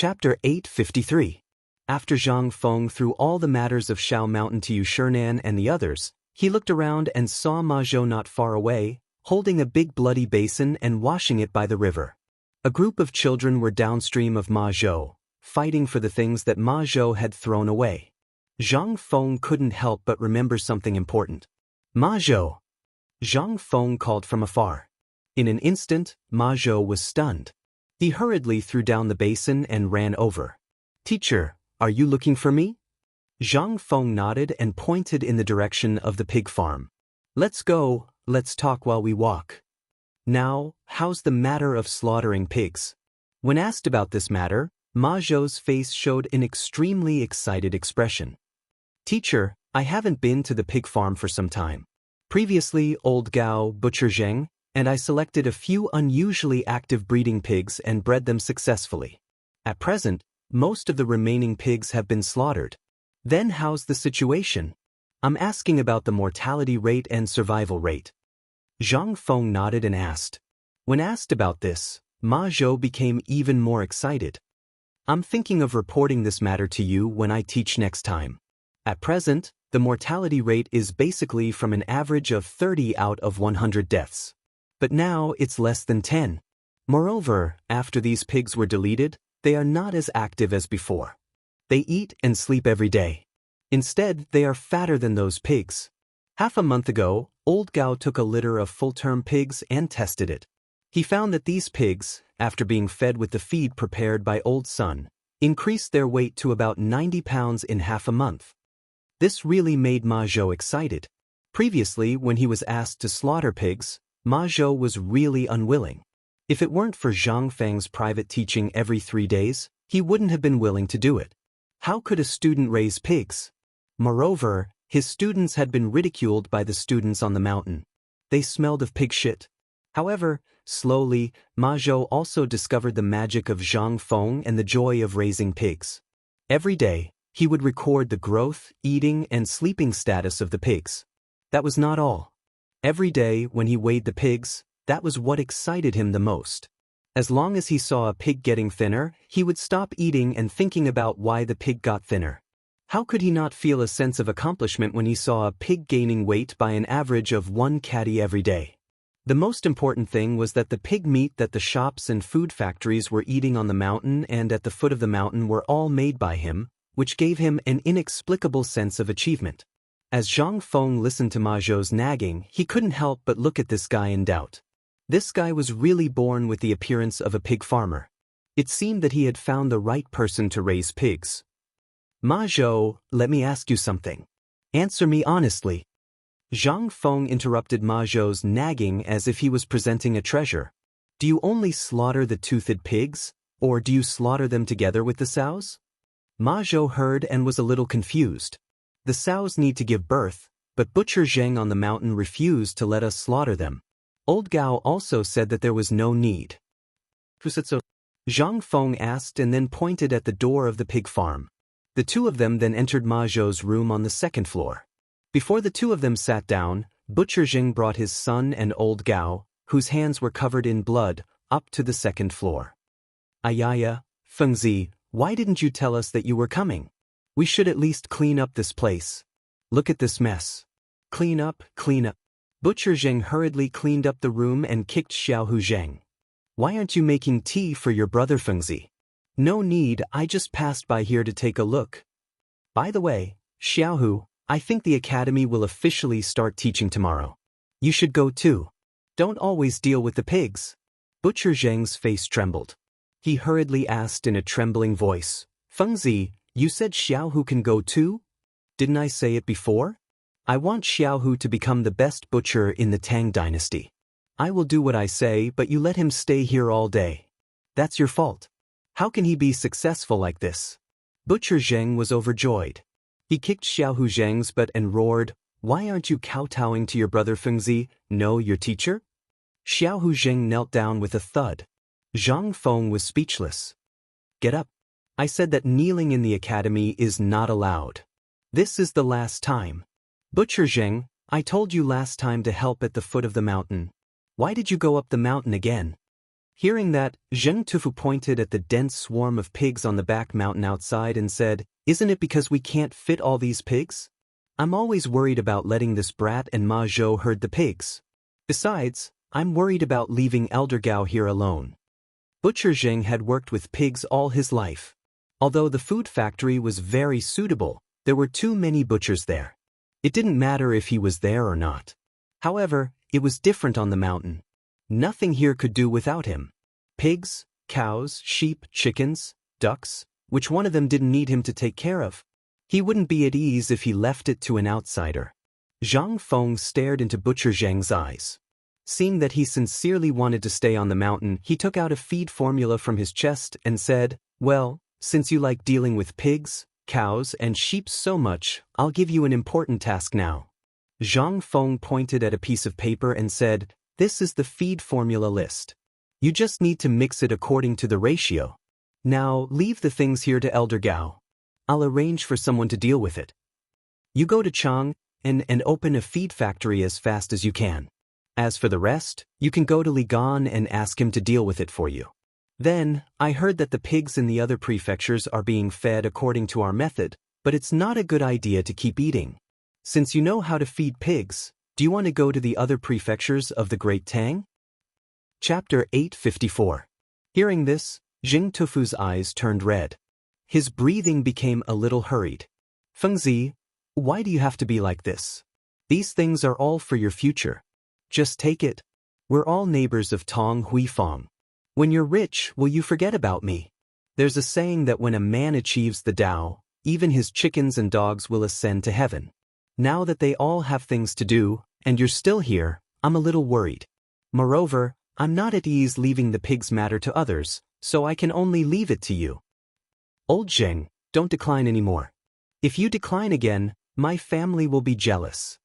Chapter 853. After Zhang Feng threw all the matters of Shao Mountain to Yu Shinan and the others, he looked around and saw Ma Zhou not far away, holding a big bloody basin and washing it by the river. A group of children were downstream of Ma Zhou, fighting for the things that Ma Zhou had thrown away. Zhang Feng couldn't help but remember something important. Ma Zhou! Zhang Feng called from afar. In an instant, Ma Zhou was stunned. He hurriedly threw down the basin and ran over. "Teacher, are you looking for me?" Zhang Feng nodded and pointed in the direction of the pig farm. "Let's go, let's talk while we walk. Now, how's the matter of slaughtering pigs?" When asked about this matter, Ma Zhou's face showed an extremely excited expression. "Teacher, I haven't been to the pig farm for some time. Previously, old Gao, Butcher Zheng, and I selected a few unusually active breeding pigs and bred them successfully. At present, most of the remaining pigs have been slaughtered. Then how's the situation? I'm asking about the mortality rate and survival rate." Zhang Feng nodded and asked. When asked about this, Ma Zhou became even more excited. "I'm thinking of reporting this matter to you when I teach next time. At present, the mortality rate is basically from an average of 30 out of 100 deaths. But now it's less than 10. Moreover, after these pigs were deleted, they are not as active as before. They eat and sleep every day. Instead, they are fatter than those pigs. Half a month ago, old Gao took a litter of full-term pigs and tested it. He found that these pigs, after being fed with the feed prepared by old Sun, increased their weight to about 90 pounds in half a month. This really made Ma Zhou excited. Previously, when he was asked to slaughter pigs, Ma Zhou was really unwilling. If it weren't for Zhang Feng's private teaching every 3 days, he wouldn't have been willing to do it. How could a student raise pigs? Moreover, his students had been ridiculed by the students on the mountain. They smelled of pig shit. However, slowly, Ma Zhou also discovered the magic of Zhang Feng and the joy of raising pigs. Every day, he would record the growth, eating, and sleeping status of the pigs. That was not all. Every day, when he weighed the pigs, that was what excited him the most. As long as he saw a pig getting thinner, he would stop eating and thinking about why the pig got thinner. How could he not feel a sense of accomplishment when he saw a pig gaining weight by an average of 1 catty every day? The most important thing was that the pig meat that the shops and food factories were eating on the mountain and at the foot of the mountain were all made by him, which gave him an inexplicable sense of achievement. As Zhang Feng listened to Ma Zhou's nagging, he couldn't help but look at this guy in doubt. This guy was really born with the appearance of a pig farmer. It seemed that he had found the right person to raise pigs. "Ma Zhou, let me ask you something. Answer me honestly." Zhang Feng interrupted Ma Zhou's nagging as if he was presenting a treasure. "Do you only slaughter the toothed pigs, or do you slaughter them together with the sows?" Ma Zhou heard and was a little confused. "The sows need to give birth, but Butcher Zheng on the mountain refused to let us slaughter them. Old Gao also said that there was no need." "Who said so?" Zhang Feng asked and then pointed at the door of the pig farm. The two of them then entered Ma Zhou's room on the second floor. Before the two of them sat down, Butcher Zheng brought his son and old Gao, whose hands were covered in blood, up to the second floor. "Ayaya, Fengzi, why didn't you tell us that you were coming? We should at least clean up this place. Look at this mess. Clean up, clean up." Butcher Zheng hurriedly cleaned up the room and kicked Xiaohu Zheng. "Why aren't you making tea for your brother Fengzi?" "No need, I just passed by here to take a look. By the way, Xiaohu, I think the academy will officially start teaching tomorrow. You should go too. Don't always deal with the pigs." Butcher Zheng's face trembled. He hurriedly asked in a trembling voice, "Fengzi, you said Xiaohu can go too? Didn't I say it before? I want Xiaohu to become the best butcher in the Tang dynasty. I will do what I say, but you let him stay here all day. That's your fault. How can he be successful like this?" Butcher Zheng was overjoyed. He kicked Xiaohu Zheng's butt and roared, "Why aren't you kowtowing to your brother Fengzi, no, your teacher?" Xiaohu Zheng knelt down with a thud. Zhang Feng was speechless. "Get up. I said that kneeling in the academy is not allowed. This is the last time. Butcher Zheng, I told you last time to help at the foot of the mountain. Why did you go up the mountain again?" Hearing that, Zheng Tufu pointed at the dense swarm of pigs on the back mountain outside and said, "Isn't it because we can't fit all these pigs? I'm always worried about letting this brat and Ma Zhou herd the pigs. Besides, I'm worried about leaving Elder Gao here alone." Butcher Zheng had worked with pigs all his life. Although the food factory was very suitable, there were too many butchers there. It didn't matter if he was there or not. However, it was different on the mountain. Nothing here could do without him. Pigs, cows, sheep, chickens, ducks, which one of them didn't need him to take care of? He wouldn't be at ease if he left it to an outsider. Zhang Feng stared into Butcher Zheng's eyes. Seeing that he sincerely wanted to stay on the mountain, he took out a feed formula from his chest and said, "Well, since you like dealing with pigs, cows, and sheep so much, I'll give you an important task now." Zhang Feng pointed at a piece of paper and said, "This is the feed formula list. You just need to mix it according to the ratio. Now, leave the things here to Elder Gao. I'll arrange for someone to deal with it. You go to Chang'an and open a feed factory as fast as you can. As for the rest, you can go to Li Gan and ask him to deal with it for you. Then, I heard that the pigs in the other prefectures are being fed according to our method, but it's not a good idea to keep eating. Since you know how to feed pigs, do you want to go to the other prefectures of the Great Tang?" Chapter 854. Hearing this, Zheng Tufu's eyes turned red. His breathing became a little hurried. "Fengzi, why do you have to be like this? These things are all for your future. Just take it. We're all neighbors of Tong Hui Fong. When you're rich, will you forget about me? There's a saying that when a man achieves the Tao, even his chickens and dogs will ascend to heaven. Now that they all have things to do, and you're still here, I'm a little worried. Moreover, I'm not at ease leaving the pigs matter to others, so I can only leave it to you. Old Zheng, don't decline anymore. If you decline again, my family will be jealous."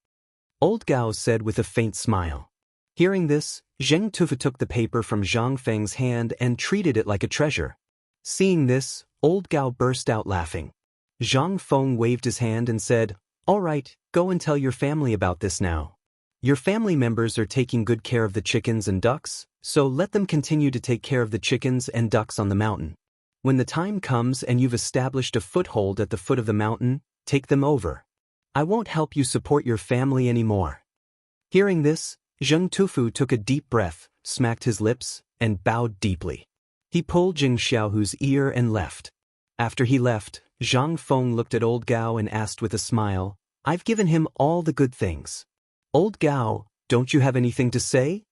Old Gao said with a faint smile. Hearing this, Zheng Tufu took the paper from Zhang Feng's hand and treated it like a treasure. Seeing this, Old Gao burst out laughing. Zhang Feng waved his hand and said, "All right, go and tell your family about this now. Your family members are taking good care of the chickens and ducks, so let them continue to take care of the chickens and ducks on the mountain. When the time comes and you've established a foothold at the foot of the mountain, take them over. I won't help you support your family anymore." Hearing this, Zheng Tufu took a deep breath, smacked his lips, and bowed deeply. He pulled Jing Xiaohu's ear and left. After he left, Zhang Feng looked at Old Gao and asked with a smile, "I've given him all the good things. Old Gao, don't you have anything to say?"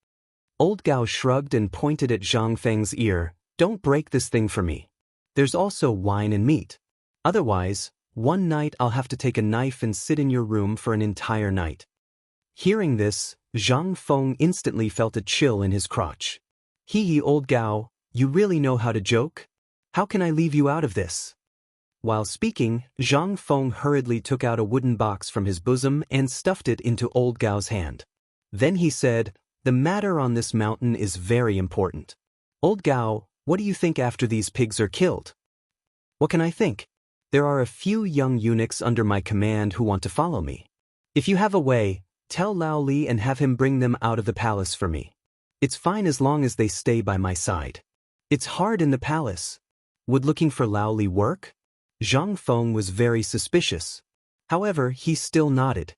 Old Gao shrugged and pointed at Zhang Feng's ear, "Don't break this thing for me. There's also wine and meat. Otherwise, one night I'll have to take a knife and sit in your room for an entire night." Hearing this, Zhang Feng instantly felt a chill in his crotch. "Hee, Old Gao, you really know how to joke? How can I leave you out of this?" While speaking, Zhang Feng hurriedly took out a wooden box from his bosom and stuffed it into Old Gao's hand. Then he said, "The matter on this mountain is very important. Old Gao, what do you think after these pigs are killed?" "What can I think? There are a few young eunuchs under my command who want to follow me. If you have a way, tell Lao Li and have him bring them out of the palace for me. It's fine as long as they stay by my side. It's hard in the palace. Would looking for Lao Li work?" Zhang Feng was very suspicious. However, he still nodded.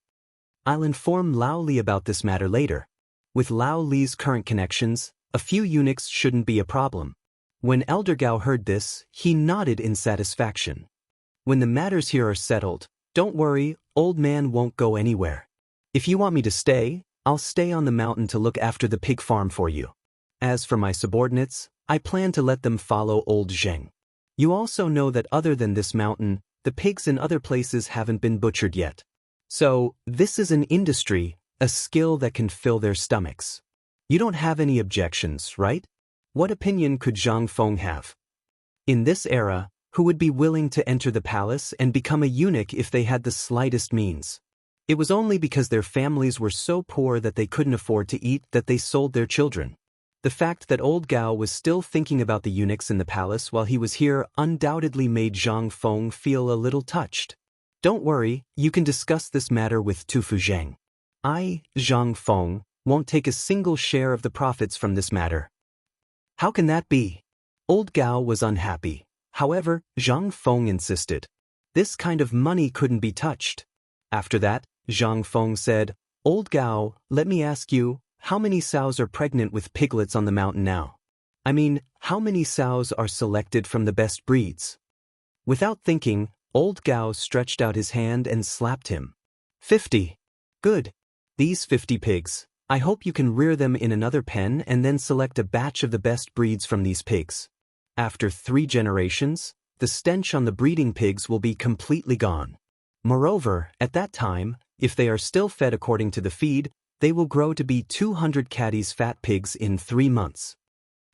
"I'll inform Lao Li about this matter later. With Lao Li's current connections, a few eunuchs shouldn't be a problem." When Elder Gao heard this, he nodded in satisfaction. "When the matters here are settled, don't worry, old man won't go anywhere. If you want me to stay, I'll stay on the mountain to look after the pig farm for you. As for my subordinates, I plan to let them follow old Zheng. You also know that other than this mountain, the pigs in other places haven't been butchered yet. So, this is an industry, a skill that can fill their stomachs. You don't have any objections, right?" What opinion could Zhang Feng have? In this era, who would be willing to enter the palace and become a eunuch if they had the slightest means? It was only because their families were so poor that they couldn't afford to eat that they sold their children. The fact that Old Gao was still thinking about the eunuchs in the palace while he was here undoubtedly made Zhang Feng feel a little touched. "Don't worry, you can discuss this matter with Tufu Zheng. I, Zhang Feng, won't take a single share of the profits from this matter." How can that be? Old Gao was unhappy. However, Zhang Feng insisted. This kind of money couldn't be touched. After that, Zhang Feng said, Old Gao, let me ask you, how many sows are pregnant with piglets on the mountain now? I mean, how many sows are selected from the best breeds? Without thinking, Old Gao stretched out his hand and slapped him. 50. Good. These 50 pigs. I hope you can rear them in another pen and then select a batch of the best breeds from these pigs. After 3 generations, the stench on the breeding pigs will be completely gone. Moreover, at that time, if they are still fed according to the feed, they will grow to be 200 caddies fat pigs in 3 months.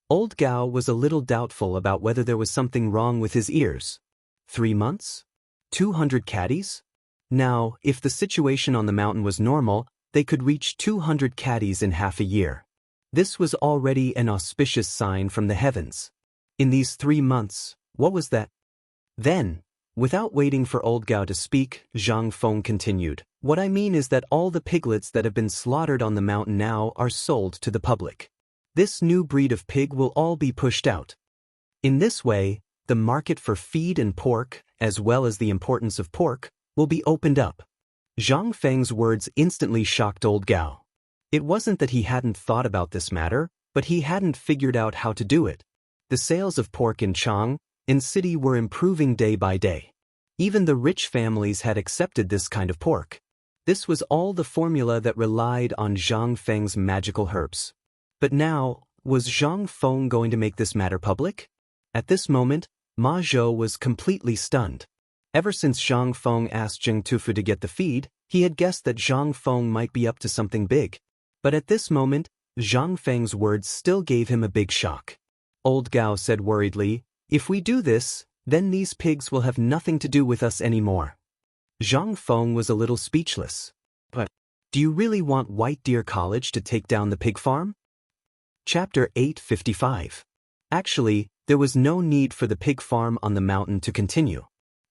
Old Gao was a little doubtful about whether there was something wrong with his ears. 3 months? 200 caddies? Now, if the situation on the mountain was normal, they could reach 200 caddies in half a year. This was already an auspicious sign from the heavens. In these 3 months, what was that? Then, without waiting for Old Gao to speak, Zhang Feng continued. What I mean is that all the piglets that have been slaughtered on the mountain now are sold to the public. This new breed of pig will all be pushed out. In this way, the market for feed and pork, as well as the importance of pork, will be opened up. Zhang Feng's words instantly shocked Old Gao. It wasn't that he hadn't thought about this matter, but he hadn't figured out how to do it. The sales of pork in Chang'an city were improving day by day. Even the rich families had accepted this kind of pork. This was all the formula that relied on Zhang Feng's magical herbs. But now, was Zhang Feng going to make this matter public? At this moment, Ma Zhou was completely stunned. Ever since Zhang Feng asked Zheng Tufu to get the feed, he had guessed that Zhang Feng might be up to something big. But at this moment, Zhang Feng's words still gave him a big shock. Old Gao said worriedly, if we do this, then these pigs will have nothing to do with us anymore. Zhang Feng was a little speechless. But, do you really want White Deer College to take down the pig farm? Chapter 855. Actually, there was no need for the pig farm on the mountain to continue.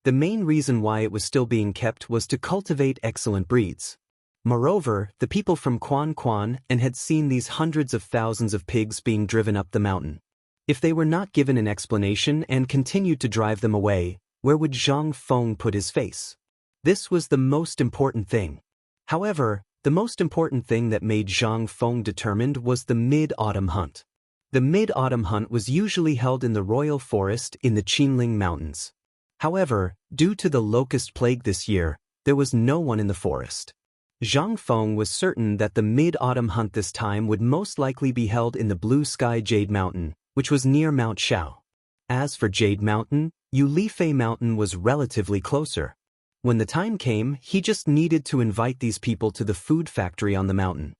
The main reason why it was still being kept was to cultivate excellent breeds. Moreover, the people from Quan had seen these hundreds of thousands of pigs being driven up the mountain. If they were not given an explanation and continued to drive them away, where would Zhang Feng put his face? This was the most important thing. However, the most important thing that made Zhang Feng determined was the mid-autumn hunt. The mid-autumn hunt was usually held in the royal forest in the Qinling Mountains. However, due to the locust plague this year, there was no one in the forest. Zhang Feng was certain that the mid-autumn hunt this time would most likely be held in the blue sky Jade Mountain, which was near Mount Shao. As for Jade Mountain, Yulifei Mountain was relatively closer. When the time came, he just needed to invite these people to the food factory on the mountain.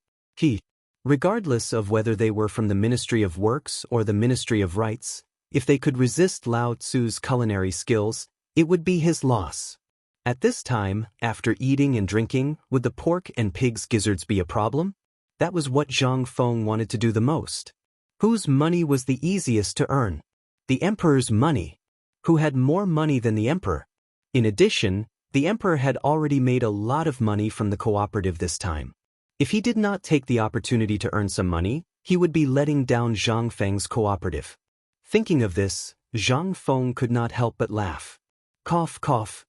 Regardless of whether they were from the Ministry of Works or the Ministry of Rights, if they could resist Lao Tzu's culinary skills, it would be his loss. At this time, after eating and drinking, would the pork and pigs gizzards be a problem? That was what Zhang Feng wanted to do the most. Whose money was the easiest to earn? The emperor's money. Who had more money than the emperor? In addition, the emperor had already made a lot of money from the cooperative this time. If he did not take the opportunity to earn some money, he would be letting down Zhang Feng's cooperative. Thinking of this, Zhang Feng could not help but laugh. Cough, cough.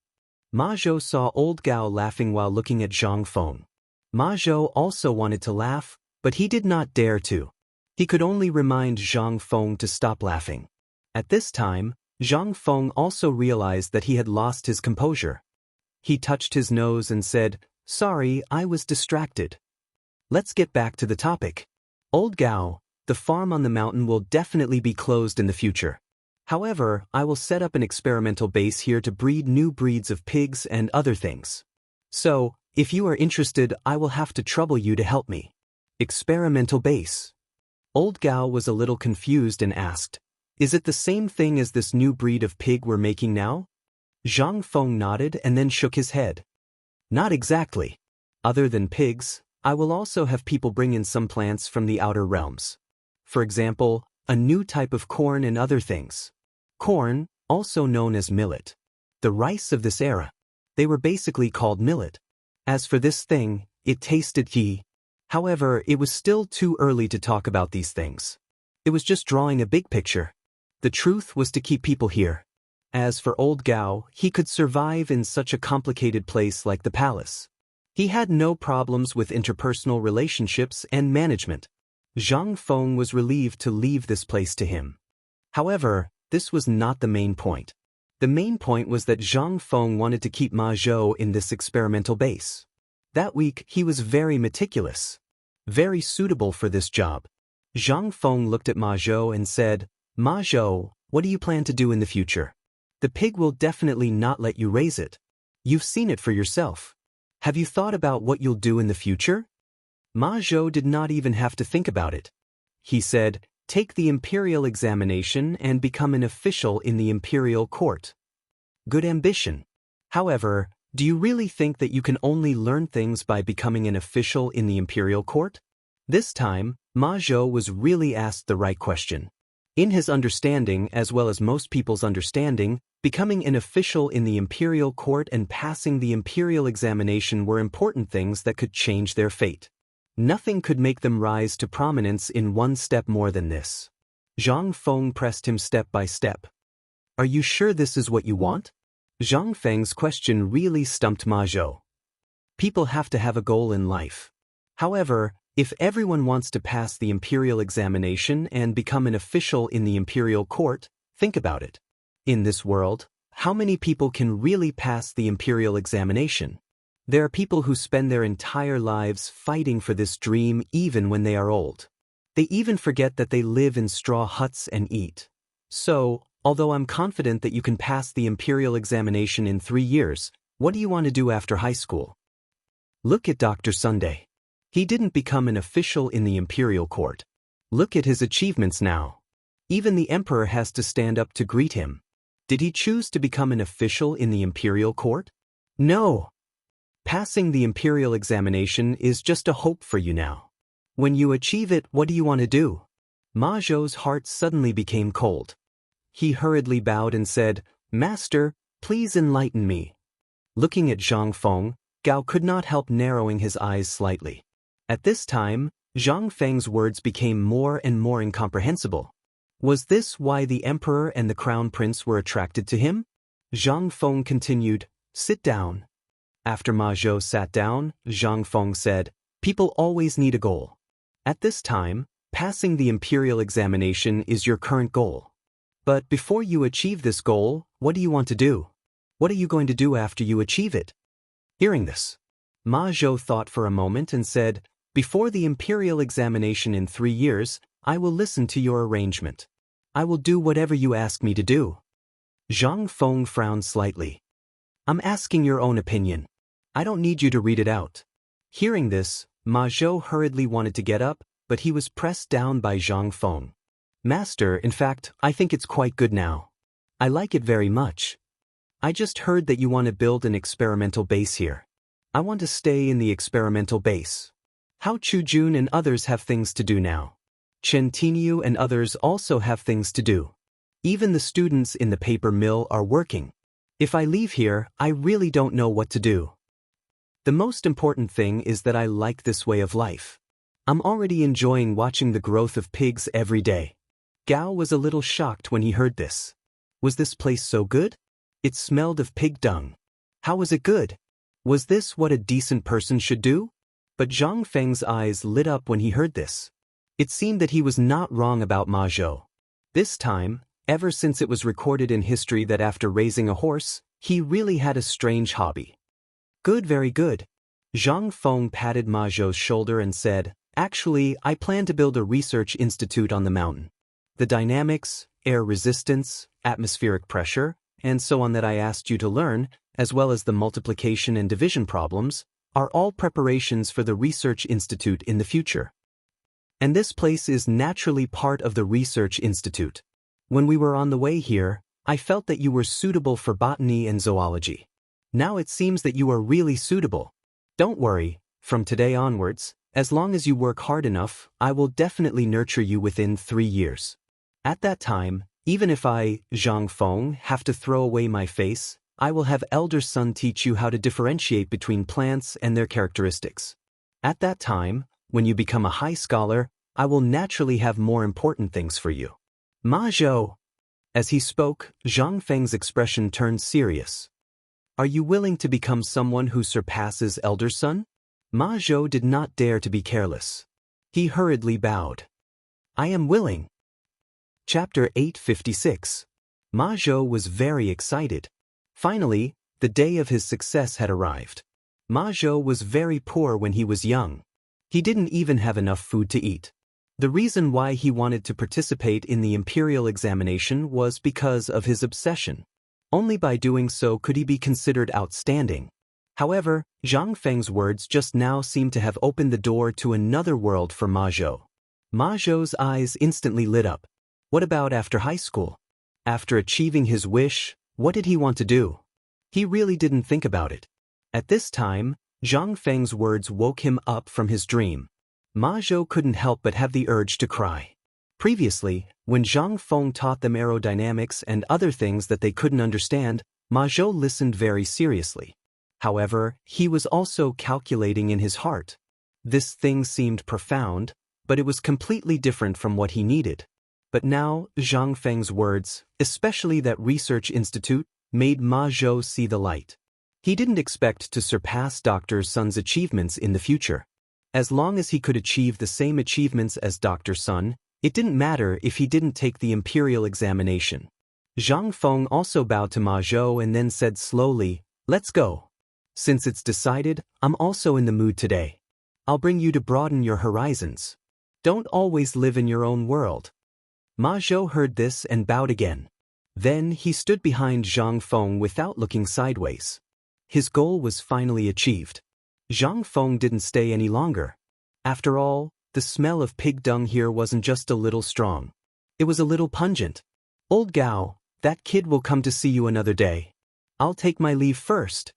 Ma Zhou saw Old Gao laughing while looking at Zhang Feng. Ma Zhou also wanted to laugh, but he did not dare to. He could only remind Zhang Feng to stop laughing. At this time, Zhang Feng also realized that he had lost his composure. He touched his nose and said, "Sorry, I was distracted. Let's get back to the topic. Old Gao, the farm on the mountain will definitely be closed in the future. However, I will set up an experimental base here to breed new breeds of pigs and other things. So, if you are interested, I will have to trouble you to help me." Experimental base. Old Gao was a little confused and asked, "Is it the same thing as this new breed of pig we're making now?" Zhang Feng nodded and then shook his head. "Not exactly. Other than pigs, I will also have people bring in some plants from the outer realms. For example, a new type of corn and other things. Corn, also known as millet. The rice of this era. They were basically called millet. As for this thing, it tasted ghee. However, it was still too early to talk about these things. It was just drawing a big picture. The truth was to keep people here. As for old Gao, he could survive in such a complicated place like the palace. He had no problems with interpersonal relationships and management. Zhang Feng was relieved to leave this place to him. However, this was not the main point. The main point was that Zhang Feng wanted to keep Ma Zhou in this experimental base. That week, he was very meticulous. Very suitable for this job. Zhang Feng looked at Ma Zhou and said, "Ma Zhou, what do you plan to do in the future? The pig will definitely not let you raise it. You've seen it for yourself. Have you thought about what you'll do in the future?" Ma Zhou did not even have to think about it. He said, "Take the imperial examination and become an official in the imperial court." Good ambition. However, do you really think that you can only learn things by becoming an official in the imperial court? This time, Ma Zhou was really asked the right question. In his understanding, as well as most people's understanding, becoming an official in the imperial court and passing the imperial examination were important things that could change their fate. Nothing could make them rise to prominence in one step more than this. Zhang Feng pressed him step by step. "Are you sure this is what you want?" Zhang Feng's question really stumped Ma Zhou. People have to have a goal in life. However, if everyone wants to pass the imperial examination and become an official in the imperial court, think about it. In this world, how many people can really pass the imperial examination? There are people who spend their entire lives fighting for this dream even when they are old. They even forget that they live in straw huts and eat. So, although I'm confident that you can pass the imperial examination in 3 years, what do you want to do after high school? Look at Dr. Sunday. He didn't become an official in the imperial court. Look at his achievements now. Even the emperor has to stand up to greet him. Did he choose to become an official in the imperial court? No. Passing the imperial examination is just a hope for you now. When you achieve it, what do you want to do? Ma Zhou's heart suddenly became cold. He hurriedly bowed and said, "Master, please enlighten me." Looking at Zhang Feng, Gao could not help narrowing his eyes slightly. At this time, Zhang Feng's words became more and more incomprehensible. Was this why the emperor and the crown prince were attracted to him? Zhang Feng continued, "Sit down." After Ma Zhou sat down, Zhang Feng said, "People always need a goal. At this time, passing the imperial examination is your current goal. But before you achieve this goal, what do you want to do? What are you going to do after you achieve it?" Hearing this, Ma Zhou thought for a moment and said, "Before the imperial examination in 3 years, I will listen to your arrangement. I will do whatever you ask me to do." Zhang Feng frowned slightly. "I'm asking your own opinion. I don't need you to read it out." Hearing this, Ma Zhou hurriedly wanted to get up, but he was pressed down by Zhang Feng. "Master, in fact, I think it's quite good now. I like it very much. I just heard that you want to build an experimental base here. I want to stay in the experimental base. Hao Chujun and others have things to do now. Chen Tinyu and others also have things to do. Even the students in the paper mill are working. If I leave here, I really don't know what to do. The most important thing is that I like this way of life. I'm already enjoying watching the growth of pigs every day." Gao was a little shocked when he heard this. Was this place so good? It smelled of pig dung. How was it good? Was this what a decent person should do? But Zhang Feng's eyes lit up when he heard this. It seemed that he was not wrong about Ma Zhou. This time, ever since it was recorded in history that after raising a horse, he really had a strange hobby. "Good, very good." Zhang Feng patted Ma Zhou's shoulder and said, "Actually, I plan to build a research institute on the mountain. The dynamics, air resistance, atmospheric pressure, and so on that I asked you to learn, as well as the multiplication and division problems, are all preparations for the research institute in the future. And this place is naturally part of the research institute. When we were on the way here, I felt that you were suitable for botany and zoology. Now it seems that you are really suitable. Don't worry, from today onwards, as long as you work hard enough, I will definitely nurture you within 3 years. At that time, even if I, Zhang Feng, have to throw away my face, I will have elder son teach you how to differentiate between plants and their characteristics. At that time, when you become a high scholar, I will naturally have more important things for you. Ma Zhou. As he spoke, Zhang Feng's expression turned serious. Are you willing to become someone who surpasses Elder Sun? Ma Zhou did not dare to be careless. He hurriedly bowed. I am willing. Chapter 856. Ma Zhou was very excited. Finally, the day of his success had arrived. Ma Zhou was very poor when he was young. He didn't even have enough food to eat. The reason why he wanted to participate in the imperial examination was because of his obsession. Only by doing so could he be considered outstanding. However, Zhang Feng's words just now seemed to have opened the door to another world for Ma Zhou. Ma Zhou's eyes instantly lit up. What about after high school? After achieving his wish, what did he want to do? He really didn't think about it. At this time, Zhang Feng's words woke him up from his dream. Ma Zhou couldn't help but have the urge to cry. Previously, when Zhang Feng taught them aerodynamics and other things that they couldn't understand, Ma Zhou listened very seriously. However, he was also calculating in his heart. This thing seemed profound, but it was completely different from what he needed. But now, Zhang Feng's words, especially that research institute, made Ma Zhou see the light. He didn't expect to surpass Dr. Sun's achievements in the future. As long as he could achieve the same achievements as Dr. Sun, it didn't matter if he didn't take the imperial examination. Zhang Feng also bowed to Ma Zhou and then said slowly, let's go. Since it's decided, I'm also in the mood today. I'll bring you to broaden your horizons. Don't always live in your own world. Ma Zhou heard this and bowed again. Then he stood behind Zhang Feng without looking sideways. His goal was finally achieved. Zhang Feng didn't stay any longer. After all, the smell of pig dung here wasn't just a little strong. It was a little pungent. Old Gao, that kid will come to see you another day. I'll take my leave first.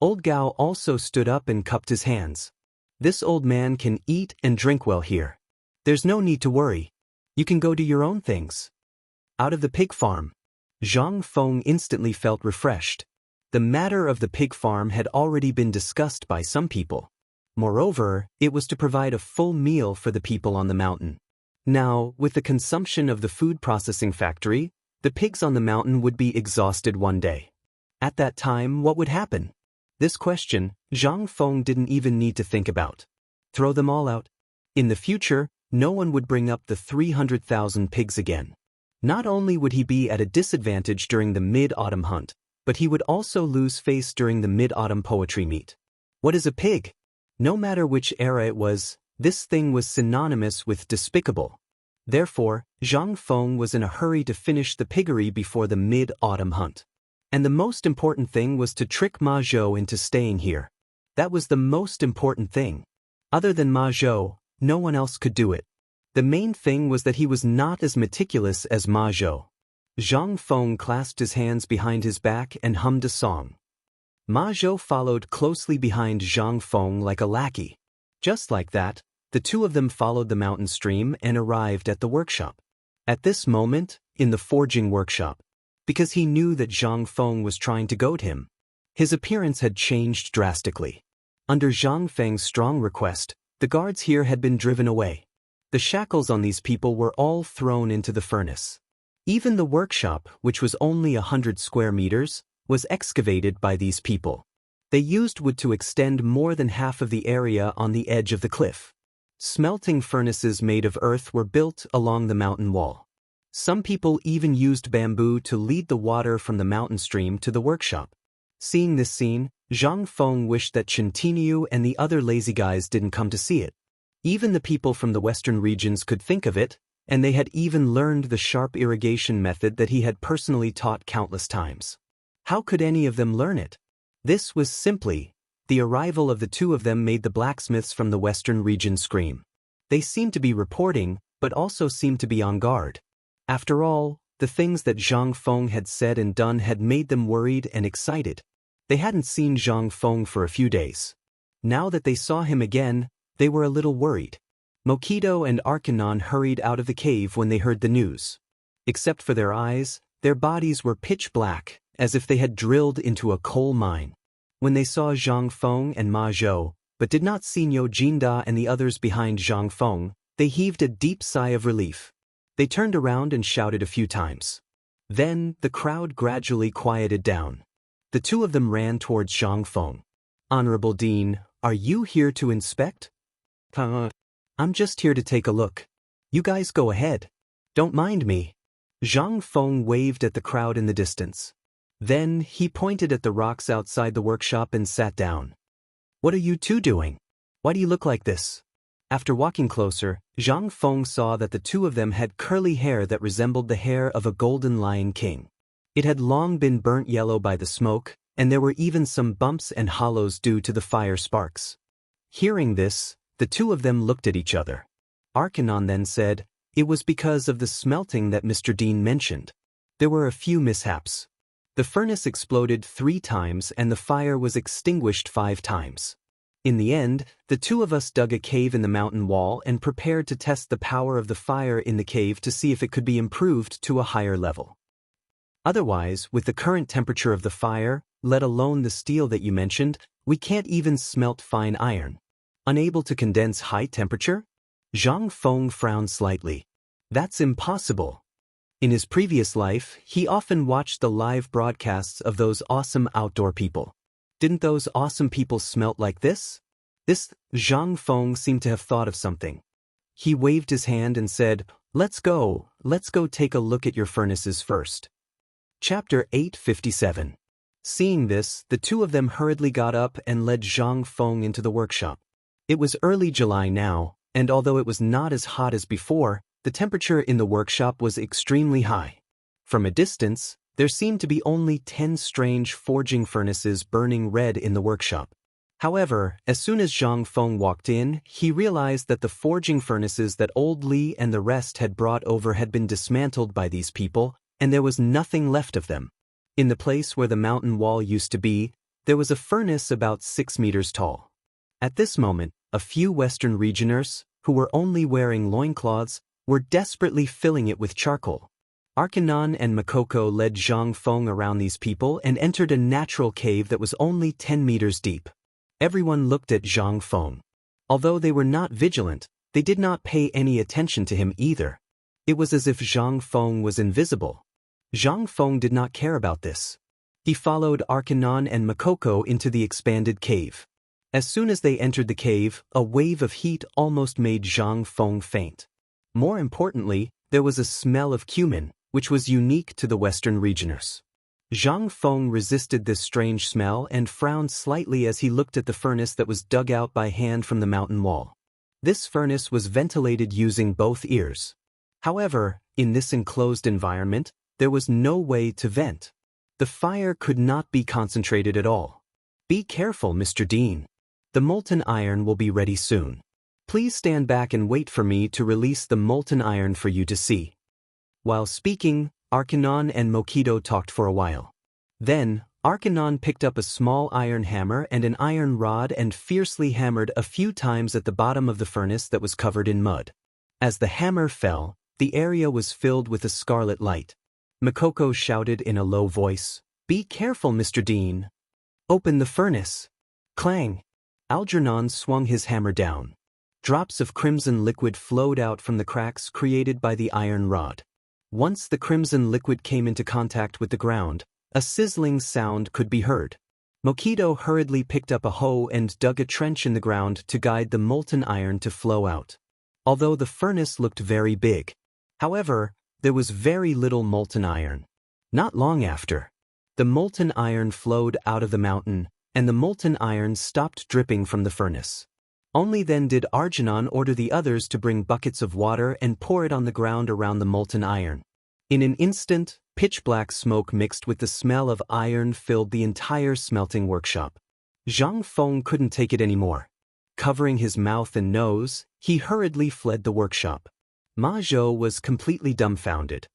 Old Gao also stood up and cupped his hands. This old man can eat and drink well here. There's no need to worry. You can go do your own things. Out of the pig farm. Zhang Feng instantly felt refreshed. The matter of the pig farm had already been discussed by some people. Moreover, it was to provide a full meal for the people on the mountain. Now, with the consumption of the food processing factory, the pigs on the mountain would be exhausted one day. At that time, what would happen? This question, Zhang Feng didn't even need to think about. Throw them all out. In the future, no one would bring up the 300,000 pigs again. Not only would he be at a disadvantage during the mid-autumn hunt, but he would also lose face during the mid-autumn poetry meet. What is a pig? No matter which era it was, this thing was synonymous with despicable. Therefore, Zhang Feng was in a hurry to finish the piggery before the mid-autumn hunt. And the most important thing was to trick Ma Zhou into staying here. That was the most important thing. Other than Ma Zhou, no one else could do it. The main thing was that he was not as meticulous as Ma Zhou. Zhang Feng clasped his hands behind his back and hummed a song. Ma Zhou followed closely behind Zhang Feng like a lackey. Just like that, the two of them followed the mountain stream and arrived at the workshop. At this moment, in the forging workshop, because he knew that Zhang Feng was trying to goad him, his appearance had changed drastically. Under Zhang Feng's strong request, the guards here had been driven away. The shackles on these people were all thrown into the furnace. Even the workshop, which was only 100 square meters, was excavated by these people. They used wood to extend more than half of the area on the edge of the cliff. Smelting furnaces made of earth were built along the mountain wall. Some people even used bamboo to lead the water from the mountain stream to the workshop. Seeing this scene, Zhang Feng wished that Chen Tinyu and the other lazy guys didn't come to see it. Even the people from the western regions could think of it, and they had even learned the sharp irrigation method that he had personally taught countless times. How could any of them learn it? This was simply, the arrival of the two of them made the blacksmiths from the western region scream. They seemed to be reporting, but also seemed to be on guard. After all, the things that Zhang Feng had said and done had made them worried and excited. They hadn't seen Zhang Feng for a few days. Now that they saw him again, they were a little worried. Mokido and Arkanon hurried out of the cave when they heard the news. Except for their eyes, their bodies were pitch black, as if they had drilled into a coal mine. When they saw Zhang Feng and Ma Zhou, but did not see Niu Jinda and the others behind Zhang Feng, They heaved a deep sigh of relief. They turned around and shouted a few times. Then, the crowd gradually quieted down. The two of them ran towards Zhang Feng. "Honorable Dean, are you here to inspect?" I'm just here to take a look. You guys go ahead. Don't mind me." Zhang Feng waved at the crowd in the distance. Then, he pointed at the rocks outside the workshop and sat down. "What are you two doing? Why do you look like this?" After walking closer, Zhang Feng saw that the two of them had curly hair that resembled the hair of a golden lion king. It had long been burnt yellow by the smoke, and there were even some bumps and hollows due to the fire sparks. Hearing this, the two of them looked at each other. Arcanon then said, "It was because of the smelting that Mr. Dean mentioned. There were a few mishaps. The furnace exploded 3 times and the fire was extinguished 5 times. In the end, the two of us dug a cave in the mountain wall and prepared to test the power of the fire in the cave to see if it could be improved to a higher level. Otherwise, with the current temperature of the fire, let alone the steel that you mentioned, we can't even smelt fine iron. Unable to condense high temperature?" Zhang Feng frowned slightly. "That's impossible." In his previous life, he often watched the live broadcasts of those awesome outdoor people. Didn't those awesome people smelt like this? Zhang Feng seemed to have thought of something. He waved his hand and said, let's go take a look at your furnaces first." Chapter 857. Seeing this, the two of them hurriedly got up and led Zhang Feng into the workshop. It was early July now, and although it was not as hot as before, the temperature in the workshop was extremely high. From a distance, there seemed to be only 10 strange forging furnaces burning red in the workshop. However, as soon as Zhang Feng walked in, he realized that the forging furnaces that old Li and the rest had brought over had been dismantled by these people, and there was nothing left of them. In the place where the mountain wall used to be, there was a furnace about 6 meters tall. At this moment, a few Western regioners, who were only wearing loincloths, were desperately filling it with charcoal. Arcanon and Makoko led Zhang Feng around these people and entered a natural cave that was only 10 meters deep. Everyone looked at Zhang Feng. Although they were not vigilant, they did not pay any attention to him either. It was as if Zhang Feng was invisible. Zhang Feng did not care about this. He followed Arcanon and Makoko into the expanded cave. As soon as they entered the cave, a wave of heat almost made Zhang Feng faint. More importantly, there was a smell of cumin, which was unique to the Western regioners. Zhang Feng resisted this strange smell and frowned slightly as he looked at the furnace that was dug out by hand from the mountain wall. This furnace was ventilated using both ears. However, in this enclosed environment, there was no way to vent. The fire could not be concentrated at all. "Be careful, Mr. Dean. The molten iron will be ready soon. Please stand back and wait for me to release the molten iron for you to see." While speaking, Arcanon and Mokido talked for a while. Then, Arcanon picked up a small iron hammer and an iron rod and fiercely hammered a few times at the bottom of the furnace that was covered in mud. As the hammer fell, the area was filled with a scarlet light. Makoko shouted in a low voice, "Be careful, Mr. Dean. Open the furnace." Clang! Algernon swung his hammer down. Drops of crimson liquid flowed out from the cracks created by the iron rod. Once the crimson liquid came into contact with the ground, a sizzling sound could be heard. Mokido hurriedly picked up a hoe and dug a trench in the ground to guide the molten iron to flow out. Although the furnace looked very big, however, there was very little molten iron. Not long after, the molten iron flowed out of the mountain, and the molten iron stopped dripping from the furnace. Only then did Arcanon order the others to bring buckets of water and pour it on the ground around the molten iron. In an instant, pitch-black smoke mixed with the smell of iron filled the entire smelting workshop. Zhang Feng couldn't take it anymore. Covering his mouth and nose, he hurriedly fled the workshop. Ma Zhou was completely dumbfounded.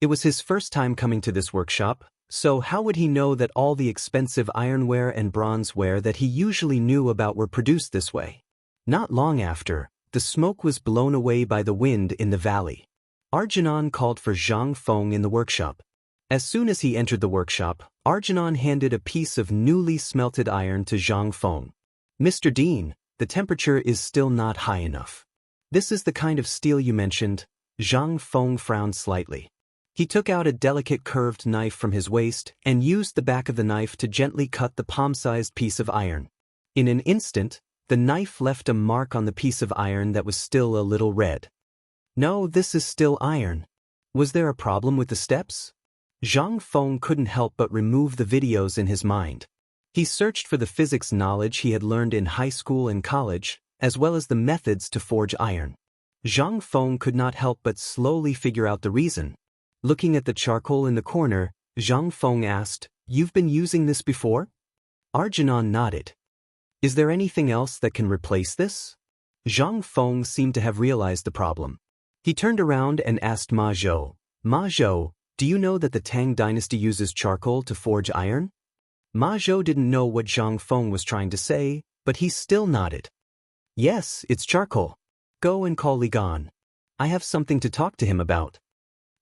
It was his first time coming to this workshop, so how would he know that all the expensive ironware and bronzeware that he usually knew about were produced this way? Not long after, the smoke was blown away by the wind in the valley. Arcanon called for Zhang Feng in the workshop. As soon as he entered the workshop, Arcanon handed a piece of newly smelted iron to Zhang Feng. "Mr. Dean, the temperature is still not high enough. This is the kind of steel you mentioned. Zhang Feng frowned slightly. He took out a delicate curved knife from his waist and used the back of the knife to gently cut the palm-sized piece of iron. In an instant, the knife left a mark on the piece of iron that was still a little red. No, this is still iron. Was there a problem with the steps? Zhang Feng couldn't help but remove the videos in his mind. He searched for the physics knowledge he had learned in high school and college, as well as the methods to forge iron. Zhang Feng could not help but slowly figure out the reason. Looking at the charcoal in the corner, Zhang Feng asked, "You've been using this before?" Arjunan nodded. "Is there anything else that can replace this?" Zhang Feng seemed to have realized the problem. He turned around and asked Ma Zhou, "Ma Zhou, do you know that the Tang dynasty uses charcoal to forge iron?" Ma Zhou didn't know what Zhang Feng was trying to say, but he still nodded. "Yes, it's charcoal. Go and call Li Gan. I have something to talk to him about."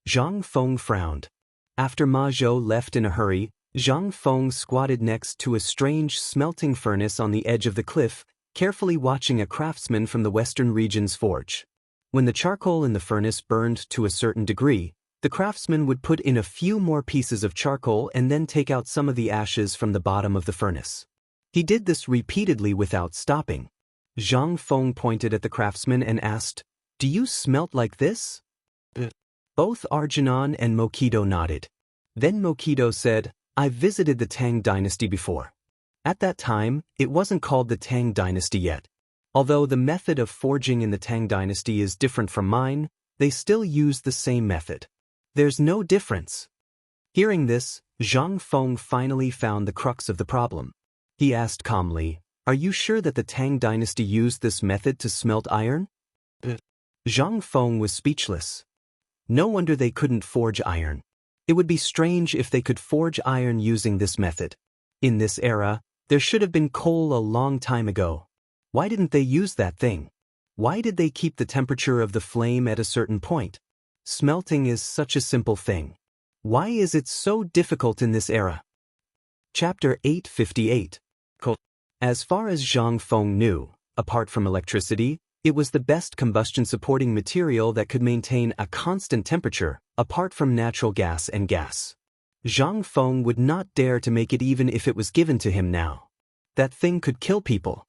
Zhang Feng frowned. After Ma Zhou left in a hurry, Zhang Feng squatted next to a strange smelting furnace on the edge of the cliff, carefully watching a craftsman from the western region's forge. When the charcoal in the furnace burned to a certain degree, the craftsman would put in a few more pieces of charcoal and then take out some of the ashes from the bottom of the furnace. He did this repeatedly without stopping. Zhang Feng pointed at the craftsman and asked, "Do you smelt like this?" Both Arjunan and Mokido nodded. Then Mokido said, "I've visited the Tang dynasty before. At that time, it wasn't called the Tang dynasty yet. Although the method of forging in the Tang dynasty is different from mine, they still use the same method. There's no difference." Hearing this, Zhang Feng finally found the crux of the problem. He asked calmly, "Are you sure that the Tang dynasty used this method to smelt iron?" Zhang Feng was speechless. No wonder they couldn't forge iron. It would be strange if they could forge iron using this method. In this era, there should have been coal a long time ago. Why didn't they use that thing? Why did they keep the temperature of the flame at a certain point? Smelting is such a simple thing. Why is it so difficult in this era? Chapter 858. As far as Zhang Feng knew, apart from electricity, it was the best combustion-supporting material that could maintain a constant temperature, apart from natural gas and gas. Zhang Feng would not dare to make it even if it was given to him now. That thing could kill people.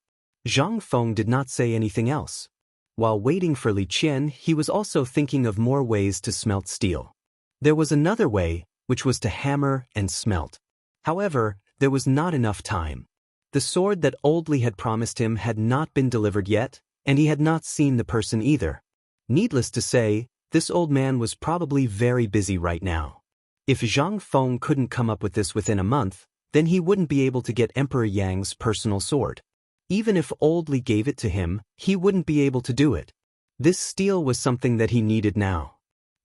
Zhang Feng did not say anything else. While waiting for Li Qian, he was also thinking of more ways to smelt steel. There was another way, which was to hammer and smelt. However, there was not enough time. The sword that Old Li had promised him had not been delivered yet, and he had not seen the person either. Needless to say, this old man was probably very busy right now. If Zhang Feng couldn't come up with this within a month, then he wouldn't be able to get Emperor Yang's personal sword. Even if Old Li gave it to him, he wouldn't be able to do it. This steel was something that he needed now.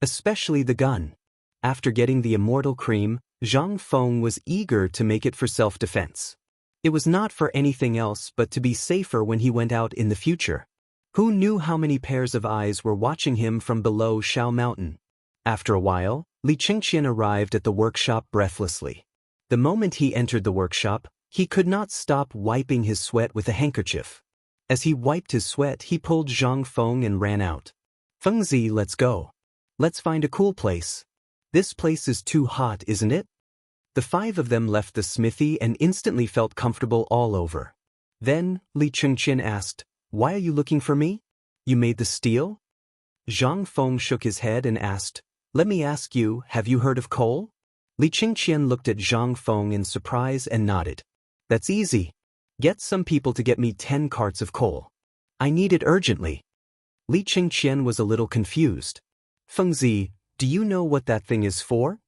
Especially the gun. After getting the Immortal cream, Zhang Feng was eager to make it for self-defense. It was not for anything else but to be safer when he went out in the future. Who knew how many pairs of eyes were watching him from below Shao Mountain? After a while, Li Chengqian arrived at the workshop breathlessly. The moment he entered the workshop, he could not stop wiping his sweat with a handkerchief. As he wiped his sweat, he pulled Zhang Feng and ran out. "Fengzi, let's go. Let's find a cool place. This place is too hot, isn't it?" The five of them left the smithy and instantly felt comfortable all over. Then, Li Chengqian asked, "Why are you looking for me? You made the steel?" Zhang Feng shook his head and asked, "Let me ask you, have you heard of coal?" Li Chengqian looked at Zhang Feng in surprise and nodded. "That's easy. Get some people to get me 10 carts of coal. I need it urgently." Li Chengqian was a little confused. "Fengzi, do you know what that thing is for?"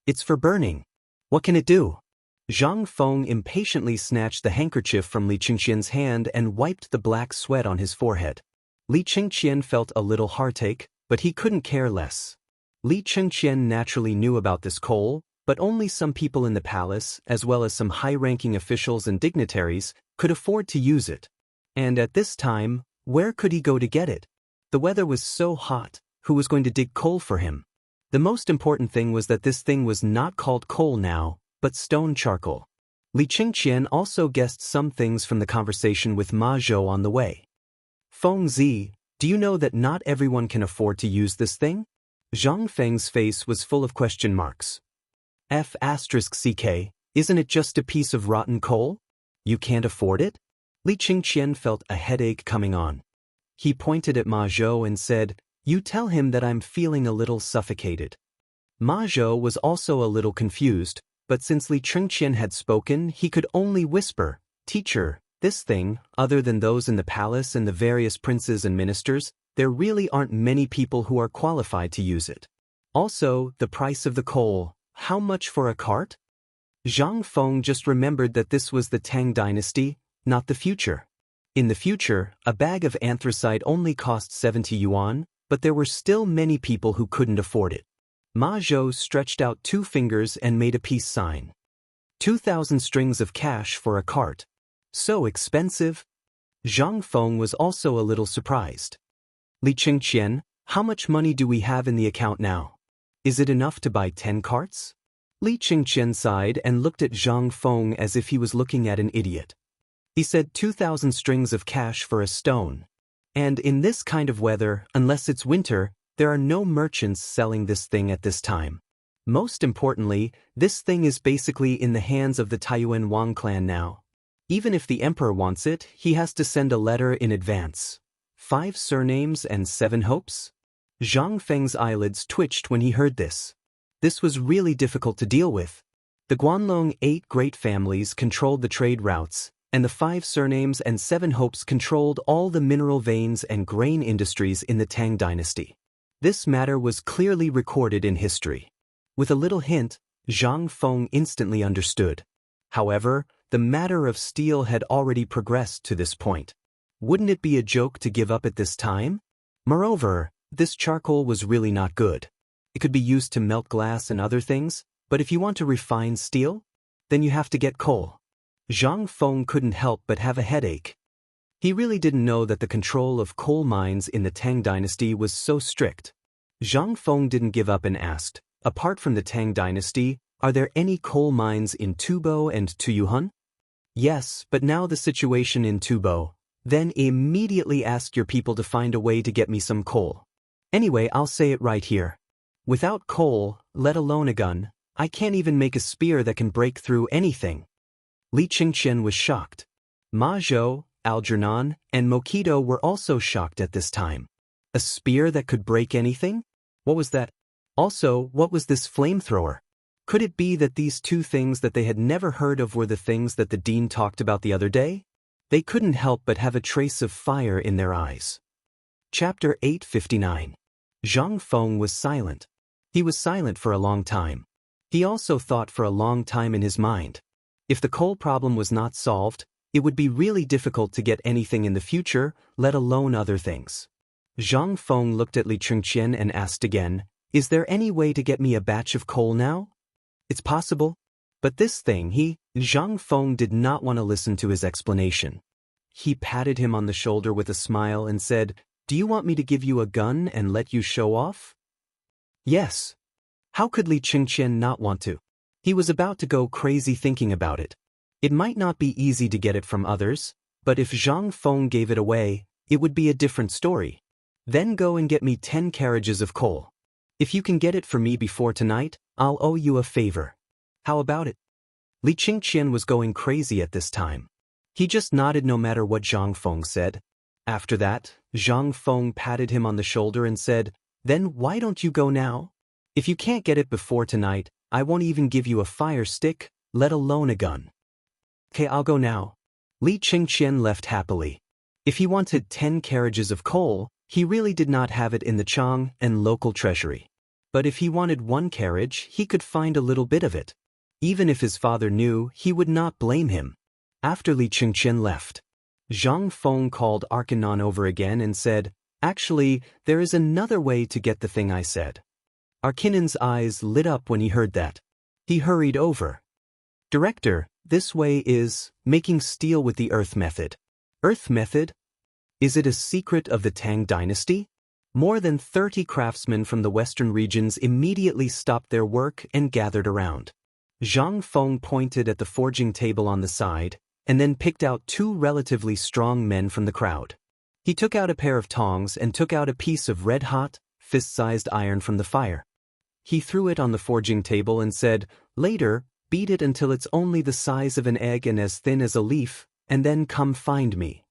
"It's for burning. What can it do?" Zhang Feng impatiently snatched the handkerchief from Li Chengqian's hand and wiped the black sweat on his forehead. Li Chengqian felt a little heartache, but he couldn't care less. Li Chengqian naturally knew about this coal, but only some people in the palace, as well as some high-ranking officials and dignitaries, could afford to use it. And at this time, where could he go to get it? The weather was so hot, who was going to dig coal for him? The most important thing was that this thing was not called coal now, but stone charcoal. Li Chengqian also guessed some things from the conversation with Ma Zhou on the way. "Fengzi, Do you know that not everyone can afford to use this thing? Zhang Feng's face was full of question marks. F***ck, isn't it just a piece of rotten coal? You can't afford it? Li Qingqian felt a headache coming on. He pointed at Ma Zhou and said, "You tell him that I'm feeling a little suffocated." Ma Zhou was also a little confused, but since Li Qingqian had spoken, he could only whisper, "Teacher, this thing, other than those in the palace and the various princes and ministers, there really aren't many people who are qualified to use it. Also, the price of the coal, how much for a cart?" Zhang Feng just remembered that this was the Tang dynasty, not the future. In the future, a bag of anthracite only cost 70 yuan, but there were still many people who couldn't afford it. Ma Zhou stretched out 2 fingers and made a peace sign. 2,000 strings of cash for a cart. So expensive? Zhang Feng was also a little surprised. Li Qingqian, how much money do we have in the account now? Is it enough to buy 10 carts? Li Qingqian sighed and looked at Zhang Feng as if he was looking at an idiot. He said 2,000 strings of cash for a stone. And in this kind of weather, unless it's winter, there are no merchants selling this thing at this time. Most importantly, this thing is basically in the hands of the Taiyuan Wang clan now. Even if the emperor wants it, he has to send a letter in advance. 5 surnames and 7 hopes? Zhang Feng's eyelids twitched when he heard this. This was really difficult to deal with. The Guanlong 8 great families controlled the trade routes, and the 5 surnames and 7 hopes controlled all the mineral veins and grain industries in the Tang dynasty. This matter was clearly recorded in history. With a little hint, Zhang Feng instantly understood. However, the matter of steel had already progressed to this point. Wouldn't it be a joke to give up at this time? Moreover, this charcoal was really not good. It could be used to melt glass and other things, but if you want to refine steel, then you have to get coal. Zhang Feng couldn't help but have a headache. He really didn't know that the control of coal mines in the Tang dynasty was so strict. Zhang Feng didn't give up and asked, "Apart from the Tang dynasty, are there any coal mines in Tubo and Tuyuhun?" "Yes, but now the situation in Tubo. Then immediately ask your people to find a way to get me some coal. Anyway, I'll say it right here. Without coal, let alone a gun, I can't even make a spear that can break through anything." Li Qingqian was shocked. Ma Zhou, Algernon, and Mokido were also shocked at this time. A spear that could break anything? What was that? Also, what was this flamethrower? Could it be that these 2 things that they had never heard of were the things that the dean talked about the other day? They couldn't help but have a trace of fire in their eyes. Chapter 859. Zhang Feng was silent. He was silent for a long time. He also thought for a long time in his mind. If the coal problem was not solved, it would be really difficult to get anything in the future, let alone other things. Zhang Feng looked at Li Qingqian and asked again, "Is there any way to get me a batch of coal now?" "It's possible. But this thing, Zhang Feng did not want to listen to his explanation. He patted him on the shoulder with a smile and said, "Do you want me to give you a gun and let you show off?" "Yes." How could Li Qingqian not want to? He was about to go crazy thinking about it. It might not be easy to get it from others, but if Zhang Feng gave it away, it would be a different story. "Then go and get me 10 carriages of coal. If you can get it for me before tonight, I'll owe you a favor. How about it?" Li Qingqian was going crazy at this time. He just nodded no matter what Zhang Feng said. After that, Zhang Feng patted him on the shoulder and said, "Then why don't you go now? If you can't get it before tonight, I won't even give you a fire stick, let alone a gun." "Okay, I'll go now." Li Qingqian left happily. If he wanted 10 carriages of coal, he really did not have it in the Chang'an local treasury. But if he wanted 1 carriage, he could find a little bit of it. Even if his father knew, he would not blame him. After Li Qingqian left, Zhang Feng called Arcanon over again and said, "Actually, there is another way to get the thing I said." Arcanon's eyes lit up when he heard that. He hurried over. "Director, this way is making steel with the earth method." "Earth method? Is it a secret of the Tang dynasty?" More than 30 craftsmen from the western regions immediately stopped their work and gathered around. Zhang Feng pointed at the forging table on the side, and then picked out 2 relatively strong men from the crowd. He took out a pair of tongs and took out a piece of red-hot, fist-sized iron from the fire. He threw it on the forging table and said, "Later, beat it until it's only the size of an egg and as thin as a leaf, and then come find me.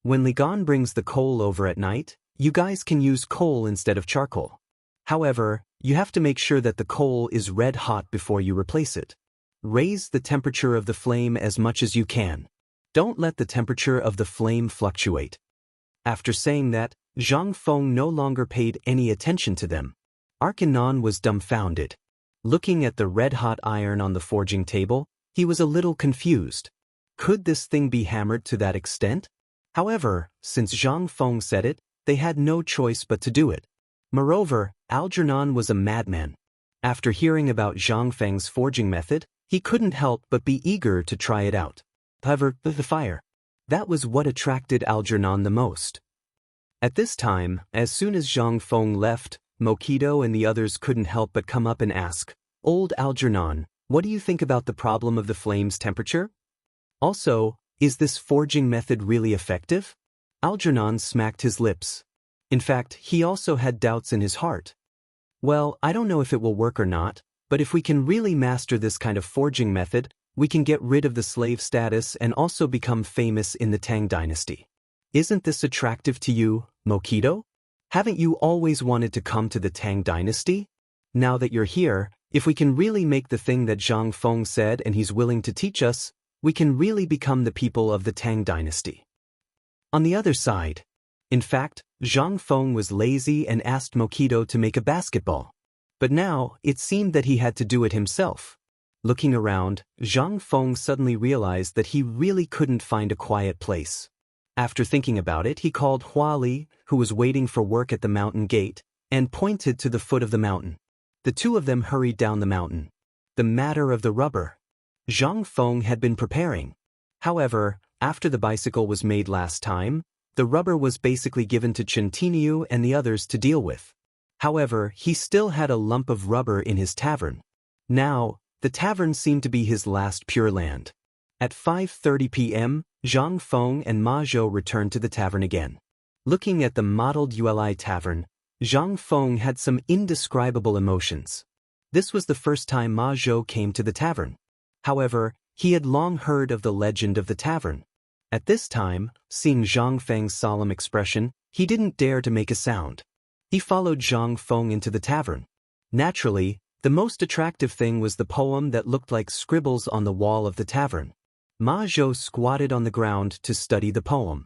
When Ligon brings the coal over at night, you guys can use coal instead of charcoal. However, you have to make sure that the coal is red-hot before you replace it. Raise the temperature of the flame as much as you can. Don't let the temperature of the flame fluctuate." After saying that, Zhang Feng no longer paid any attention to them. Arcanon was dumbfounded. Looking at the red-hot iron on the forging table, he was a little confused. Could this thing be hammered to that extent? However, since Zhang Feng said it, they had no choice but to do it. Moreover, Algernon was a madman. After hearing about Zhang Feng's forging method, he couldn't help but be eager to try it out. However, the fire. That was what attracted Algernon the most. At this time, as soon as Zhang Feng left, Mokido and the others couldn't help but come up and ask, "Old Algernon, what do you think about the problem of the flame's temperature? Also, is this forging method really effective?" Algernon smacked his lips. In fact, he also had doubts in his heart. "Well, I don't know if it will work or not, but if we can really master this kind of forging method, we can get rid of the slave status and also become famous in the Tang dynasty. Isn't this attractive to you, Mokido? Haven't you always wanted to come to the Tang dynasty? Now that you're here, if we can really make the thing that Zhang Feng said and he's willing to teach us, we can really become the people of the Tang dynasty." On the other side, in fact, Zhang Feng was lazy and asked Mokido to make a basketball. But now, it seemed that he had to do it himself. Looking around, Zhang Feng suddenly realized that he really couldn't find a quiet place. After thinking about it, he called Hua Li, who was waiting for work at the mountain gate, and pointed to the foot of the mountain. The two of them hurried down the mountain. The matter of the rubber. Zhang Feng had been preparing. However, after the bicycle was made last time, the rubber was basically given to Chen Tiniu and the others to deal with. However, he still had a lump of rubber in his tavern. Now, the tavern seemed to be his last pure land. At 5:30 p.m., Zhang Feng and Ma Zhou returned to the tavern again. Looking at the modeled Uli tavern, Zhang Feng had some indescribable emotions. This was the first time Ma Zhou came to the tavern. However, he had long heard of the legend of the tavern. At this time, seeing Zhang Feng's solemn expression, he didn't dare to make a sound. He followed Zhang Feng into the tavern. Naturally, the most attractive thing was the poem that looked like scribbles on the wall of the tavern. Ma Zhou squatted on the ground to study the poem.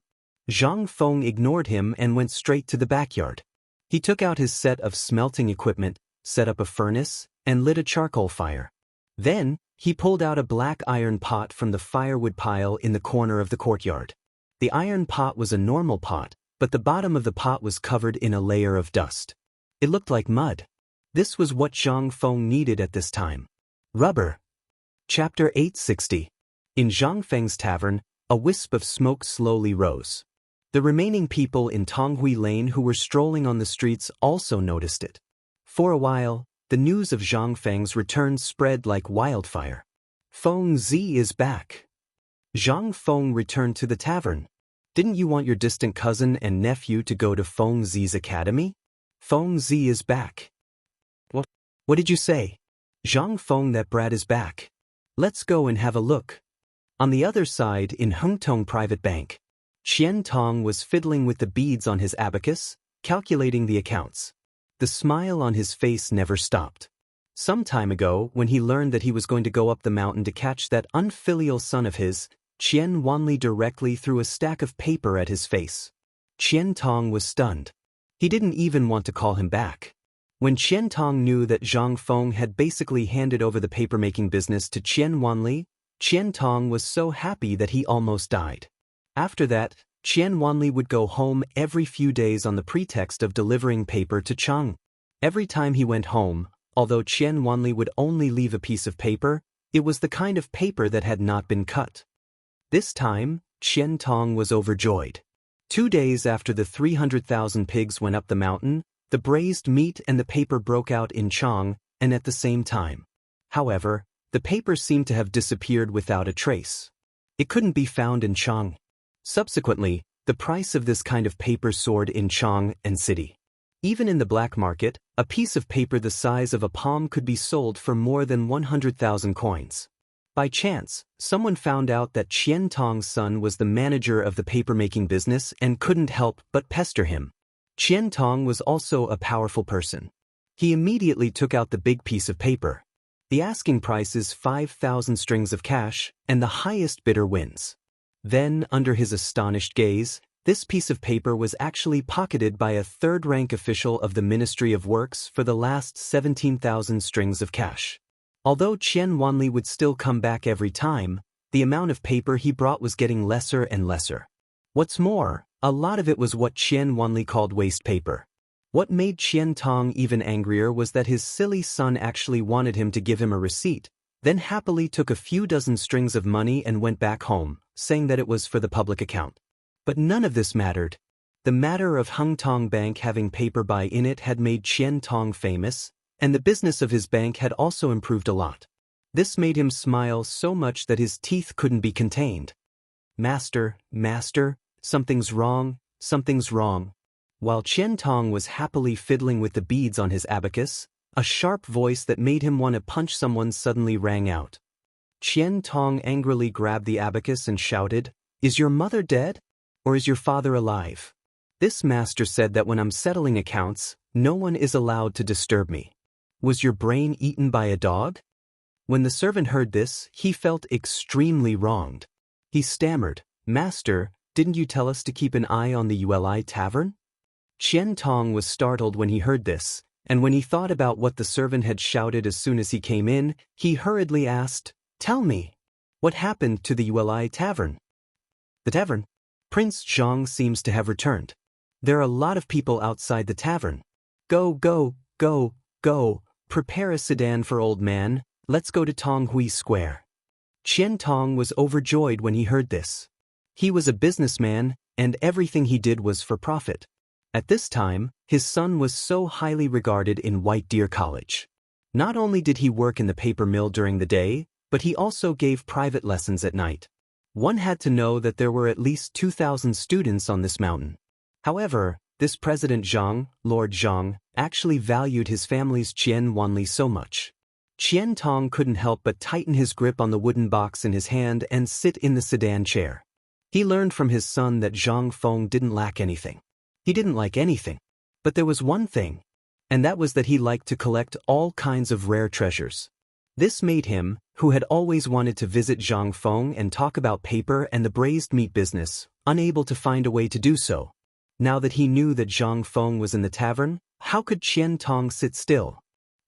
Zhang Feng ignored him and went straight to the backyard. He took out his set of smelting equipment, set up a furnace, and lit a charcoal fire. Then, he pulled out a black iron pot from the firewood pile in the corner of the courtyard. The iron pot was a normal pot, but the bottom of the pot was covered in a layer of dust. It looked like mud. This was what Zhang Feng needed at this time. Rubber. Chapter 860. In Zhang Feng's tavern, a wisp of smoke slowly rose. The remaining people in Tonghui Lane who were strolling on the streets also noticed it. For a while, the news of Zhang Feng's return spread like wildfire. "Feng Zi is back." Zhang Feng returned to the tavern. "Didn't you want your distant cousin and nephew to go to Feng Zi's academy? Feng Zi is back." What did you say?" "Zhang Feng, that brat, is back. Let's go and have a look." On the other side, in Hengtong Private Bank, Qian Tong was fiddling with the beads on his abacus, calculating the accounts. The smile on his face never stopped. Some time ago, when he learned that he was going to go up the mountain to catch that unfilial son of his, Qian Wanli directly threw a stack of paper at his face. Qian Tong was stunned. He didn't even want to call him back. When Qian Tong knew that Zhang Feng had basically handed over the papermaking business to Qian Wanli, Qian Tong was so happy that he almost died. After that, Qian Wanli would go home every few days on the pretext of delivering paper to Chang. Every time he went home, although Qian Wanli would only leave a piece of paper, it was the kind of paper that had not been cut. This time, Qian Tong was overjoyed. 2 days after the 300,000 pigs went up the mountain, the braised meat and the paper broke out in Chang, and at the same time. However, the paper seemed to have disappeared without a trace. It couldn't be found in Chang. Subsequently, the price of this kind of paper soared in Chang'an city. Even in the black market, a piece of paper the size of a palm could be sold for more than 100,000 coins. By chance, someone found out that Qian Tong's son was the manager of the paper-making business and couldn't help but pester him. Qian Tong was also a powerful person. He immediately took out the big piece of paper. The asking price is 5,000 strings of cash, and the highest bidder wins. Then, under his astonished gaze, this piece of paper was actually pocketed by a third-rank official of the Ministry of Works for the last 17,000 strings of cash. Although Qian Wanli would still come back every time, the amount of paper he brought was getting lesser and lesser. What's more, a lot of it was what Qian Wanli called waste paper. What made Qian Tong even angrier was that his silly son actually wanted him to give him a receipt, then happily took a few dozen strings of money and went back home, saying that it was for the public account. But none of this mattered. The matter of Hung Tong Bank having paper buy in it had made Qian Tong famous, and the business of his bank had also improved a lot. This made him smile so much that his teeth couldn't be contained. Master, something's wrong, something's wrong. While Qian Tong was happily fiddling with the beads on his abacus, a sharp voice that made him want to punch someone suddenly rang out. Qian Tong angrily grabbed the abacus and shouted, "Is your mother dead? Or is your father alive?" This master said that when I'm settling accounts, no one is allowed to disturb me. Was your brain eaten by a dog? When the servant heard this, he felt extremely wronged. He stammered, "Master, didn't you tell us to keep an eye on the Uli tavern?" Qian Tong was startled when he heard this, and when he thought about what the servant had shouted as soon as he came in, he hurriedly asked, "Tell me, what happened to the Uli tavern?" "The tavern? Prince Zhang seems to have returned. There are a lot of people outside the tavern. Go, prepare a sedan for old man, let's go to Tonghui Square." Qian Tong was overjoyed when he heard this. He was a businessman, and everything he did was for profit. At this time, his son was so highly regarded in White Deer College. Not only did he work in the paper mill during the day, but he also gave private lessons at night. One had to know that there were at least 2,000 students on this mountain. However, this President Zhang, Lord Zhang, actually valued his family's Qian Wanli so much. Qian Tong couldn't help but tighten his grip on the wooden box in his hand and sit in the sedan chair. He learned from his son that Zhang Feng didn't lack anything. He didn't like anything. But there was one thing, and that was that he liked to collect all kinds of rare treasures. This made him, who had always wanted to visit Zhang Feng and talk about paper and the braised meat business, unable to find a way to do so. Now that he knew that Zhang Feng was in the tavern, how could Qian Tong sit still?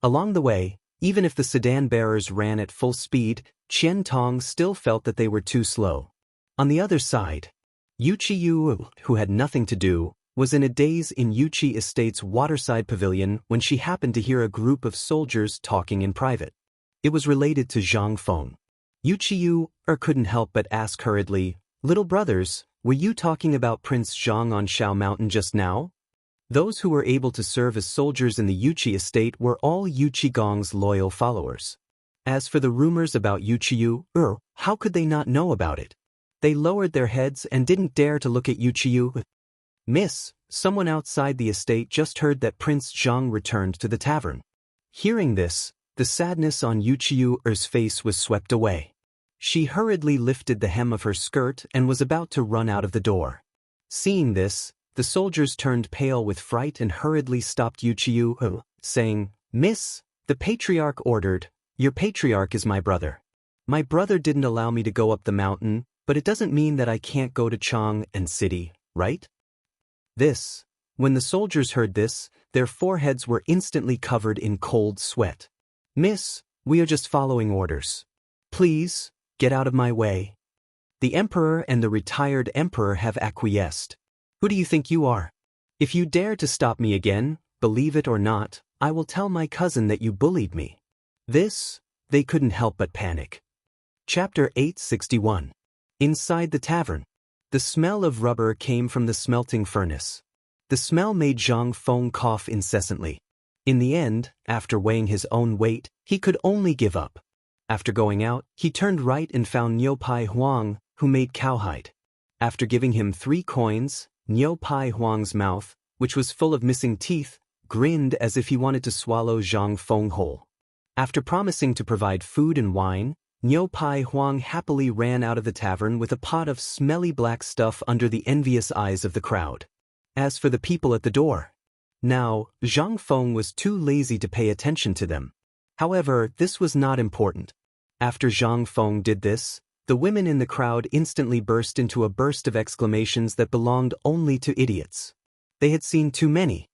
Along the way, even if the sedan bearers ran at full speed, Qian Tong still felt that they were too slow. On the other side, Yuqiu, who had nothing to do, was in a daze in Yuqi Estate's waterside pavilion when she happened to hear a group of soldiers talking in private. It was related to Zhang Feng. Yuqiu couldn't help but ask hurriedly, "Little brothers, were you talking about Prince Zhang on Shao Mountain just now?" Those who were able to serve as soldiers in the Yuqi estate were all Yuqi Gong's loyal followers. As for the rumors about Yuqiu, how could they not know about it? They lowered their heads and didn't dare to look at Yuqiu. "Miss, someone outside the estate just heard that Prince Zhang returned to the tavern." Hearing this, the sadness on Yuqiu's face was swept away. She hurriedly lifted the hem of her skirt and was about to run out of the door. Seeing this, the soldiers turned pale with fright and hurriedly stopped Yuqiu, saying, "Miss, the patriarch ordered, your patriarch is my brother. My brother didn't allow me to go up the mountain, but it doesn't mean that I can't go to Chang'an city, right?" When the soldiers heard this, their foreheads were instantly covered in cold sweat. "Miss, we are just following orders. Please, get out of my way." The emperor and the retired emperor have acquiesced. "Who do you think you are? If you dare to stop me again, believe it or not, I will tell my cousin that you bullied me." They couldn't help but panic. Chapter 861. Inside the tavern. The smell of rubber came from the smelting furnace. The smell made Zhang Feng cough incessantly. In the end, after weighing his own weight, he could only give up. After going out, he turned right and found Niu Pai Huang, who made cowhide. After giving him 3 coins, Niu Pai Huang's mouth, which was full of missing teeth, grinned as if he wanted to swallow Zhang Feng whole. After promising to provide food and wine, Niu Pai Huang happily ran out of the tavern with a pot of smelly black stuff under the envious eyes of the crowd. As for the people at the door, now, Zhang Feng was too lazy to pay attention to them. However, this was not important. After Zhang Feng did this, the women in the crowd instantly burst into a burst of exclamations that belonged only to idiots. They had seen too many.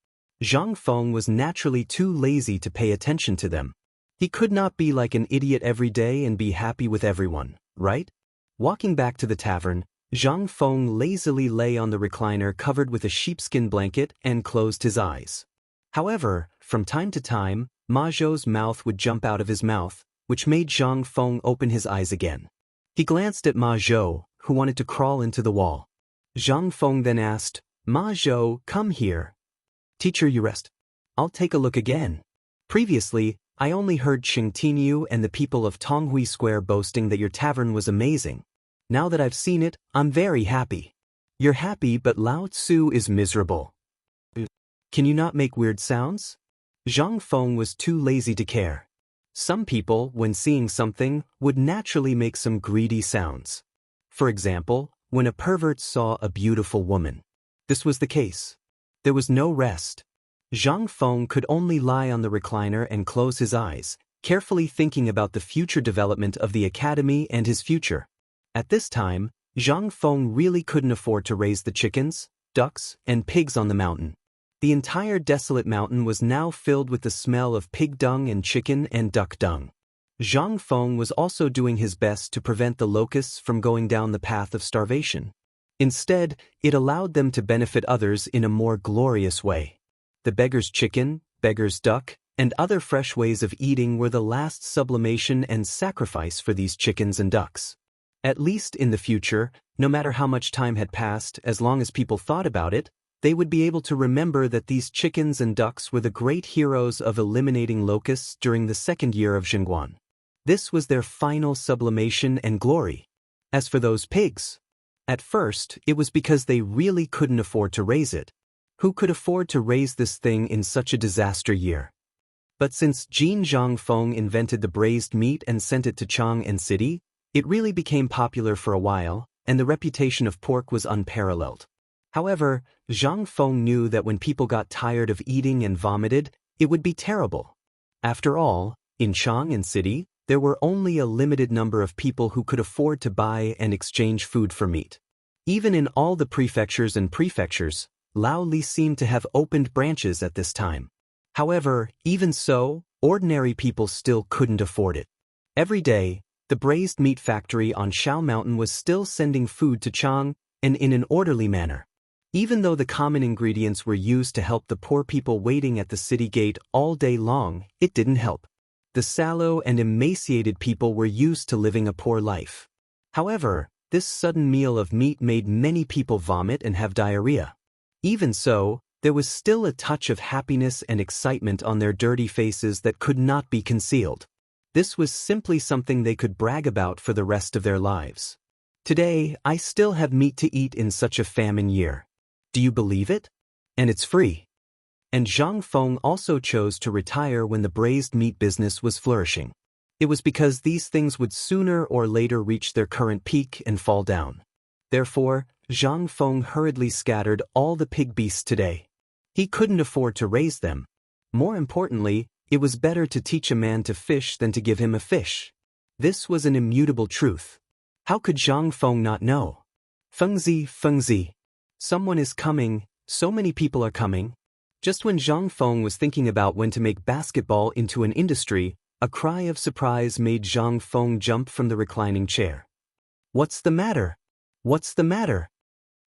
Zhang Feng was naturally too lazy to pay attention to them. He could not be like an idiot every day and be happy with everyone, right? Walking back to the tavern, Zhang Feng lazily lay on the recliner covered with a sheepskin blanket and closed his eyes. However, from time to time, Ma Zhou's mouth would jump out of his mouth, which made Zhang Feng open his eyes again. He glanced at Ma Zhou, who wanted to crawl into the wall. Zhang Feng then asked, "Ma Zhou, come here." "Teacher, you rest. I'll take a look again. Previously, I only heard Qing Tinyu and the people of Tonghui Square boasting that your tavern was amazing. Now that I've seen it, I'm very happy." "You're happy, but Lao Tzu is miserable. Can you not make weird sounds?" Zhang Feng was too lazy to care. Some people, when seeing something, would naturally make some greedy sounds. For example, when a pervert saw a beautiful woman. This was the case. There was no rest. Zhang Feng could only lie on the recliner and close his eyes, carefully thinking about the future development of the academy and his future. At this time, Zhang Feng really couldn't afford to raise the chickens, ducks, and pigs on the mountain. The entire desolate mountain was now filled with the smell of pig dung and chicken and duck dung. Zhang Feng was also doing his best to prevent the locusts from going down the path of starvation. Instead, it allowed them to benefit others in a more glorious way. The beggar's chicken, beggar's duck, and other fresh ways of eating were the last sublimation and sacrifice for these chickens and ducks. At least in the future, no matter how much time had passed, as long as people thought about it, they would be able to remember that these chickens and ducks were the great heroes of eliminating locusts during the 2nd year of Chang'an. This was their final sublimation and glory. As for those pigs, at first, it was because they really couldn't afford to raise it. Who could afford to raise this thing in such a disaster year? But since Jin Zhang Feng invented the braised meat and sent it to Chang'an City, it really became popular for a while, and the reputation of pork was unparalleled. However, Zhang Feng knew that when people got tired of eating and vomited, it would be terrible. After all, in Chang'an City, there were only a limited number of people who could afford to buy and exchange food for meat. Even in all the prefectures and prefectures, Lao Li seemed to have opened branches at this time. However, even so, ordinary people still couldn't afford it. Every day, the braised meat factory on Shao Mountain was still sending food to Chang, and in an orderly manner. Even though the common ingredients were used to help the poor people waiting at the city gate all day long, it didn't help. The sallow and emaciated people were used to living a poor life. However, this sudden meal of meat made many people vomit and have diarrhea. Even so, there was still a touch of happiness and excitement on their dirty faces that could not be concealed. This was simply something they could brag about for the rest of their lives. "Today, I still have meat to eat in such a famine year. Do you believe it? And it's free." And Zhang Feng also chose to retire when the braised meat business was flourishing. It was because these things would sooner or later reach their current peak and fall down. Therefore, Zhang Feng hurriedly scattered all the pig beasts today. He couldn't afford to raise them. More importantly, it was better to teach a man to fish than to give him a fish. This was an immutable truth. How could Zhang Feng not know? Fengzi, Fengzi. Someone is coming, so many people are coming. Just when Zhang Feng was thinking about when to make basketball into an industry, a cry of surprise made Zhang Feng jump from the reclining chair. "What's the matter? What's the matter?"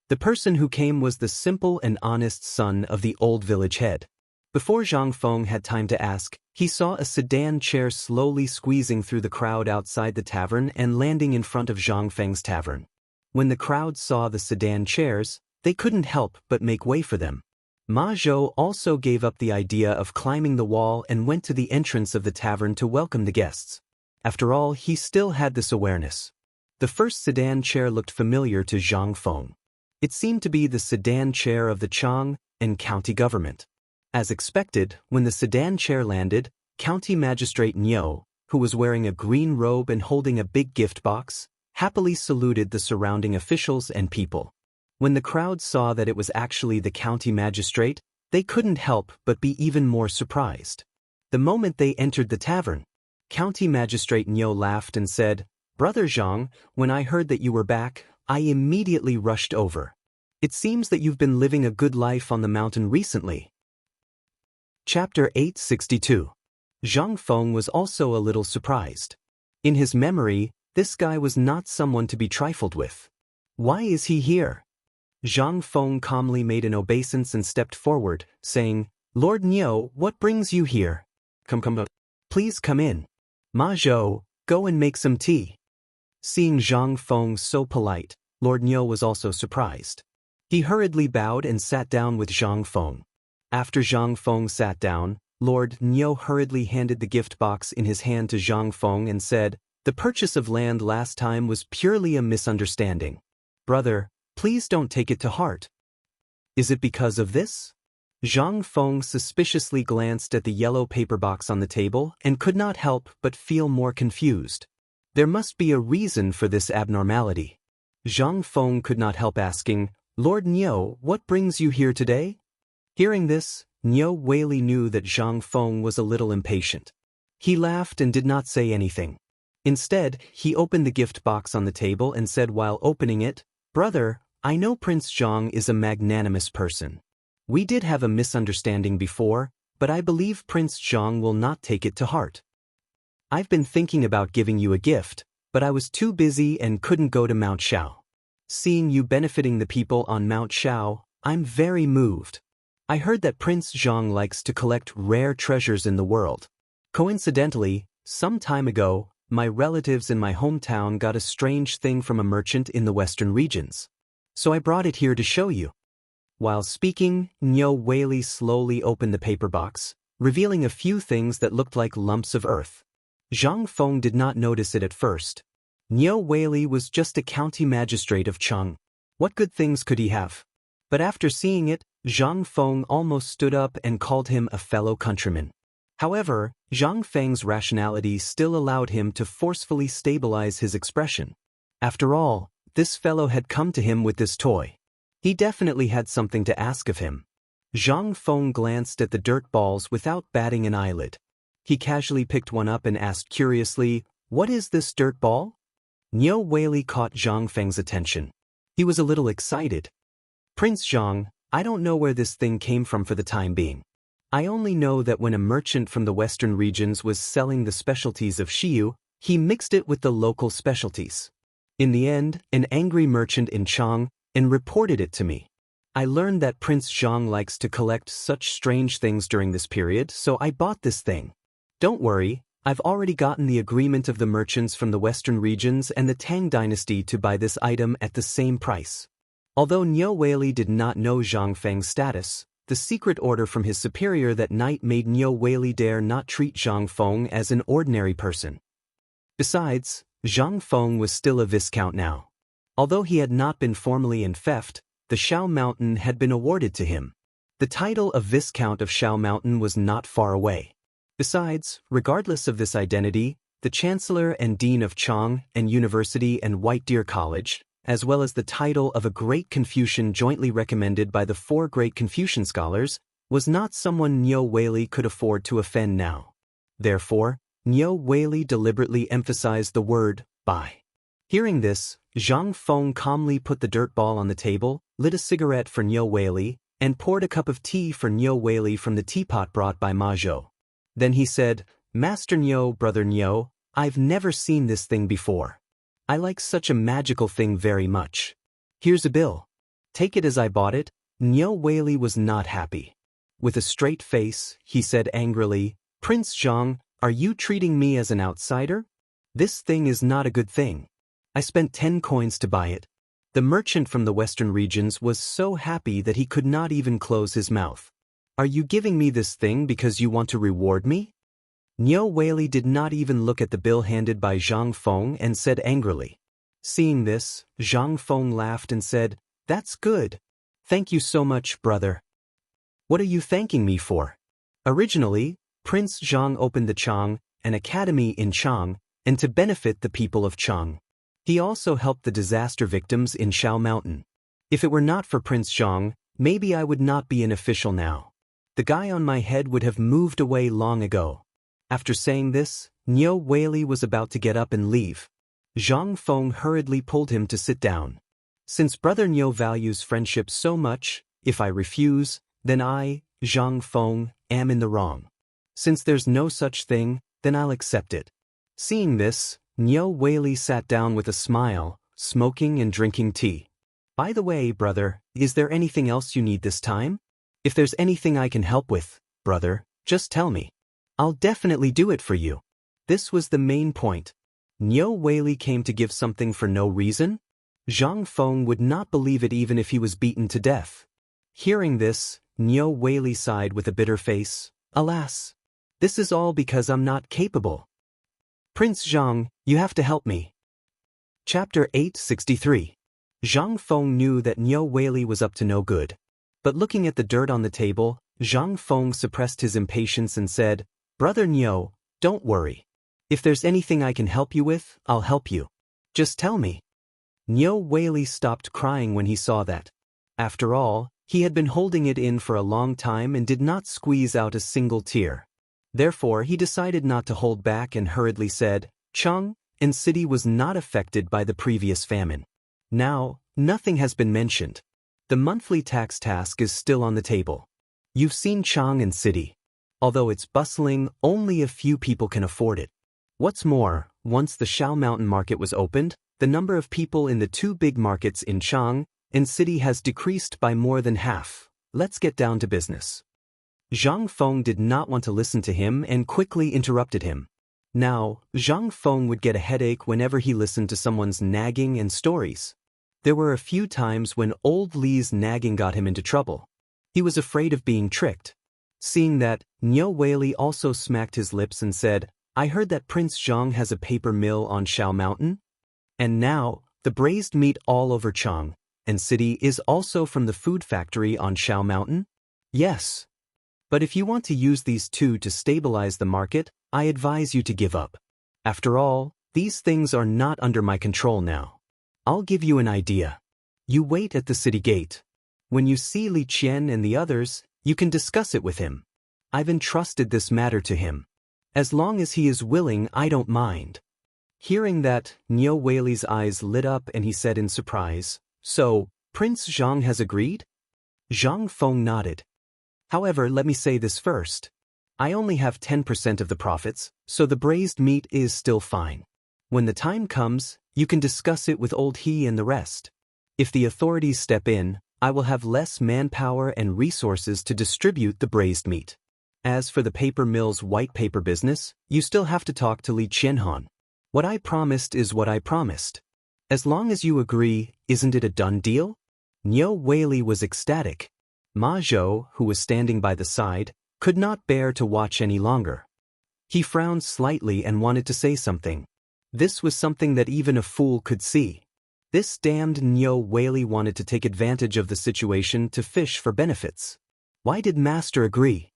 The person who came was the simple and honest son of the old village head. Before Zhang Feng had time to ask, he saw a sedan chair slowly squeezing through the crowd outside the tavern and landing in front of Zhang Feng's tavern. When the crowd saw the sedan chairs, they couldn't help but make way for them. Ma Zhou also gave up the idea of climbing the wall and went to the entrance of the tavern to welcome the guests. After all, he still had this awareness. The first sedan chair looked familiar to Zhang Feng. It seemed to be the sedan chair of the Chang'an county government. As expected, when the sedan chair landed, County Magistrate Niu, who was wearing a green robe and holding a big gift box, happily saluted the surrounding officials and people. When the crowd saw that it was actually the county magistrate, they couldn't help but be even more surprised. The moment they entered the tavern, County Magistrate Niu laughed and said, "Brother Zhang, when I heard that you were back, I immediately rushed over. It seems that you've been living a good life on the mountain recently." Chapter 862. Zhang Feng was also a little surprised. In his memory, this guy was not someone to be trifled with. Why is he here? Zhang Feng calmly made an obeisance and stepped forward, saying, "Lord Niu, what brings you here? Come. Please come in. Ma Zhou, go and make some tea." Seeing Zhang Feng so polite, Lord Niu was also surprised. He hurriedly bowed and sat down with Zhang Feng. After Zhang Feng sat down, Lord Niu hurriedly handed the gift box in his hand to Zhang Feng and said, "The purchase of land last time was purely a misunderstanding. Brother, please don't take it to heart." "Is it because of this?" Zhang Feng suspiciously glanced at the yellow paper box on the table and could not help but feel more confused. There must be a reason for this abnormality. Zhang Feng could not help asking, "Lord Niu, what brings you here today?" Hearing this, Niu Weili knew that Zhang Feng was a little impatient. He laughed and did not say anything. Instead, he opened the gift box on the table and said while opening it, "Brother, I know Prince Zhang is a magnanimous person. We did have a misunderstanding before, but I believe Prince Zhang will not take it to heart. I've been thinking about giving you a gift, but I was too busy and couldn't go to Mount Shao. Seeing you benefiting the people on Mount Shao, I'm very moved. I heard that Prince Zhang likes to collect rare treasures in the world. Coincidentally, some time ago, my relatives in my hometown got a strange thing from a merchant in the western regions. So I brought it here to show you." While speaking, Niu Weili slowly opened the paper box, revealing a few things that looked like lumps of earth. Zhang Feng did not notice it at first. Niu Weili was just a county magistrate of Chang'an. What good things could he have? But after seeing it, Zhang Feng almost stood up and called him a fellow countryman. However, Zhang Feng's rationality still allowed him to forcefully stabilize his expression. After all, this fellow had come to him with this toy. He definitely had something to ask of him. Zhang Feng glanced at the dirt balls without batting an eyelid. He casually picked one up and asked curiously, "What is this dirt ball?" Niu Weili caught Zhang Feng's attention. He was a little excited. "Prince Zhang, I don't know where this thing came from for the time being. I only know that when a merchant from the western regions was selling the specialties of Xiyu, he mixed it with the local specialties. In the end, an angry merchant in Chang'an reported it to me. I learned that Prince Zhang likes to collect such strange things during this period, so I bought this thing. Don't worry, I've already gotten the agreement of the merchants from the western regions and the Tang dynasty to buy this item at the same price." Although Niu Weili did not know Zhang Feng's status, the secret order from his superior that night made Niu Weili dare not treat Zhang Feng as an ordinary person. Besides, Zhang Feng was still a viscount now. Although he had not been formally in theft, the Shao Mountain had been awarded to him. The title of Viscount of Shao Mountain was not far away. Besides, regardless of this identity, the Chancellor and Dean of Chang'an University and White Deer College, as well as the title of a Great Confucian jointly recommended by the 4 great Confucian scholars, was not someone Niu Weili could afford to offend now. Therefore, Niu Weili deliberately emphasized the word, "buy." Hearing this, Zhang Feng calmly put the dirt ball on the table, lit a cigarette for Niu Weili, and poured a cup of tea for Niu Weili from the teapot brought by Ma Zhou. Then he said, "Master Niu, Brother Niu, I've never seen this thing before. I like such a magical thing very much. Here's a bill. Take it as I bought it." Niu Weili was not happy. With a straight face, he said angrily, "Prince Zhang, are you treating me as an outsider? This thing is not a good thing. I spent 10 coins to buy it." The merchant from the western regions was so happy that he could not even close his mouth. "Are you giving me this thing because you want to reward me?" Niu Weili did not even look at the bill handed by Zhang Feng and said angrily, Seeing this, Zhang Feng laughed and said, "That's good. Thank you so much, brother." "What are you thanking me for?" Originally, Prince Zhang opened the Chang, an academy in Chang, and to benefit the people of Chang. He also helped the disaster victims in Shao Mountain. If it were not for Prince Zhang, maybe I would not be an official now. The guy on my head would have moved away long ago. After saying this, Niu Weili was about to get up and leave. Zhang Feng hurriedly pulled him to sit down. "Since Brother Niu values friendship so much, if I refuse, then I, Zhang Feng, am in the wrong. Since there's no such thing, then I'll accept it." Seeing this, Niu Weili sat down with a smile, smoking and drinking tea. "By the way, brother, is there anything else you need this time? If there's anything I can help with, brother, just tell me. I'll definitely do it for you." This was the main point. Niu Weili came to give something for no reason? Zhang Feng would not believe it even if he was beaten to death. Hearing this, Niu Weili sighed with a bitter face. "Alas! This is all because I'm not capable. Prince Zhang, you have to help me." Chapter 863. Zhang Feng knew that Niu Weili was up to no good. But looking at the dirt on the table, Zhang Feng suppressed his impatience and said, "Brother Niu, don't worry. If there's anything I can help you with, I'll help you. Just tell me." Niu Weili stopped crying when he saw that. After all, he had been holding it in for a long time and did not squeeze out a single tear. Therefore, he decided not to hold back and hurriedly said, "Chang'an city was not affected by the previous famine. Now, nothing has been mentioned. The monthly tax task is still on the table. You've seen Chang'an city. Although it's bustling, only a few people can afford it. What's more, once the Shao Mountain market was opened, the number of people in the two big markets in Chang'an city has decreased by more than half. Let's get down to business." Zhang Feng did not want to listen to him and quickly interrupted him. Now, Zhang Feng would get a headache whenever he listened to someone's nagging and stories. There were a few times when old Li's nagging got him into trouble. He was afraid of being tricked. Seeing that, Niu Weili also smacked his lips and said, "I heard that Prince Zhang has a paper mill on Shao Mountain? And now, the braised meat all over Chang'an city is also from the food factory on Shao Mountain?" "Yes. But if you want to use these two to stabilize the market, I advise you to give up. After all, these things are not under my control now. I'll give you an idea. You wait at the city gate. When you see Li Qian and the others, you can discuss it with him. I've entrusted this matter to him. As long as he is willing, I don't mind." Hearing that, Niu Weili's eyes lit up and he said in surprise, "So, Prince Zhang has agreed?" Zhang Feng nodded. "However, let me say this first. I only have 10% of the profits, so the braised meat is still fine. When the time comes, you can discuss it with old He and the rest. If the authorities step in, I will have less manpower and resources to distribute the braised meat. As for the paper mill's white paper business, you still have to talk to Li Qianhan. What I promised is what I promised. As long as you agree, isn't it a done deal?" Niu Weili was ecstatic. Ma Zhou, who was standing by the side, could not bear to watch any longer. He frowned slightly and wanted to say something. This was something that even a fool could see. This damned Niu Weili wanted to take advantage of the situation to fish for benefits. Why did Master agree?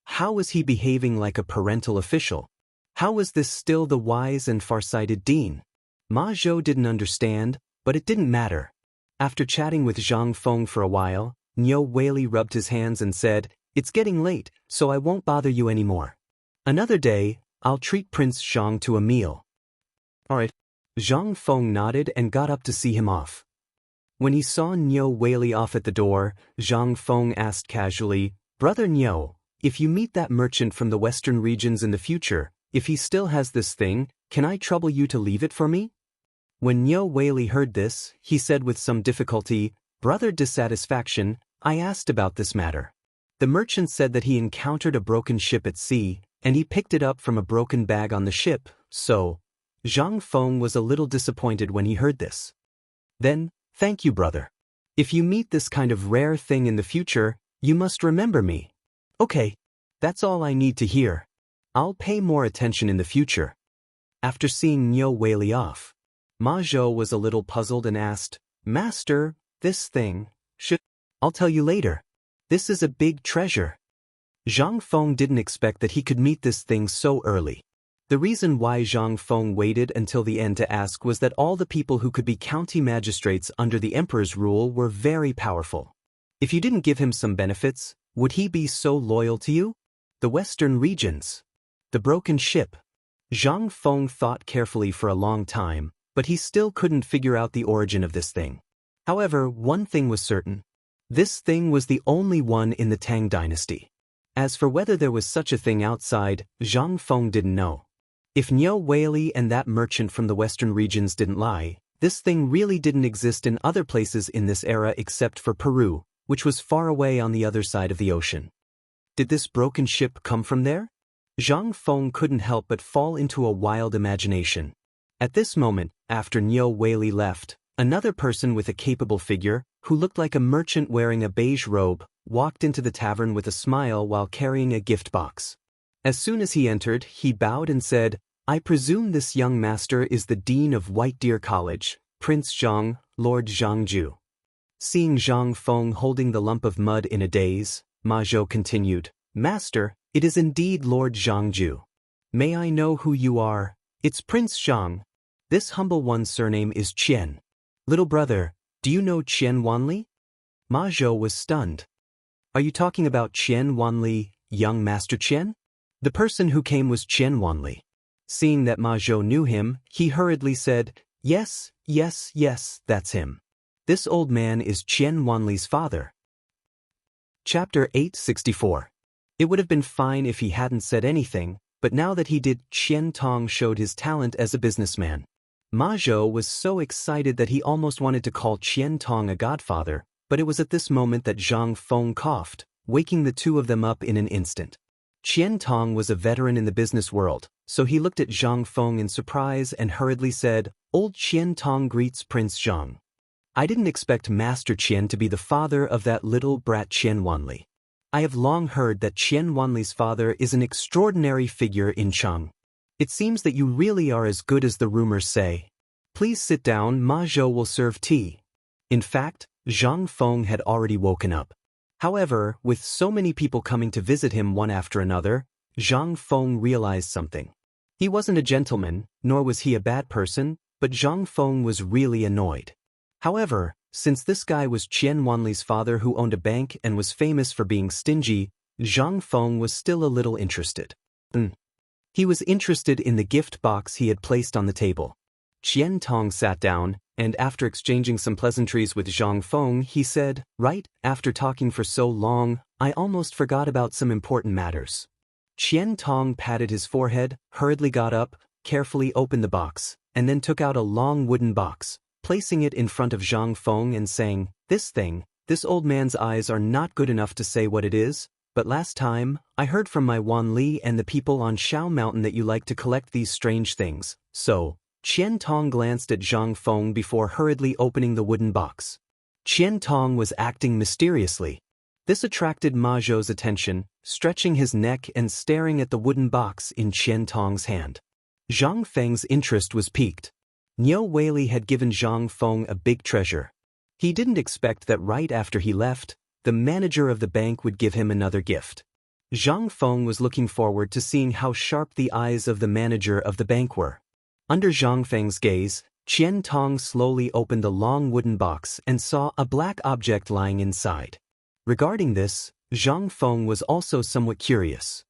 How was he behaving like a parental official? How was this still the wise and farsighted dean? Ma Zhou didn't understand, but it didn't matter. After chatting with Zhang Feng for a while, Niu Weili rubbed his hands and said, "It's getting late, so I won't bother you anymore. Another day, I'll treat Prince Zhang to a meal." "All right." Zhang Feng nodded and got up to see him off. When he saw Niu Weili off at the door, Zhang Feng asked casually, "Brother Niu, if you meet that merchant from the western regions in the future, if he still has this thing, can I trouble you to leave it for me?" When Niu Weili heard this, he said with some difficulty, "Brother Dissatisfaction, I asked about this matter. The merchant said that he encountered a broken ship at sea, and he picked it up from a broken bag on the ship, so..." Zhang Feng was a little disappointed when he heard this. "Then, thank you, brother. If you meet this kind of rare thing in the future, you must remember me." "Okay. That's all I need to hear. I'll pay more attention in the future." After seeing Niu Weili off, Ma Zhou was a little puzzled and asked, Master, this thing, I'll tell you later. This is a big treasure. Zhang Feng didn't expect that he could meet this thing so early. The reason why Zhang Feng waited until the end to ask was that all the people who could be county magistrates under the emperor's rule were very powerful. If you didn't give him some benefits, would he be so loyal to you? The western regions. The broken ship. Zhang Feng thought carefully for a long time, but he still couldn't figure out the origin of this thing. However, one thing was certain. This thing was the only one in the Tang dynasty. As for whether there was such a thing outside, Zhang Feng didn't know. If Niu Weili and that merchant from the western regions didn't lie, this thing really didn't exist in other places in this era except for Peru, which was far away on the other side of the ocean. Did this broken ship come from there? Zhang Feng couldn't help but fall into a wild imagination. At this moment, after Niu Weili left, another person with a capable figure, who looked like a merchant wearing a beige robe, walked into the tavern with a smile while carrying a gift box. As soon as he entered, he bowed and said, I presume this young master is the dean of White Deer College, Prince Zhang, Lord Zhangju. Seeing Zhang Feng holding the lump of mud in a daze, Ma Zhou continued, Master, it is indeed Lord Zhangju. May I know who you are? It's Prince Zhang. This humble one's surname is Qian. Little brother, do you know Qian Wanli? Ma Zhou was stunned. Are you talking about Qian Wanli, young Master Qian? The person who came was Qian Wanli. Seeing that Ma Zhou knew him, he hurriedly said, Yes, yes, yes, that's him. This old man is Qian Wanli's father. Chapter 864. It would have been fine if he hadn't said anything, but now that he did, Qian Tong showed his talent as a businessman. Ma Zhou was so excited that he almost wanted to call Qian Tong a godfather, but it was at this moment that Zhang Feng coughed, waking the two of them up in an instant. Qian Tong was a veteran in the business world, so he looked at Zhang Feng in surprise and hurriedly said, Old Qian Tong greets Prince Zhang. I didn't expect Master Qian to be the father of that little brat Qian Wanli. I have long heard that Qian Wanli's father is an extraordinary figure in Chang. It seems that you really are as good as the rumors say. Please sit down, Ma Zhou will serve tea. In fact, Zhang Feng had already woken up. However, with so many people coming to visit him one after another, Zhang Feng realized something. He wasn't a gentleman, nor was he a bad person, but Zhang Feng was really annoyed. However, since this guy was Qian Wanli's father who owned a bank and was famous for being stingy, Zhang Feng was still a little interested. He was interested in the gift box he had placed on the table. Qian Tong sat down, and after exchanging some pleasantries with Zhang Feng, he said, Right, after talking for so long, I almost forgot about some important matters. Qian Tong patted his forehead, hurriedly got up, carefully opened the box, and then took out a long wooden box, placing it in front of Zhang Feng and saying, This old man's eyes are not good enough to say what it is, but last time, I heard from my Wan Li and the people on Shao Mountain that you like to collect these strange things, so, Qian Tong glanced at Zhang Feng before hurriedly opening the wooden box. Qian Tong was acting mysteriously. This attracted Ma Zhou's attention, stretching his neck and staring at the wooden box in Qian Tong's hand. Zhang Feng's interest was piqued. Niu Weili had given Zhang Feng a big treasure. He didn't expect that right after he left, the manager of the bank would give him another gift. Zhang Feng was looking forward to seeing how sharp the eyes of the manager of the bank were. Under Zhang Feng's gaze, Qian Tong slowly opened the long wooden box and saw a black object lying inside. Regarding this, Zhang Feng was also somewhat curious.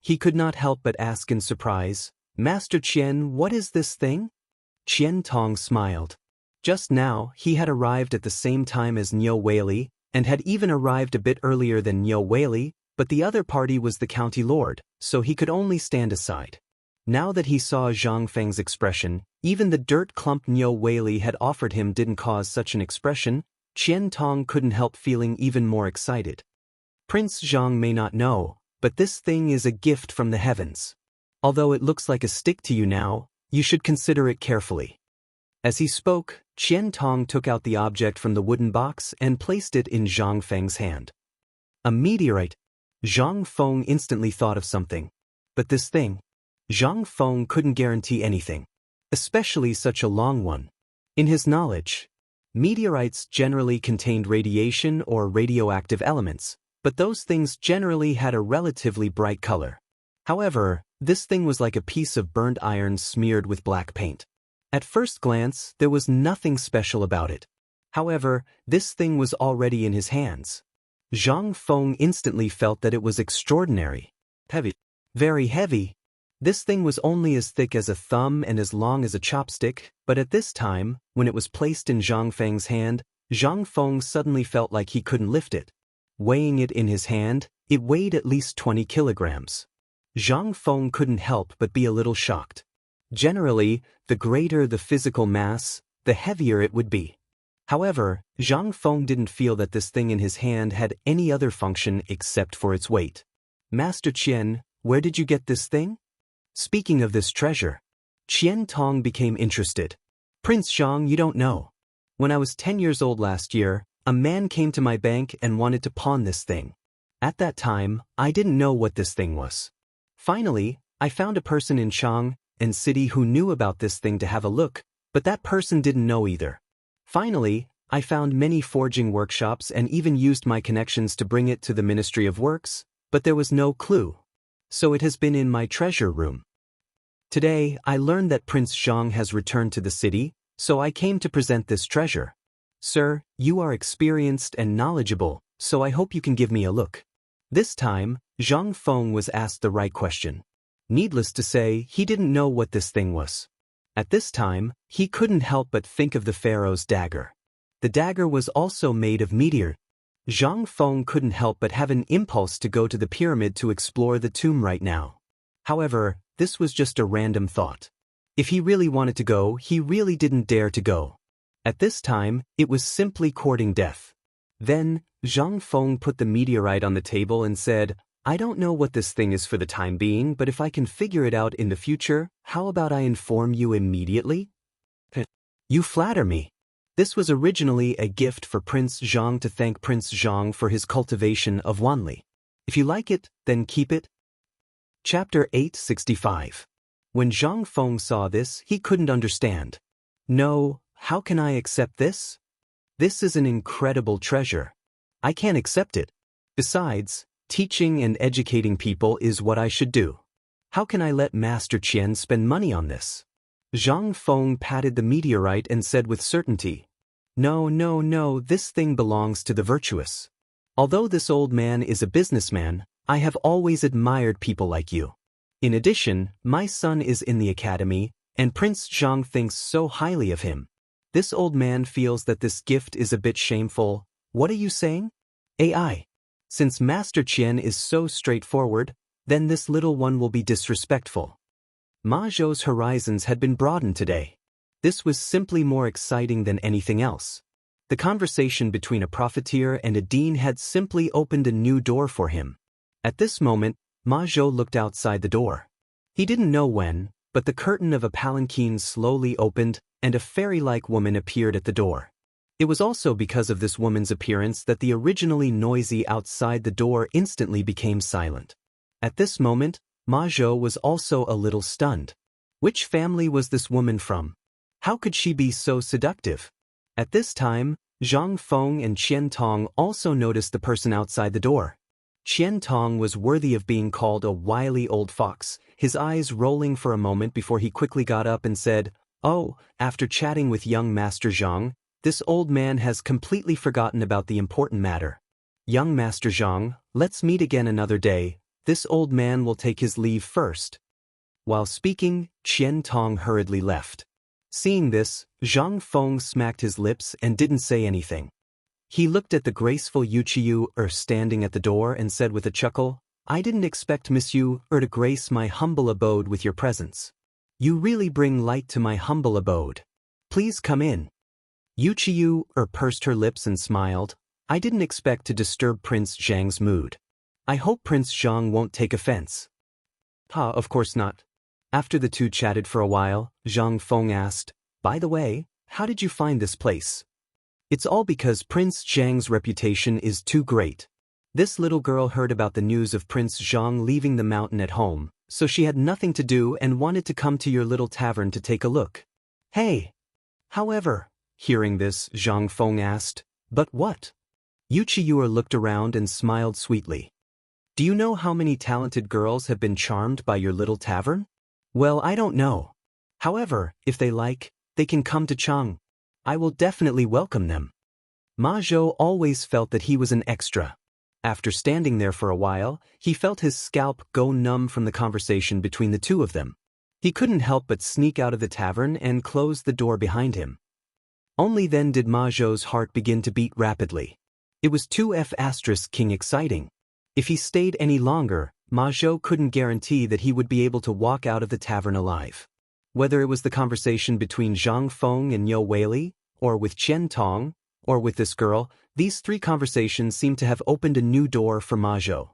He could not help but ask in surprise, Master Qian, what is this thing? Qian Tong smiled. Just now, he had arrived at the same time as Niu Weili, and had even arrived a bit earlier than Niu Weili, but the other party was the county lord, so he could only stand aside. Now that he saw Zhang Feng's expression, even the dirt clump Niu Weili had offered him didn't cause such an expression. Qian Tong couldn't help feeling even more excited. Prince Zhang may not know, but this thing is a gift from the heavens. Although it looks like a stick to you now, you should consider it carefully. As he spoke, Qian Tong took out the object from the wooden box and placed it in Zhang Feng's hand. A meteorite. Zhang Feng instantly thought of something. But this thing? Zhang Feng couldn't guarantee anything, especially such a long one. In his knowledge, meteorites generally contained radiation or radioactive elements, but those things generally had a relatively bright color. However, this thing was like a piece of burnt iron smeared with black paint. At first glance, there was nothing special about it. However, this thing was already in his hands. Zhang Feng instantly felt that it was extraordinary. Heavy. Very heavy. This thing was only as thick as a thumb and as long as a chopstick, but at this time, when it was placed in Zhang Feng's hand, Zhang Feng suddenly felt like he couldn't lift it. Weighing it in his hand, it weighed at least 20 kilograms. Zhang Feng couldn't help but be a little shocked. Generally, the greater the physical mass, the heavier it would be. However, Zhang Feng didn't feel that this thing in his hand had any other function except for its weight. Master Qian, where did you get this thing? Speaking of this treasure, Qian Tong became interested. Prince Zhang, you don't know. When I was 10 years old last year, a man came to my bank and wanted to pawn this thing. At that time, I didn't know what this thing was. Finally, I found a person in Chang'an city who knew about this thing to have a look, but that person didn't know either. Finally, I found many forging workshops and even used my connections to bring it to the Ministry of Works, but there was no clue. So it has been in my treasure room. Today, I learned that Prince Zhang has returned to the city, so I came to present this treasure. Sir, you are experienced and knowledgeable, so I hope you can give me a look. This time, Zhang Feng was asked the right question. Needless to say, he didn't know what this thing was. At this time, he couldn't help but think of the pharaoh's dagger. The dagger was also made of meteor. Zhang Feng couldn't help but have an impulse to go to the pyramid to explore the tomb right now. However, this was just a random thought. If he really wanted to go, he really didn't dare to go. At this time, it was simply courting death. Then, Zhang Feng put the meteorite on the table and said, I don't know what this thing is for the time being, but if I can figure it out in the future, how about I inform you immediately? You flatter me. This was originally a gift for Prince Zhang to thank Prince Zhang for his cultivation of Wang Lin. If you like it, then keep it. Chapter 865. When Zhang Feng saw this, he couldn't understand. No, how can I accept this? This is an incredible treasure. I can't accept it. Besides, teaching and educating people is what I should do. How can I let Master Qian spend money on this? Zhang Feng patted the meteorite and said with certainty, No, this thing belongs to the virtuous. Although this old man is a businessman, I have always admired people like you. In addition, my son is in the academy, and Prince Zhang thinks so highly of him. This old man feels that this gift is a bit shameful. What are you saying? AI. Since Master Qian is so straightforward, then this little one will be disrespectful. Ma Zhou's horizons had been broadened today. This was simply more exciting than anything else. The conversation between a profiteer and a dean had simply opened a new door for him. At this moment, Ma Zhou looked outside the door. He didn't know when, but the curtain of a palanquin slowly opened, and a fairy-like woman appeared at the door. It was also because of this woman's appearance that the originally noisy outside the door instantly became silent. At this moment, Ma Zhou was also a little stunned. Which family was this woman from? How could she be so seductive? At this time, Zhang Feng and Qian Tong also noticed the person outside the door. Qian Tong was worthy of being called a wily old fox, his eyes rolling for a moment before he quickly got up and said, Oh, after chatting with young Master Zhang, this old man has completely forgotten about the important matter. Young Master Zhang, let's meet again another day. This old man will take his leave first. While speaking, Qian Tong hurriedly left. Seeing this, Zhang Feng smacked his lips and didn't say anything. He looked at the graceful Wuxia standing at the door and said with a chuckle, I didn't expect Miss Yu to grace my humble abode with your presence. You really bring light to my humble abode. Please come in. Wuxia pursed her lips and smiled. I didn't expect to disturb Prince Zhang's mood. I hope Prince Zhang won't take offense. Of course not. After the two chatted for a while, Zhang Feng asked, By the way, how did you find this place? It's all because Prince Zhang's reputation is too great. This little girl heard about the news of Prince Zhang leaving the mountain at home, so she had nothing to do and wanted to come to your little tavern to take a look. Hey! However, hearing this, Zhang Feng asked, "But what?" Yu Qiuer looked around and smiled sweetly. "Do you know how many talented girls have been charmed by your little tavern? Well, I don't know. However, if they like, they can come to Chang. I will definitely welcome them." Ma Zhou always felt that he was an extra. After standing there for a while, he felt his scalp go numb from the conversation between the two of them. He couldn't help but sneak out of the tavern and close the door behind him. Only then did Ma Zhou's heart begin to beat rapidly. It was 2F*King exciting. If he stayed any longer, Ma Zhou couldn't guarantee that he would be able to walk out of the tavern alive. Whether it was the conversation between Zhang Feng and Yo Weili, or with Qian Tong, or with this girl, these three conversations seemed to have opened a new door for Ma Zhou.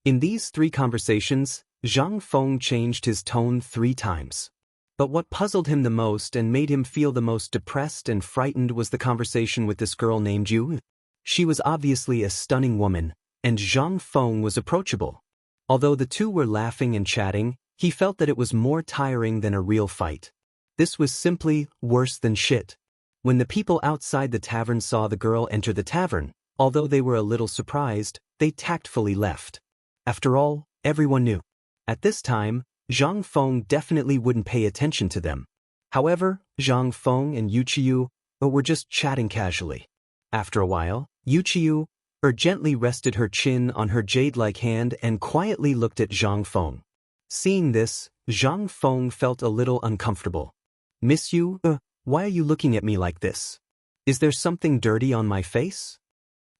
In these three conversations, Zhang Feng changed his tone 3 times. But what puzzled him the most and made him feel the most depressed and frightened was the conversation with this girl named Yu. She was obviously a stunning woman, and Zhang Feng was approachable. Although the two were laughing and chatting, he felt that it was more tiring than a real fight. This was simply worse than shit. When the people outside the tavern saw the girl enter the tavern, although they were a little surprised, they tactfully left. After all, everyone knew. At this time, Zhang Feng definitely wouldn't pay attention to them. However, Zhang Feng and Yu Qiu were just chatting casually. After a while, Yu Qiu gently rested her chin on her jade-like hand and quietly looked at Zhang Feng. Seeing this, Zhang Feng felt a little uncomfortable. "Miss Yu, why are you looking at me like this? Is there something dirty on my face?"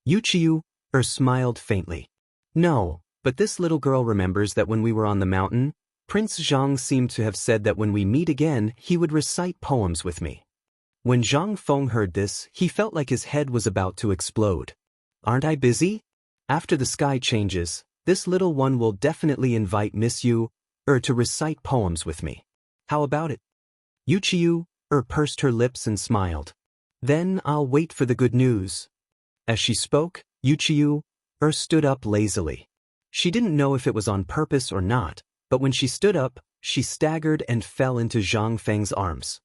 Yu Qiu smiled faintly. "No, but this little girl remembers that when we were on the mountain, Prince Zhang seemed to have said that when we meet again, he would recite poems with me." When Zhang Feng heard this, he felt like his head was about to explode. "Aren't I busy? After the sky changes, this little one will definitely invite Miss Yu to recite poems with me. How about it?" Yu Qiu pursed her lips and smiled. "Then I'll wait for the good news." As she spoke, Yu Qiu stood up lazily. She didn't know if it was on purpose or not, but when she stood up, she staggered and fell into Zhang Feng's arms.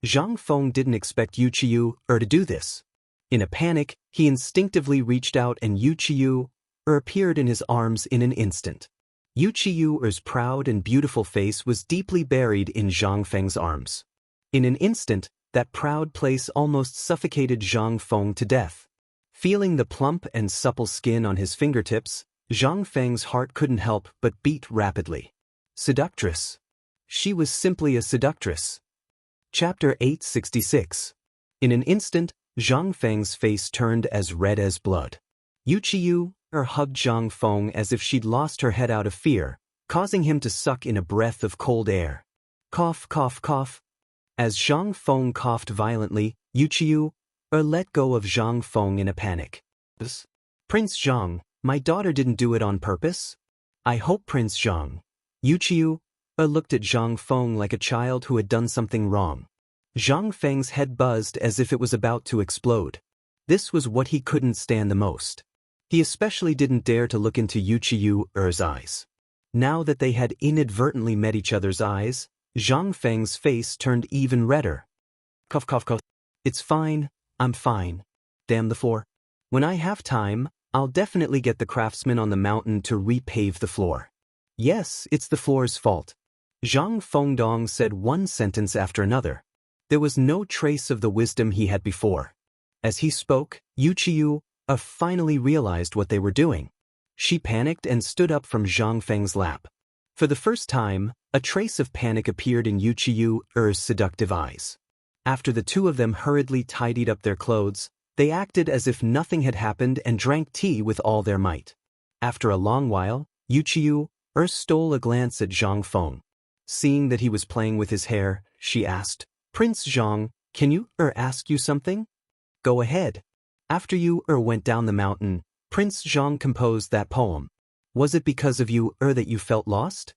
Zhang Feng didn't expect Yu Qiu to do this. In a panic, he instinctively reached out and Yu Qiu appeared in his arms in an instant. Yu Qiu's proud and beautiful face was deeply buried in Zhang Feng's arms. In an instant, that proud place almost suffocated Zhang Feng to death. Feeling the plump and supple skin on his fingertips, Zhang Feng's heart couldn't help but beat rapidly. Seductress. She was simply a seductress. Chapter 866. In an instant, Zhang Feng's face turned as red as blood. Yu Qiu hugged Zhang Feng as if she'd lost her head out of fear, causing him to suck in a breath of cold air. Cough, cough, cough. As Zhang Feng coughed violently, Yu Qiu let go of Zhang Feng in a panic. "Prince Zhang, my daughter didn't do it on purpose. I hope Prince Zhang." Yu Qiu looked at Zhang Feng like a child who had done something wrong. Zhang Feng's head buzzed as if it was about to explode. This was what he couldn't stand the most. He especially didn't dare to look into Yu Qiu's eyes. Now that they had inadvertently met each other's eyes, Zhang Feng's face turned even redder. "Cough, cough, cough. It's fine, I'm fine. Damn the floor. When I have time, I'll definitely get the craftsman on the mountain to repave the floor." "Yes, it's the floor's fault." Zhang Fengdong said one sentence after another. There was no trace of the wisdom he had before. As he spoke, Yu Qiu finally realized what they were doing. She panicked and stood up from Zhang Feng's lap. For the first time, a trace of panic appeared in Yu Qiu's seductive eyes. After the two of them hurriedly tidied up their clothes, they acted as if nothing had happened and drank tea with all their might. After a long while, Yu Qiu stole a glance at Zhang Feng. Seeing that he was playing with his hair, she asked, "Prince Zhang, can you ask you something?" "Go ahead." "After you went down the mountain, Prince Zhang composed that poem. Was it because of you that you felt lost?"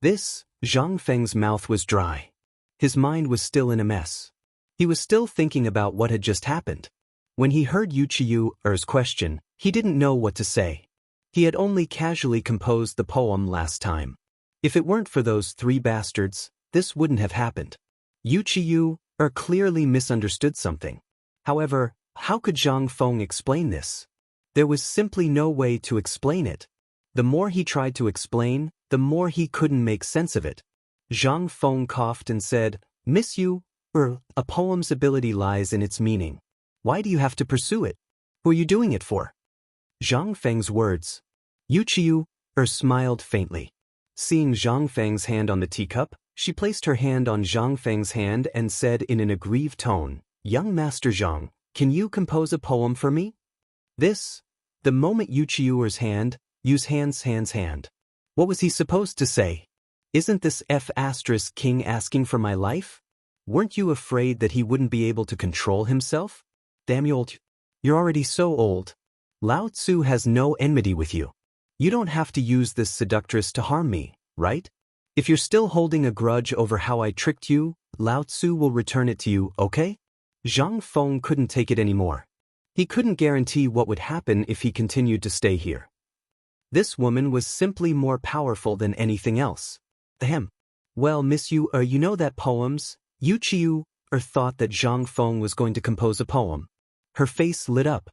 This, Zhang Feng's mouth was dry. His mind was still in a mess. He was still thinking about what had just happened. When he heard Yu Qiu's question, he didn't know what to say. He had only casually composed the poem last time. If it weren't for those 3 bastards, this wouldn't have happened. Yu Qiu clearly misunderstood something. However, how could Zhang Feng explain this? There was simply no way to explain it. The more he tried to explain, the more he couldn't make sense of it. Zhang Feng coughed and said, Miss Yu, a poem's ability lies in its meaning. Why do you have to pursue it? Who are you doing it for? Zhang Feng's words. Yu Qiu, smiled faintly. Seeing Zhang Feng's hand on the teacup, she placed her hand on Zhang Feng's hand and said in an aggrieved tone, Young Master Zhang, can you compose a poem for me? The moment Yu Qiu's hand, Yu's hand. What was he supposed to say? Isn't this King asking for my life? Weren't you afraid that he wouldn't be able to control himself? Damn you old. You're already so old. Lao Tzu has no enmity with you. You don't have to use this seductress to harm me, right? If you're still holding a grudge over how I tricked you, Lao Tzu will return it to you, okay? Zhang Feng couldn't take it anymore. He couldn't guarantee what would happen if he continued to stay here. This woman was simply more powerful than anything else. Ahem. Well, Miss Yu, you know that poems? Yu Qiu, thought that Zhang Feng was going to compose a poem. Her face lit up.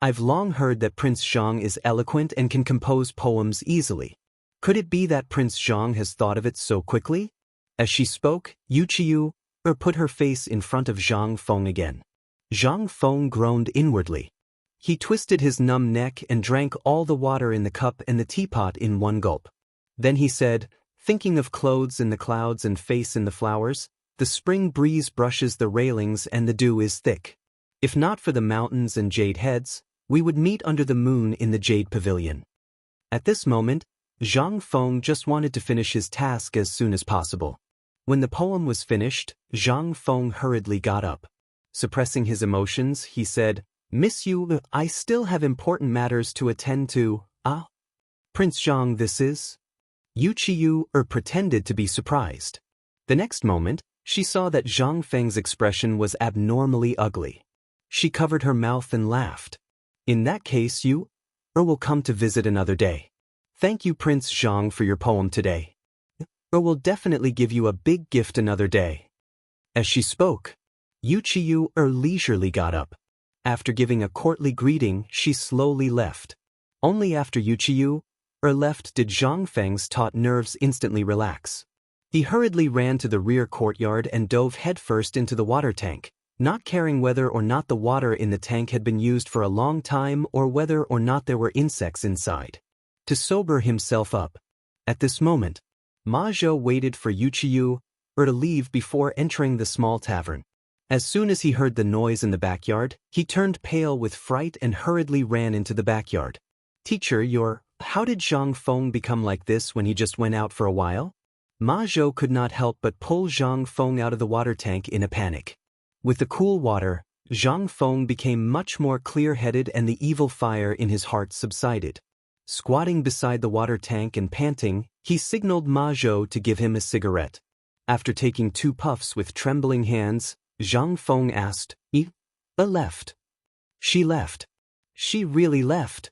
I've long heard that Prince Zhang is eloquent and can compose poems easily. Could it be that Prince Zhang has thought of it so quickly? As she spoke, Yu Qiu, put her face in front of Zhang Feng again. Zhang Feng groaned inwardly. He twisted his numb neck and drank all the water in the cup and the teapot in one gulp. Then he said, thinking of clothes in the clouds and face in the flowers, the spring breeze brushes the railings and the dew is thick. If not for the mountains and jade heads, we would meet under the moon in the jade pavilion. At this moment, Zhang Feng just wanted to finish his task as soon as possible. When the poem was finished, Zhang Feng hurriedly got up. Suppressing his emotions, he said, Miss Yu, I still have important matters to attend to. Prince Zhang, this is? Yu Qiu pretended to be surprised. The next moment, she saw that Zhang Feng's expression was abnormally ugly. She covered her mouth and laughed. In that case, you will come to visit another day. Thank you, Prince Zhang, for your poem today. Will definitely give you a big gift another day. As she spoke, Yu Qiu leisurely got up. After giving a courtly greeting, she slowly left. Only after Yu Qiu left did Zhang Feng's taut nerves instantly relax. He hurriedly ran to the rear courtyard and dove headfirst into the water tank, not caring whether or not the water in the tank had been used for a long time or whether or not there were insects inside. To sober himself up. At this moment, Ma Zhou waited for Yu Qiu to leave before entering the small tavern. As soon as he heard the noise in the backyard, he turned pale with fright and hurriedly ran into the backyard. Teacher, how did Zhang Feng become like this when he just went out for a while? Ma Zhou could not help but pull Zhang Feng out of the water tank in a panic. With the cool water, Zhang Feng became much more clear-headed and the evil fire in his heart subsided. Squatting beside the water tank and panting, he signaled Ma Zhou to give him a cigarette. After taking 2 puffs with trembling hands, Zhang Feng asked, left. She left. She really left.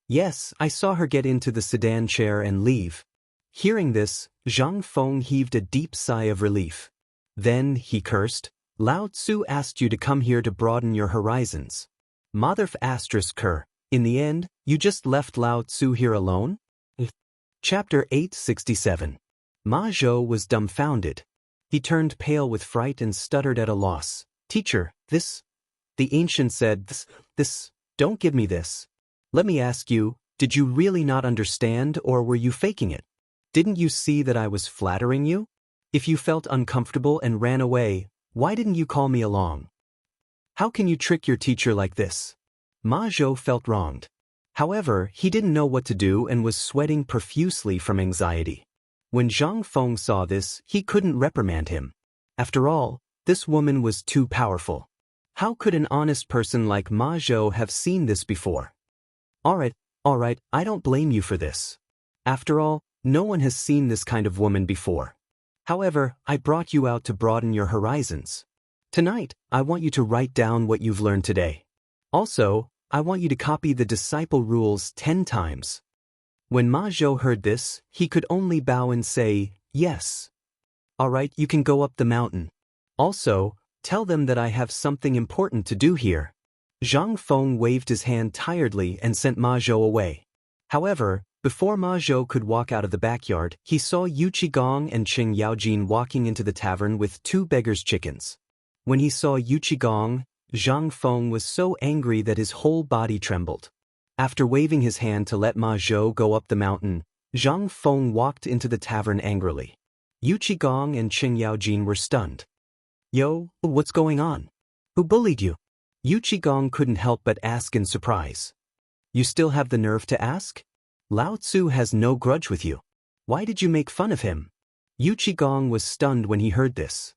Yes, I saw her get into the sedan chair and leave. Hearing this, Zhang Feng heaved a deep sigh of relief. Then, he cursed, Lao Tzu asked you to come here to broaden your horizons. Motherf ***, in the end, you just left Lao Tzu here alone? Chapter 867. Ma Zhou was dumbfounded. He turned pale with fright and stuttered at a loss. Teacher, this? The ancient said, this, don't give me this. Let me ask you, did you really not understand or were you faking it? Didn't you see that I was flattering you? If you felt uncomfortable and ran away, why didn't you call me along? How can you trick your teacher like this? Ma Zhou felt wronged. However, he didn't know what to do and was sweating profusely from anxiety. When Zhang Feng saw this, he couldn't reprimand him. After all, this woman was too powerful. How could an honest person like Ma Zhou have seen this before? All right, I don't blame you for this. After all, no one has seen this kind of woman before. However, I brought you out to broaden your horizons. Tonight, I want you to write down what you've learned today. Also, I want you to copy the disciple rules 10 times. When Ma Zhou heard this, he could only bow and say, yes. All right, you can go up the mountain. Also, Tell them that I have something important to do here. Zhang Feng waved his hand tiredly and sent Ma Zhou away. However, before Ma Zhou could walk out of the backyard, he saw Yu Qigong and Qing Yaojin walking into the tavern with 2 beggars' chickens. When he saw Yu Qigong, Zhang Feng was so angry that his whole body trembled. After waving his hand to let Ma Zhou go up the mountain, Zhang Feng walked into the tavern angrily. Yu Qigong and Qing Yaojin were stunned. Yo, what's going on? Who bullied you? Yu Qigong couldn't help but ask in surprise. You still have the nerve to ask? Lao Tzu has no grudge with you. Why did you make fun of him? Yu Qigong was stunned when he heard this.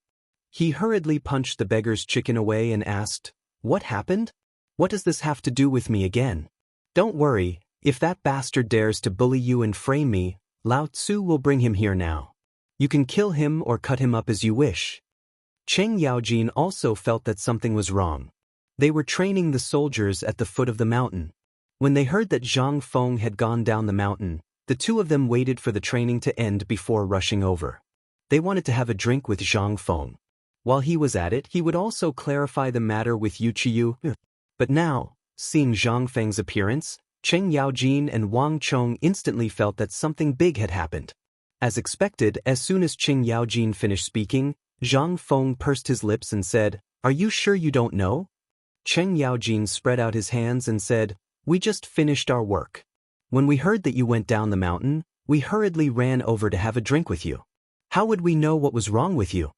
He hurriedly punched the beggar's chicken away and asked, What happened? What does this have to do with me again? Don't worry, if that bastard dares to bully you and frame me, Lao Tzu will bring him here now. You can kill him or cut him up as you wish. Cheng Yaojin also felt that something was wrong. They were training the soldiers at the foot of the mountain. When they heard that Zhang Feng had gone down the mountain, the 2 of them waited for the training to end before rushing over. They wanted to have a drink with Zhang Feng. While he was at it, he would also clarify the matter with Yu Qiyu. But now, seeing Zhang Feng's appearance, Cheng Yaojin and Wang Chong instantly felt that something big had happened. As expected, as soon as Cheng Yaojin finished speaking, Zhang Feng pursed his lips and said, Are you sure you don't know? Cheng Yaojin spread out his hands and said, We just finished our work. When we heard that you went down the mountain, we hurriedly ran over to have a drink with you. How would we know what was wrong with you?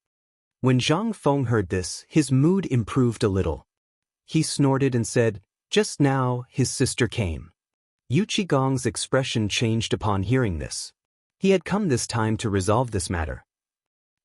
When Zhang Feng heard this, his mood improved a little. He snorted and said, Just now, his sister came. Yu Qigong's expression changed upon hearing this. He had come this time to resolve this matter.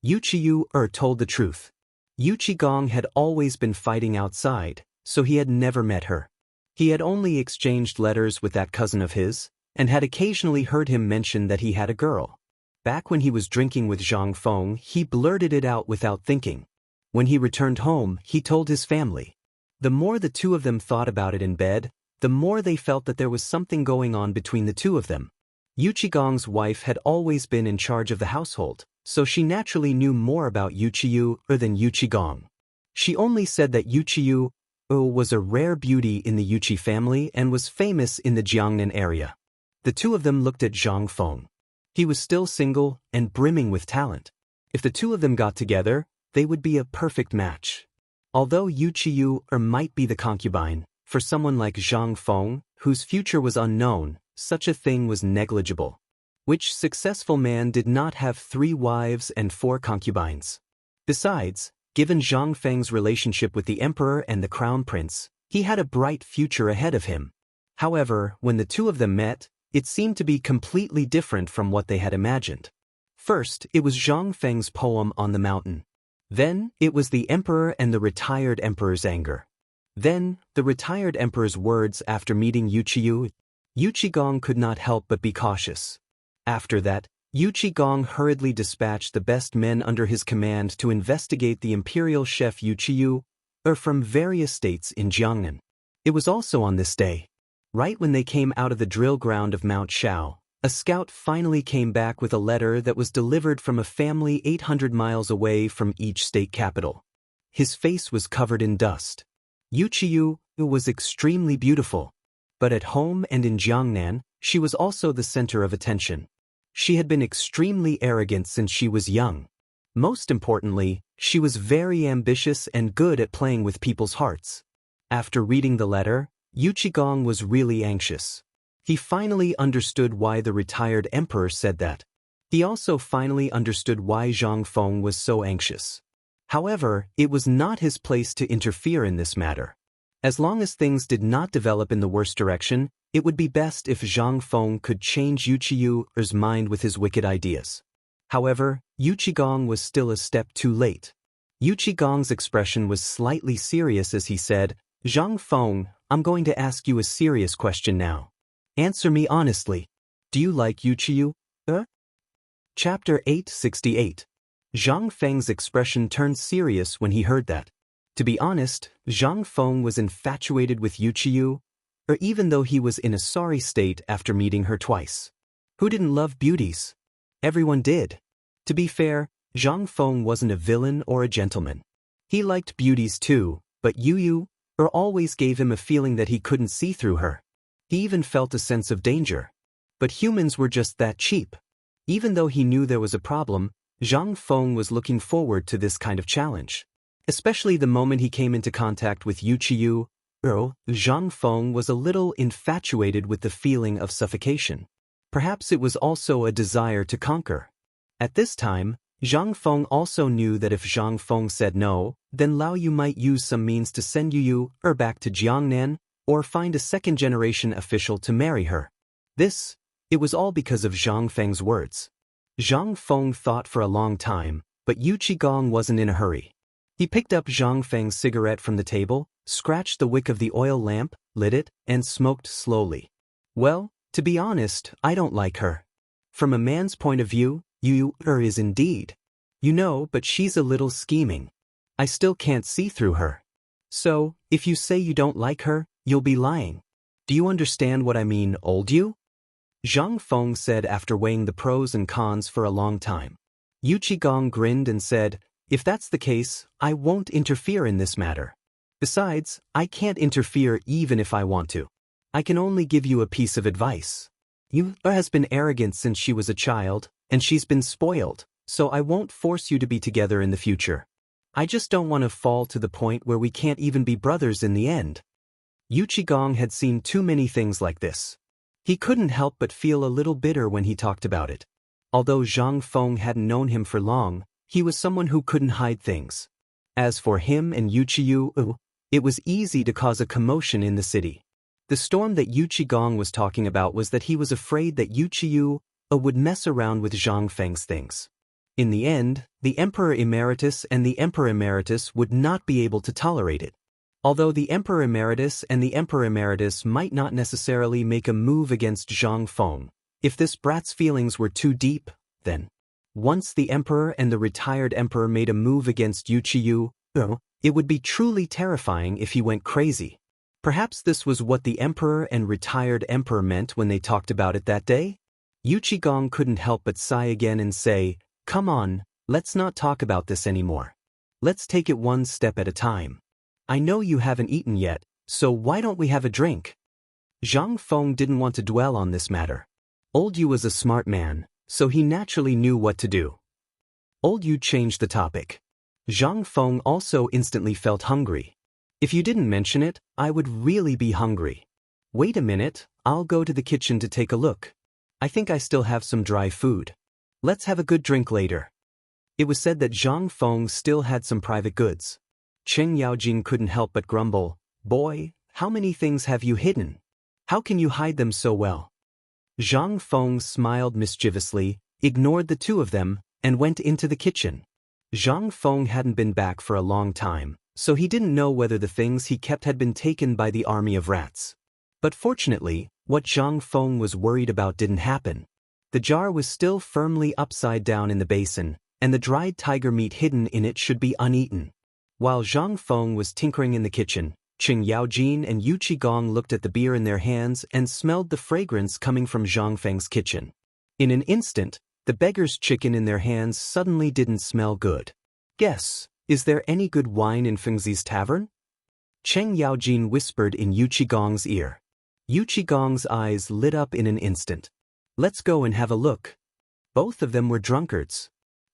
Yu Qiyu told the truth. Yu Qigong had always been fighting outside, so he had never met her. He had only exchanged letters with that cousin of his, and had occasionally heard him mention that he had a girl. Back when he was drinking with Zhang Feng, he blurted it out without thinking. When he returned home, he told his family. The more the 2 of them thought about it in bed, the more they felt that there was something going on between the 2 of them. Yu Qigong's wife had always been in charge of the household, so she naturally knew more about Yu Qiyu than Yu Qigong. She only said that Yu Qiyu was a rare beauty in the Yuqi family and was famous in the Jiangnan area. The 2 of them looked at Zhang Feng. He was still single and brimming with talent. If the 2 of them got together, they would be a perfect match. Although Yu Qiyu might be the concubine, for someone like Zhang Feng, whose future was unknown, such a thing was negligible. Which successful man did not have 3 wives and 4 concubines? Besides, given Zhang Feng's relationship with the emperor and the crown prince, he had a bright future ahead of him. However, when the 2 of them met, it seemed to be completely different from what they had imagined. First, it was Zhang Feng's poem on the mountain. Then, it was the emperor and the retired emperor's anger. Then, the retired emperor's words after meeting Yu Qiyu. Yu Qigong could not help but be cautious. After that, Yu Qigong hurriedly dispatched the best men under his command to investigate the imperial chef Yu Qiyu, from various states in Jiangnan. It was also on this day, right when they came out of the drill ground of Mount Shao, a scout finally came back with a letter that was delivered from a family 800 miles away from each state capital. His face was covered in dust. Yu Qiyu was extremely beautiful, but at home and in Jiangnan, she was also the center of attention. She had been extremely arrogant since she was young. Most importantly, she was very ambitious and good at playing with people's hearts. After reading the letter, Yu Qigong was really anxious. He finally understood why the retired emperor said that. He also finally understood why Zhang Feng was so anxious. However, it was not his place to interfere in this matter. As long as things did not develop in the worst direction, it would be best if Zhang Feng could change Yu Qiyu's mind with his wicked ideas. However, Yu Qigong was still a step too late. Yu Qigong's expression was slightly serious as he said, Zhang Feng, I'm going to ask you a serious question now. Answer me honestly. Do you like Yu Qiyu? Chapter 868. Zhang Feng's expression turned serious when he heard that. To be honest, Zhang Feng was infatuated with Yu Qiyu, even though he was in a sorry state after meeting her twice. Who didn't love beauties? Everyone did. To be fair, Zhang Feng wasn't a villain or a gentleman. He liked beauties too, but Yu always gave him a feeling that he couldn't see through her. He even felt a sense of danger. But humans were just that cheap. Even though he knew there was a problem, Zhang Feng was looking forward to this kind of challenge. Especially the moment he came into contact with Yu, Zhang Feng was a little infatuated with the feeling of suffocation. Perhaps it was also a desire to conquer. At this time, Zhang Feng also knew that if Zhang Feng said no, then Lao Yu might use some means to send Yu back to Jiangnan, or find a second-generation official to marry her. It was all because of Zhang Feng's words. Zhang Feng thought for a long time, but Yu Qigong wasn't in a hurry. He picked up Zhang Feng's cigarette from the table, scratched the wick of the oil lamp, lit it, and smoked slowly. Well, to be honest, I don't like her. From a man's point of view, Yu is indeed. But she's a little scheming. I still can't see through her. So, if you say you don't like her, you'll be lying. Do you understand what I mean, old Yu? Zhang Feng said after weighing the pros and cons for a long time. Yu Qigong grinned and said, if that's the case, I won't interfere in this matter. Besides, I can't interfere even if I want to. I can only give you a piece of advice. Yu has been arrogant since she was a child, and she's been spoiled, so I won't force you to be together in the future. I just don't want to fall to the point where we can't even be brothers in the end. Yu Qigong had seen too many things like this. He couldn't help but feel a little bitter when he talked about it. Although Zhang Feng hadn't known him for long, he was someone who couldn't hide things. As for him and Yu, it was easy to cause a commotion in the city. The storm that Yu Qigong was talking about was that he was afraid that Yu would mess around with Zhang Feng's things. In the end, the Emperor Emeritus and the Emperor Emeritus would not be able to tolerate it. Although the Emperor Emeritus and the Emperor Emeritus might not necessarily make a move against Zhang Feng, if this brat's feelings were too deep, then. Once the Emperor and the retired Emperor made a move against Yu, it would be truly terrifying if he went crazy. Perhaps this was what the Emperor and retired Emperor meant when they talked about it that day? Yu Qigong couldn't help but sigh again and say, come on, let's not talk about this anymore. Let's take it one step at a time. I know you haven't eaten yet, so why don't we have a drink? Zhang Feng didn't want to dwell on this matter. Old Yu was a smart man, so he naturally knew what to do. Old Yu changed the topic. Zhang Feng also instantly felt hungry. If you didn't mention it, I would really be hungry. Wait a minute, I'll go to the kitchen to take a look. I think I still have some dry food. Let's have a good drink later. It was said that Zhang Feng still had some private goods. Cheng Yaojin couldn't help but grumble, boy, how many things have you hidden? How can you hide them so well? Zhang Feng smiled mischievously, ignored the two of them, and went into the kitchen. Zhang Feng hadn't been back for a long time, so he didn't know whether the things he kept had been taken by the army of rats. But fortunately, what Zhang Feng was worried about didn't happen. The jar was still firmly upside down in the basin, and the dried tiger meat hidden in it should be uneaten. While Zhang Feng was tinkering in the kitchen, Cheng Yaojin and Yu Qigong looked at the beer in their hands and smelled the fragrance coming from Zhang Feng's kitchen. In an instant, the beggar's chicken in their hands suddenly didn't smell good. Guess, is there any good wine in Fengzi's tavern? Cheng Yaojin whispered in Yu Qigong's ear. Yu Qigong's eyes lit up in an instant. Let's go and have a look. Both of them were drunkards.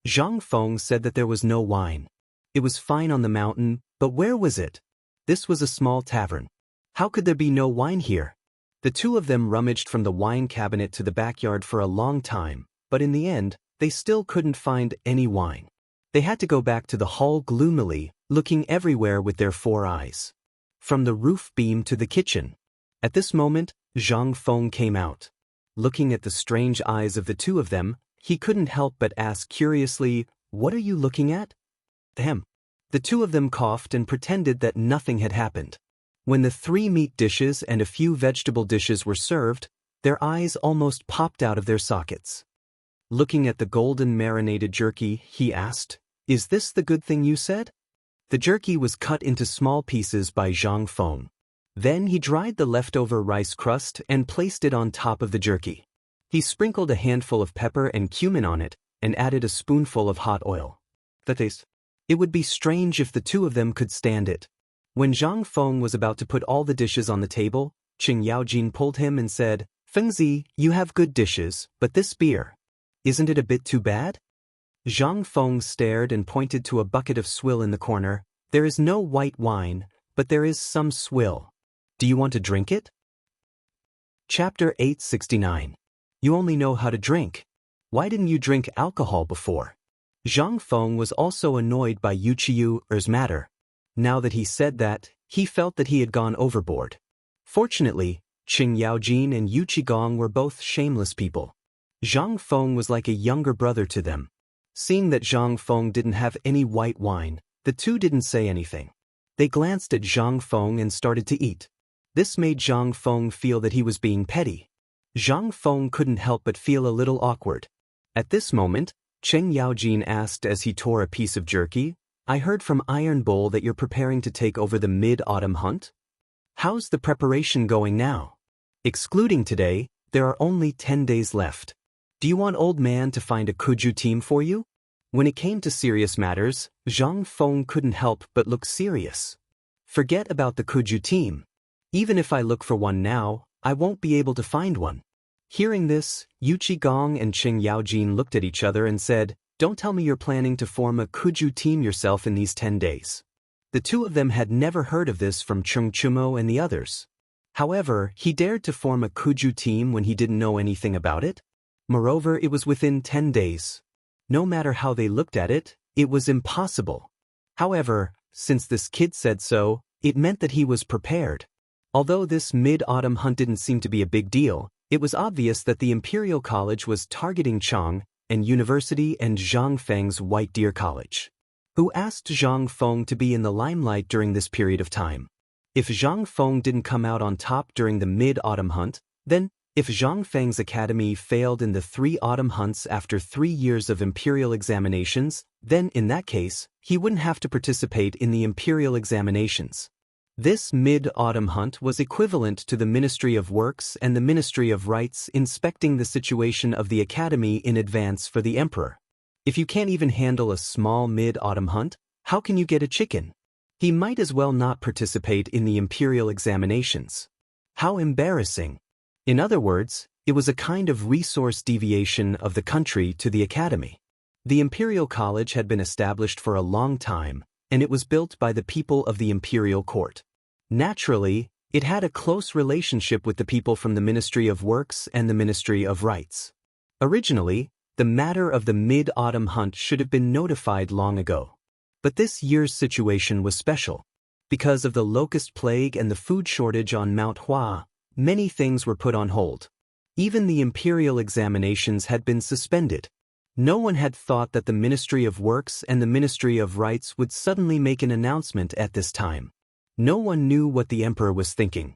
Zhang Feng said that there was no wine. It was fine on the mountain, but where was it? This was a small tavern. How could there be no wine here? The two of them rummaged from the wine cabinet to the backyard for a long time, but in the end, they still couldn't find any wine. They had to go back to the hall gloomily, looking everywhere with their 4 eyes. From the roof beam to the kitchen. At this moment, Zhang Feng came out. Looking at the strange eyes of the two of them, he couldn't help but ask curiously, "What are you looking at?" Them. The two of them coughed and pretended that nothing had happened. When the 3 meat dishes and a few vegetable dishes were served, their eyes almost popped out of their sockets. Looking at the golden marinated jerky, he asked, "Is this the good thing you said?" The jerky was cut into small pieces by Zhang Feng. Then he dried the leftover rice crust and placed it on top of the jerky. He sprinkled a handful of pepper and cumin on it and added a spoonful of hot oil. The taste. It would be strange if the two of them could stand it. When Zhang Feng was about to put all the dishes on the table, Qing Yaojin pulled him and said, "Fengzi, you have good dishes, but this beer, isn't it a bit too bad?" Zhang Feng stared and pointed to a bucket of swill in the corner. "There is no white wine, but there is some swill. Do you want to drink it?" Chapter 869. You only know how to drink. Why didn't you drink alcohol before? Zhang Feng was also annoyed by Yu Qiu's matter. Now that he said that, he felt that he had gone overboard. Fortunately, Qing Yaojin and Yu Qigong were both shameless people. Zhang Feng was like a younger brother to them. Seeing that Zhang Feng didn't have any white wine, the two didn't say anything. They glanced at Zhang Feng and started to eat. This made Zhang Feng feel that he was being petty. Zhang Feng couldn't help but feel a little awkward. At this moment, Cheng Yaojin asked as he tore a piece of jerky, "I heard from Iron Bull that you're preparing to take over the mid-autumn hunt? How's the preparation going now? Excluding today, there are only 10 days left. Do you want Old Man to find a Kuju team for you?" When it came to serious matters, Zhang Feng couldn't help but look serious. "Forget about the Kuju team. Even if I look for one now, I won't be able to find one." Hearing this, Yu Qigong and Qing Yaojin looked at each other and said, "Don't tell me you're planning to form a Kuju team yourself in these 10 days. The two of them had never heard of this from Chung Chumo and the others. However, he dared to form a Kuju team when he didn't know anything about it. Moreover, it was within 10 days. No matter how they looked at it, it was impossible. However, since this kid said so, it meant that he was prepared. Although this mid-autumn hunt didn't seem to be a big deal, it was obvious that the Imperial College was targeting Chang'an University and Zhang Feng's White Deer College, who asked Zhang Feng to be in the limelight during this period of time. If Zhang Feng didn't come out on top during the mid-autumn hunt, then, if Zhang Feng's academy failed in the 3 autumn hunts after 3 years of imperial examinations, then in that case, he wouldn't have to participate in the imperial examinations. This mid-autumn hunt was equivalent to the Ministry of Works and the Ministry of Rights inspecting the situation of the academy in advance for the emperor. If you can't even handle a small mid-autumn hunt, how can you get a chicken? He might as well not participate in the imperial examinations. How embarrassing. In other words, it was a kind of resource deviation of the country to the academy. The Imperial College had been established for a long time, and it was built by the people of the imperial court. Naturally, it had a close relationship with the people from the Ministry of Works and the Ministry of Rights. Originally, the matter of the mid-autumn hunt should have been notified long ago. But this year's situation was special. Because of the locust plague and the food shortage on Mount Hua, many things were put on hold. Even the imperial examinations had been suspended. No one had thought that the Ministry of Works and the Ministry of Rights would suddenly make an announcement at this time. No one knew what the emperor was thinking.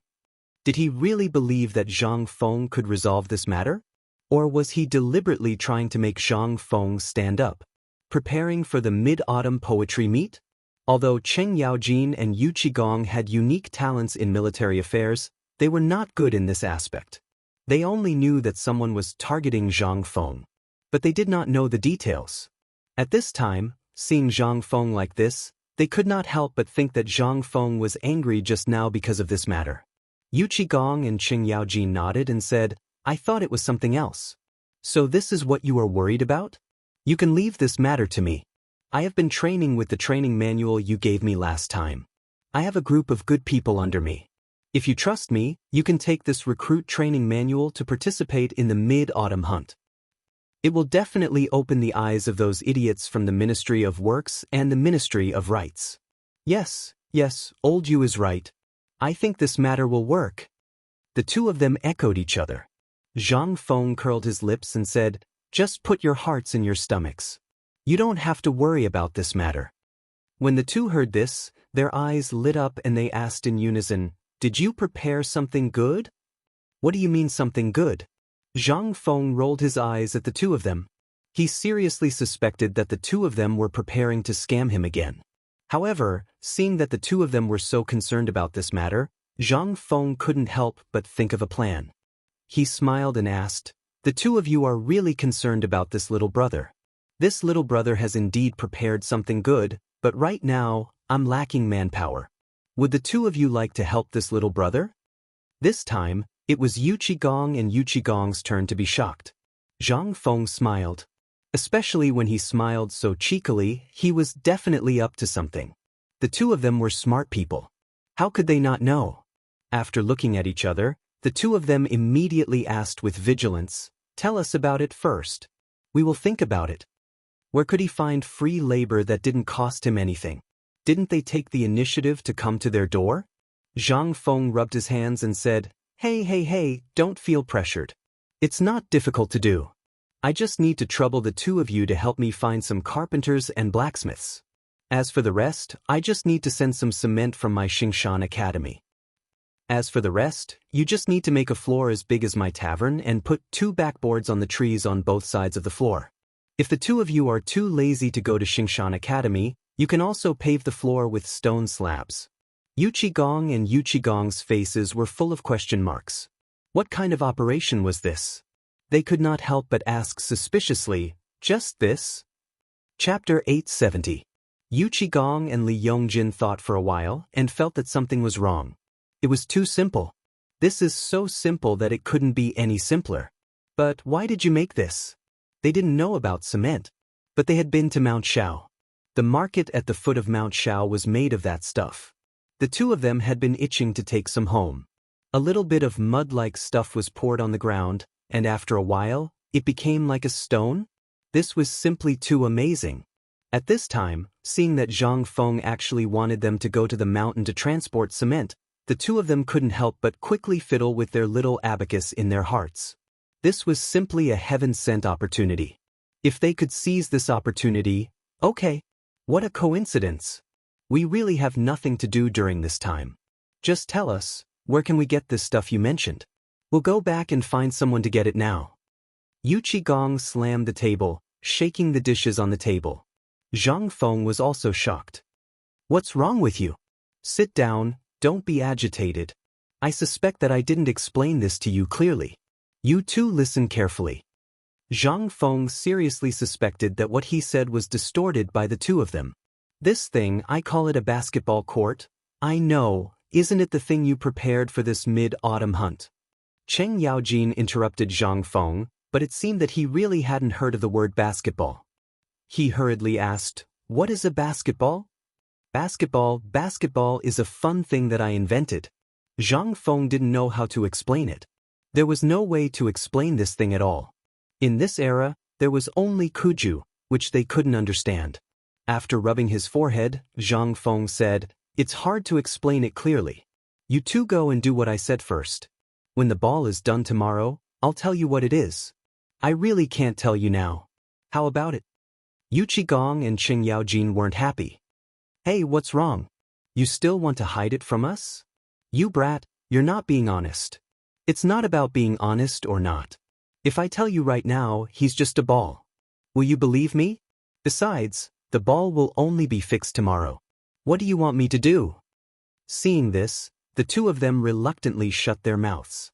Did he really believe that Zhang Feng could resolve this matter? Or was he deliberately trying to make Zhang Feng stand up, preparing for the mid-autumn poetry meet? Although Cheng Yaojin and Yu Qigong had unique talents in military affairs, they were not good in this aspect. They only knew that someone was targeting Zhang Feng, but they did not know the details. At this time, seeing Zhang Feng like this, they could not help but think that Zhang Feng was angry just now because of this matter. Yu Qigong and Qing Yaojin nodded and said, "I thought it was something else. So this is what you are worried about? You can leave this matter to me. I have been training with the training manual you gave me last time. I have a group of good people under me. If you trust me, you can take this recruit training manual to participate in the mid-autumn hunt. It will definitely open the eyes of those idiots from the Ministry of Works and the Ministry of Rights." Yes, old Yu is right. I think this matter will work." The two of them echoed each other. Zhang Feng curled his lips and said, "Just put your hearts in your stomachs. You don't have to worry about this matter." When the two heard this, their eyes lit up and they asked in unison, "Did you prepare something good?" "What do you mean something good?" Zhang Feng rolled his eyes at the two of them. He seriously suspected that the two of them were preparing to scam him again. However, seeing that the two of them were so concerned about this matter, Zhang Feng couldn't help but think of a plan. He smiled and asked, "The two of you are really concerned about this little brother. This little brother has indeed prepared something good, but right now, I'm lacking manpower. Would the two of you like to help this little brother? This time, it was Yu Qigong and Yu Qigong's turn to be shocked. Zhang Feng smiled. Especially when he smiled so cheekily, he was definitely up to something. The two of them were smart people. How could they not know? After looking at each other, the two of them immediately asked with vigilance, "Tell us about it first. We will think about it." Where could he find free labor that didn't cost him anything? Didn't they take the initiative to come to their door? Zhang Feng rubbed his hands and said, Hey, don't feel pressured. It's not difficult to do. I just need to trouble the two of you to help me find some carpenters and blacksmiths. As for the rest, I just need to send some cement from my Xingshan Academy. As for the rest, you just need to make a floor as big as my tavern and put 2 backboards on the trees on both sides of the floor. If the two of you are too lazy to go to Xingshan Academy, you can also pave the floor with stone slabs. Yu Qigong and Yu Qigong's faces were full of question marks. What kind of operation was this? They could not help but ask suspiciously, just this? Chapter 870. Yu Qigong and Li Yongjin thought for a while and felt that something was wrong. It was too simple. This is so simple that it couldn't be any simpler. But why did you make this? They didn't know about cement. But they had been to Mount Shao. The market at the foot of Mount Shao was made of that stuff. The two of them had been itching to take some home. A little bit of mud-like stuff was poured on the ground, and after a while, it became like a stone? This was simply too amazing. At this time, seeing that Zhang Feng actually wanted them to go to the mountain to transport cement, the two of them couldn't help but quickly fiddle with their little abacus in their hearts. This was simply a heaven-sent opportunity. If they could seize this opportunity, okay. What a coincidence. We really have nothing to do during this time. Just tell us, where can we get this stuff you mentioned? We'll go back and find someone to get it now. Yu Qigong slammed the table, shaking the dishes on the table. Zhang Feng was also shocked. What's wrong with you? Sit down, don't be agitated. I suspect that I didn't explain this to you clearly. You two listen carefully. Zhang Feng seriously suspected that what he said was distorted by the two of them. This thing, I call it a basketball court. I know, isn't it the thing you prepared for this mid-autumn hunt? Cheng Yaojin interrupted Zhang Feng, but it seemed that he really hadn't heard of the word basketball. He hurriedly asked, "What is a basketball?" Basketball is a fun thing that I invented. Zhang Feng didn't know how to explain it. There was no way to explain this thing at all. In this era, there was only Kuju, which they couldn't understand. After rubbing his forehead, Zhang Feng said, "It's hard to explain it clearly. You two go and do what I said first. When the ball is done tomorrow, I'll tell you what it is. I really can't tell you now. How about it?" Yu Qigong and Cheng Yaojin weren't happy. Hey, what's wrong? You still want to hide it from us? You brat, you're not being honest. It's not about being honest or not. If I tell you right now, he's just a ball. Will you believe me? Besides, the ball will only be fixed tomorrow. What do you want me to do? Seeing this, the two of them reluctantly shut their mouths.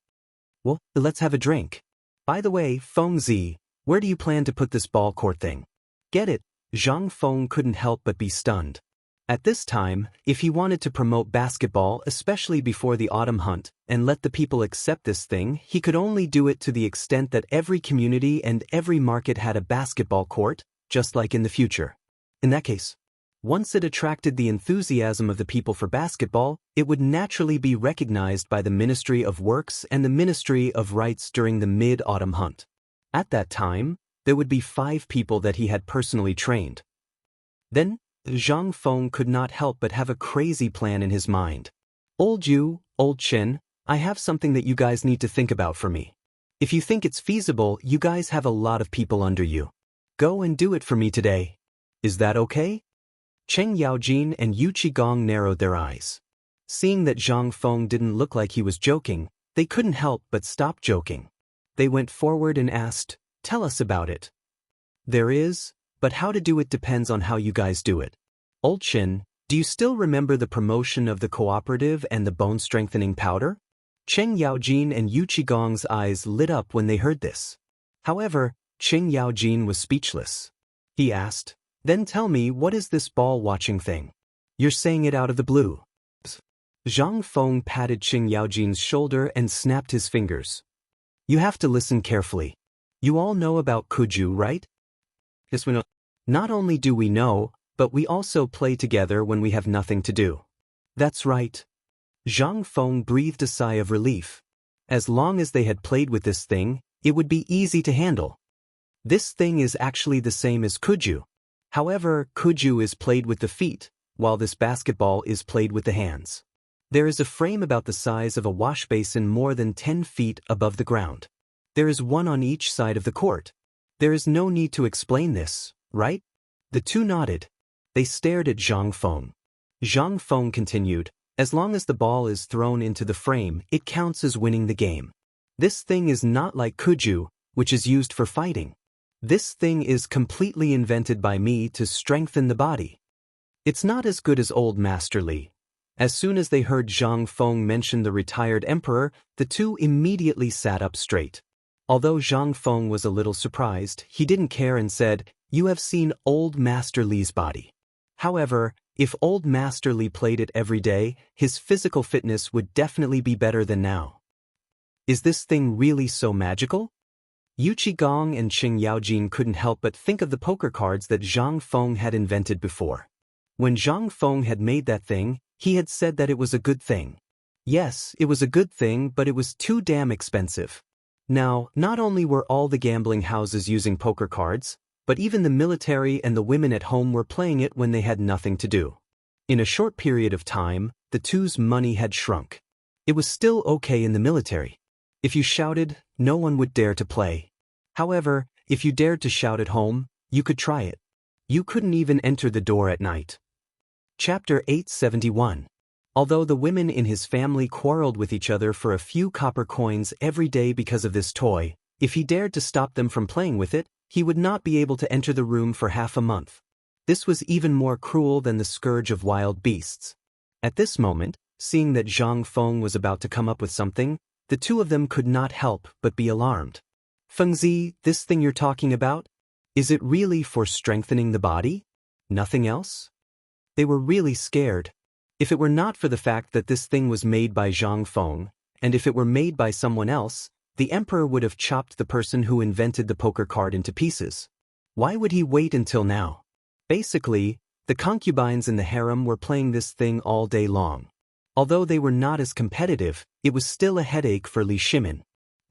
Well, let's have a drink. By the way, Feng Zi, where do you plan to put this ball court thing? Get it? Zhang Feng couldn't help but be stunned. At this time, if he wanted to promote basketball, especially before the autumn hunt, and let the people accept this thing, he could only do it to the extent that every community and every market had a basketball court, just like in the future. In that case, once it attracted the enthusiasm of the people for basketball, it would naturally be recognized by the Ministry of Works and the Ministry of Rights during the mid-autumn hunt. At that time, there would be 5 people that he had personally trained. Then, Zhang Feng could not help but have a crazy plan in his mind. Old Yu, Old Chen, I have something that you guys need to think about for me. If you think it's feasible, you guys have a lot of people under you. Go and do it for me today. Is that okay? Cheng Yaojin and Yu Qigong narrowed their eyes. Seeing that Zhang Feng didn't look like he was joking, they couldn't help but stop joking. They went forward and asked, "Tell us about it." There is, but how to do it depends on how you guys do it. Old Chen, do you still remember the promotion of the cooperative and the bone-strengthening powder? Cheng Yaojin and Yu Qigong's eyes lit up when they heard this. However, Cheng Yaojin was speechless. He asked, Then tell me, what is this ball-watching thing? You're saying it out of the blue. Zhang Feng patted Qing Yaojin's shoulder and snapped his fingers. You have to listen carefully. You all know about Kuju, right? Yes, we know. Not only do we know, but we also play together when we have nothing to do. That's right. Zhang Feng breathed a sigh of relief. As long as they had played with this thing, it would be easy to handle. This thing is actually the same as Kuju. However, Kuju is played with the feet, while this basketball is played with the hands. There is a frame about the size of a wash basin more than 10 feet above the ground. There is one on each side of the court. There is no need to explain this, right? The two nodded. They stared at Zhang Feng. Zhang Feng continued, as long as the ball is thrown into the frame, it counts as winning the game. This thing is not like Kuju, which is used for fighting. This thing is completely invented by me to strengthen the body. It's not as good as old Master Li. As soon as they heard Zhang Feng mention the retired emperor, the two immediately sat up straight. Although Zhang Feng was a little surprised, he didn't care and said, "You have seen old Master Li's body. However, if old Master Li played it every day, his physical fitness would definitely be better than now." Is this thing really so magical? Yu Qigong and Qing Yaojin couldn't help but think of the poker cards that Zhang Feng had invented before. When Zhang Feng had made that thing, he had said that it was a good thing. Yes, it was a good thing, but it was too damn expensive. Now, not only were all the gambling houses using poker cards, but even the military and the women at home were playing it when they had nothing to do. In a short period of time, the two's money had shrunk. It was still okay in the military. If you shouted, no one would dare to play. However, if you dared to shout at home, you could try it. You couldn't even enter the door at night. Chapter 871. Although the women in his family quarreled with each other for a few copper coins every day because of this toy, if he dared to stop them from playing with it, he would not be able to enter the room for half a month. This was even more cruel than the scourge of wild beasts. At this moment, seeing that Zhang Feng was about to come up with something, the two of them could not help but be alarmed. Fengzi, this thing you're talking about? Is it really for strengthening the body? Nothing else? They were really scared. If it were not for the fact that this thing was made by Zhang Feng, and if it were made by someone else, the emperor would have chopped the person who invented the poker card into pieces. Why would he wait until now? Basically, the concubines in the harem were playing this thing all day long. Although they were not as competitive, it was still a headache for Li Shimin.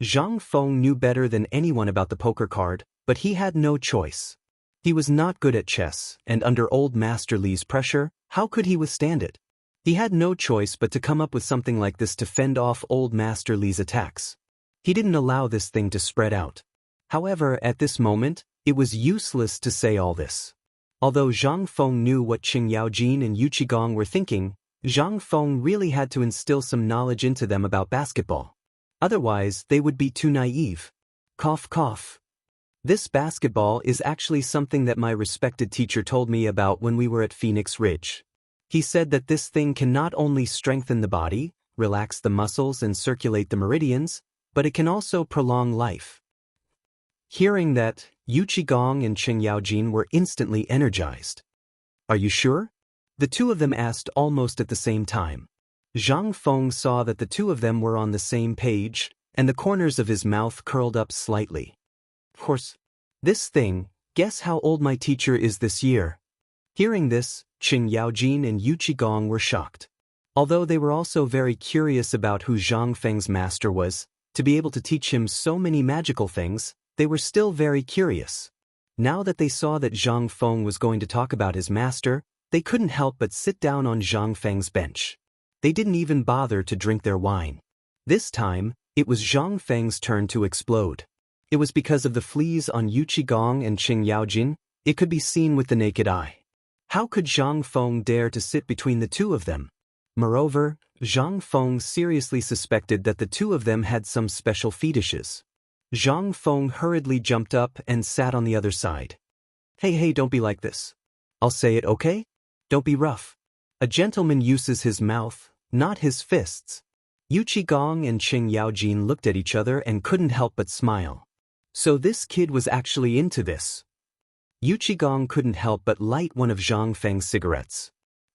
Zhang Feng knew better than anyone about the poker card, but he had no choice. He was not good at chess, and under old Master Li's pressure, how could he withstand it? He had no choice but to come up with something like this to fend off old Master Li's attacks. He didn't allow this thing to spread out. However, at this moment, it was useless to say all this. Although Zhang Feng knew what Qing Yaojin and Yu Qigong were thinking, Zhang Feng really had to instill some knowledge into them about basketball. Otherwise, they would be too naive. Cough cough. This basketball is actually something that my respected teacher told me about when we were at Phoenix Ridge. He said that this thing can not only strengthen the body, relax the muscles and circulate the meridians, but it can also prolong life. Hearing that, Yu Qigong and Qing Yaojin were instantly energized. Are you sure? The two of them asked almost at the same time. Zhang Feng saw that the two of them were on the same page, and the corners of his mouth curled up slightly. Of course. This thing, guess how old my teacher is this year? Hearing this, Qing Yaojin and Yu Qigong were shocked. Although they were also very curious about who Zhang Feng's master was, to be able to teach him so many magical things, they were still very curious. Now that they saw that Zhang Feng was going to talk about his master, they couldn't help but sit down on Zhang Feng's bench. They didn't even bother to drink their wine. This time, it was Zhang Feng's turn to explode. It was because of the fleas on Yu Qigong and Qing Yaojin. It could be seen with the naked eye. How could Zhang Feng dare to sit between the two of them? Moreover, Zhang Feng seriously suspected that the two of them had some special fetishes. Zhang Feng hurriedly jumped up and sat on the other side. Hey, don't be like this. I'll say it, okay? Don't be rough. A gentleman uses his mouth, not his fists. Yu Qigong and Qing Yaojin looked at each other and couldn't help but smile. So this kid was actually into this. Yu Qigong couldn't help but light one of Zhang Feng's cigarettes.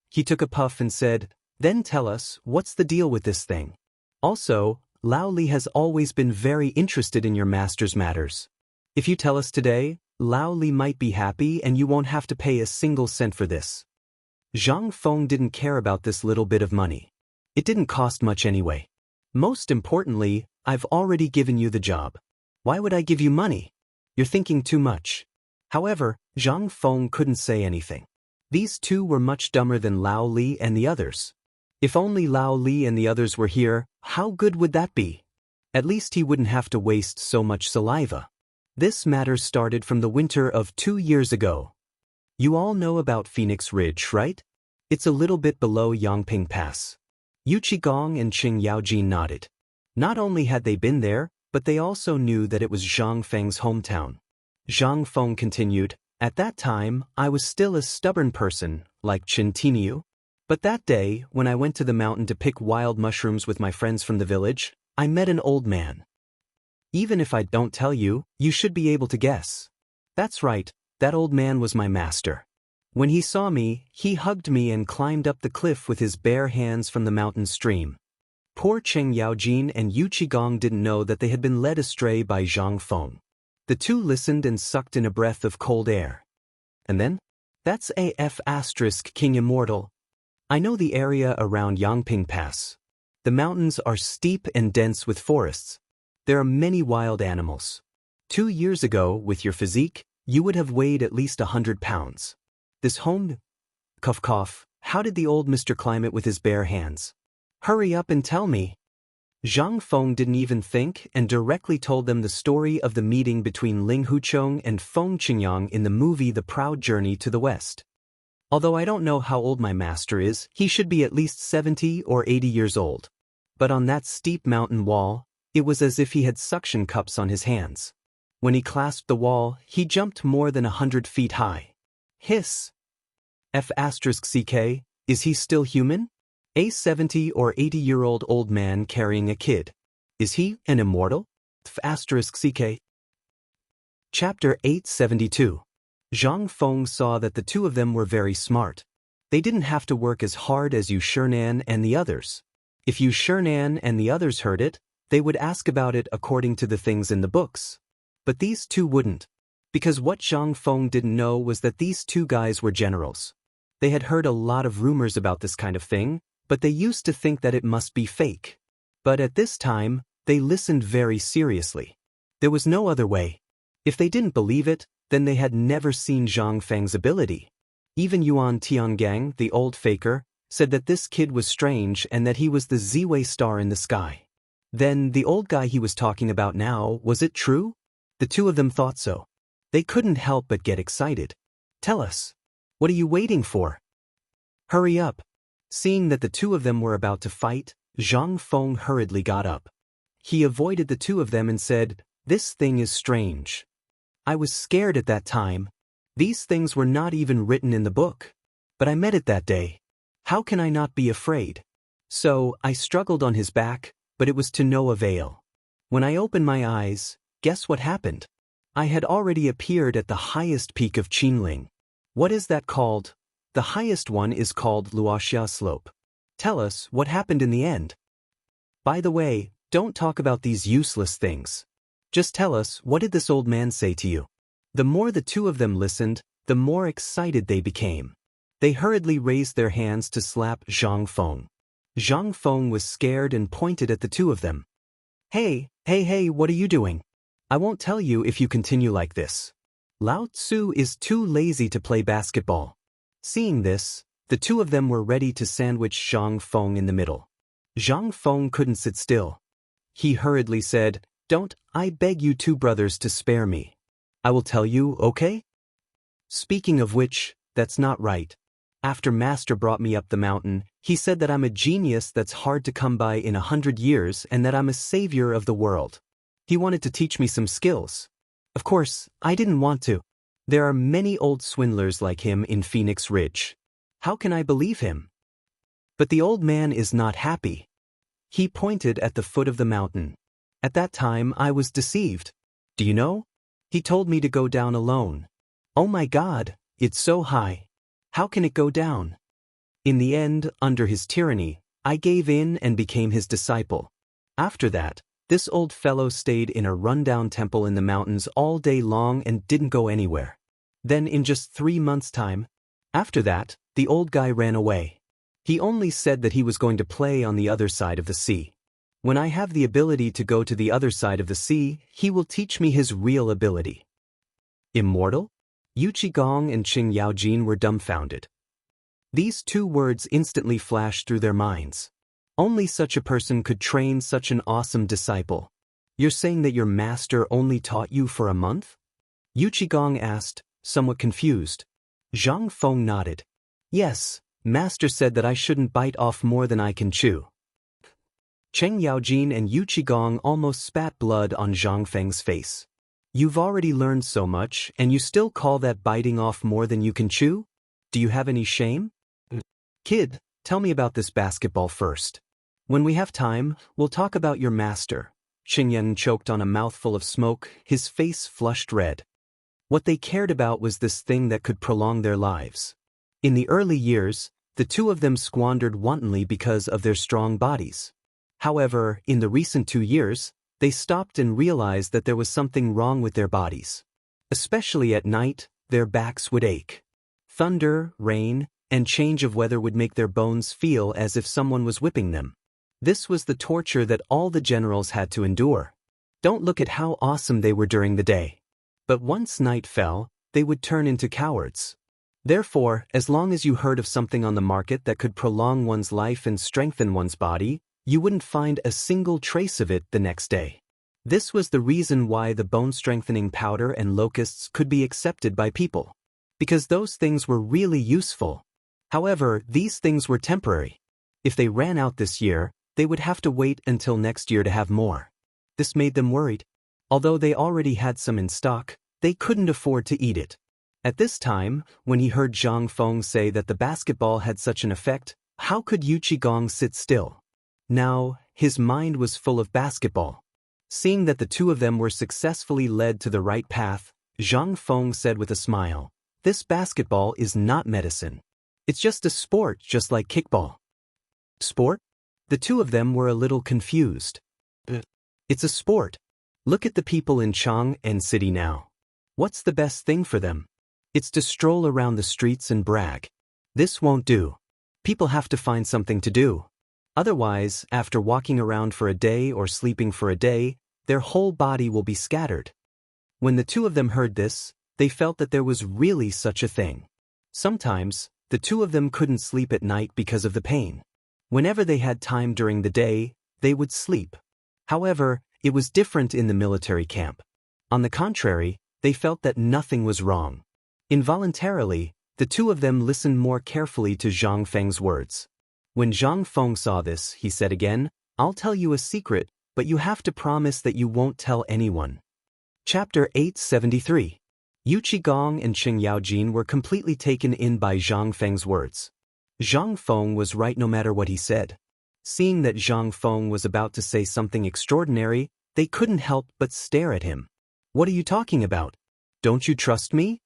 He took a puff and said, "Then tell us, what's the deal with this thing? Also, Lao Li has always been very interested in your master's matters. If you tell us today, Lao Li might be happy and you won't have to pay a single cent for this." Zhang Feng didn't care about this little bit of money. It didn't cost much anyway. Most importantly, I've already given you the job. Why would I give you money? You're thinking too much. However, Zhang Feng couldn't say anything. These two were much dumber than Lao Li and the others. If only Lao Li and the others were here, how good would that be? At least he wouldn't have to waste so much saliva. This matter started from the winter of 2 years ago. You all know about Phoenix Ridge, right? It's a little bit below Yangping Pass. Yu Qigong and Qing Yaojin nodded. Not only had they been there, but they also knew that it was Zhang Feng's hometown. Zhang Feng continued, "At that time, I was still a stubborn person, like Chen Tiniu. But that day, when I went to the mountain to pick wild mushrooms with my friends from the village, I met an old man. Even if I don't tell you, you should be able to guess. That's right, that old man was my master. When he saw me, he hugged me and climbed up the cliff with his bare hands from the mountain stream." Poor Cheng Yaojin and Yu Qigong didn't know that they had been led astray by Zhang Feng. The two listened and sucked in a breath of cold air. "And then? That's King Immortal. I know the area around Yangping Pass. The mountains are steep and dense with forests. There are many wild animals. 2 years ago, with your physique, you would have weighed at least 100 pounds. This home? Cough cough, how did the old Mr. climb it with his bare hands? Hurry up and tell me." Zhang Feng didn't even think and directly told them the story of the meeting between Ling Huchong and Feng Qingyang in the movie The Proud Journey to the West. Although I don't know how old my master is, he should be at least 70 or 80 years old. But on that steep mountain wall, it was as if he had suction cups on his hands. When he clasped the wall, he jumped more than 100 feet high. Hiss. F***ck, is he still human? A 70 or 80-year-old old man carrying a kid. Is he an immortal? F***ck. Chapter 872. Zhang Feng saw that the two of them were very smart. They didn't have to work as hard as Yu Shinan and the others. If Yu Shinan and the others heard it, they would ask about it according to the things in the books. But these two wouldn't. Because what Zhang Feng didn't know was that these two guys were generals. They had heard a lot of rumors about this kind of thing, but they used to think that it must be fake. But at this time, they listened very seriously. There was no other way. If they didn't believe it, then they had never seen Zhang Feng's ability. Even Yuan Tiangang, the old faker, said that this kid was strange and that he was the Z-Way star in the sky. Then the old guy he was talking about now, was it true? The two of them thought so. They couldn't help but get excited. "Tell us. What are you waiting for? Hurry up." Seeing that the two of them were about to fight, Zhang Feng hurriedly got up. He avoided the two of them and said, "This thing is strange. I was scared at that time. These things were not even written in the book. But I met it that day. How can I not be afraid?" So, I struggled on his back, but it was to no avail. When I opened my eyes, guess what happened? I had already appeared at the highest peak of Qinling. What is that called? The highest one is called Luoxia Slope. Tell us what happened in the end. By the way, don't talk about these useless things. Just tell us, what did this old man say to you? The more the two of them listened, the more excited they became. They hurriedly raised their hands to slap Zhang Feng. Zhang Feng was scared and pointed at the two of them. Hey, what are you doing? I won't tell you if you continue like this. Lao Tzu is too lazy to play basketball. Seeing this, the two of them were ready to sandwich Zhang Feng in the middle. Zhang Feng couldn't sit still. He hurriedly said, "Don't, I beg you two brothers to spare me. I will tell you, okay? Speaking of which, that's not right. After Master brought me up the mountain, he said that I'm a genius that's hard to come by in 100 years and that I'm a savior of the world. He wanted to teach me some skills. Of course, I didn't want to. There are many old swindlers like him in Phoenix Ridge. How can I believe him? But the old man is not happy." He pointed at the foot of the mountain. "At that time I was deceived. Do you know? He told me to go down alone. Oh my God, it's so high. How can it go down? In the end, under his tyranny, I gave in and became his disciple. After that, this old fellow stayed in a rundown temple in the mountains all day long and didn't go anywhere. Then in just 3 months' time, after that, the old guy ran away. He only said that he was going to play on the other side of the sea. When I have the ability to go to the other side of the sea, he will teach me his real ability. Immortal? Yu Qigong and Qing Yaojin were dumbfounded. These 2 words instantly flashed through their minds. Only such a person could train such an awesome disciple. You're saying that your master only taught you for a month? Yu Qigong asked, somewhat confused. Zhang Feng nodded. Yes, master said that I shouldn't bite off more than I can chew. Cheng Yaojin and Yu Qigong almost spat blood on Zhang Feng's face. You've already learned so much, and you still call that biting off more than you can chew? Do you have any shame? Kid, tell me about this basketball first. When we have time, we'll talk about your master. Xingyan choked on a mouthful of smoke, his face flushed red. What they cared about was this thing that could prolong their lives. In the early years, the 2 of them squandered wantonly because of their strong bodies. However, in the recent 2 years, they stopped and realized that there was something wrong with their bodies. Especially at night, their backs would ache. Thunder, rain, and change of weather would make their bones feel as if someone was whipping them. This was the torture that all the generals had to endure. Don't look at how awesome they were during the day. But once night fell, they would turn into cowards. Therefore, as long as you heard of something on the market that could prolong one's life and strengthen one's body, you wouldn't find a single trace of it the next day. This was the reason why the bone-strengthening powder and locusts could be accepted by people. Because those things were really useful. However, these things were temporary. If they ran out this year, they would have to wait until next year to have more. This made them worried. Although they already had some in stock, they couldn't afford to eat it. At this time, when he heard Zhang Feng say that the basketball had such an effect, how could Yu Qigong sit still? Now, his mind was full of basketball. Seeing that the 2 of them were successfully led to the right path, Zhang Feng said with a smile, "This basketball is not medicine. It's just a sport, just like kickball." Sport? The 2 of them were a little confused. It's a sport. Look at the people in Chang'an city now. What's the best thing for them? It's to stroll around the streets and brag. This won't do. People have to find something to do. Otherwise, after walking around for a day or sleeping for a day, their whole body will be scattered. When the 2 of them heard this, they felt that there was really such a thing. Sometimes, the 2 of them couldn't sleep at night because of the pain. Whenever they had time during the day, they would sleep. However, it was different in the military camp. On the contrary, they felt that nothing was wrong. Involuntarily, the 2 of them listened more carefully to Zhang Feng's words. When Zhang Feng saw this, he said again, "I'll tell you a secret, but you have to promise that you won't tell anyone." Chapter 873. Yu Qigong and Qing Yaojin were completely taken in by Zhang Feng's words. Zhang Feng was right no matter what he said. Seeing that Zhang Feng was about to say something extraordinary, they couldn't help but stare at him. "What are you talking about? Don't you trust me?"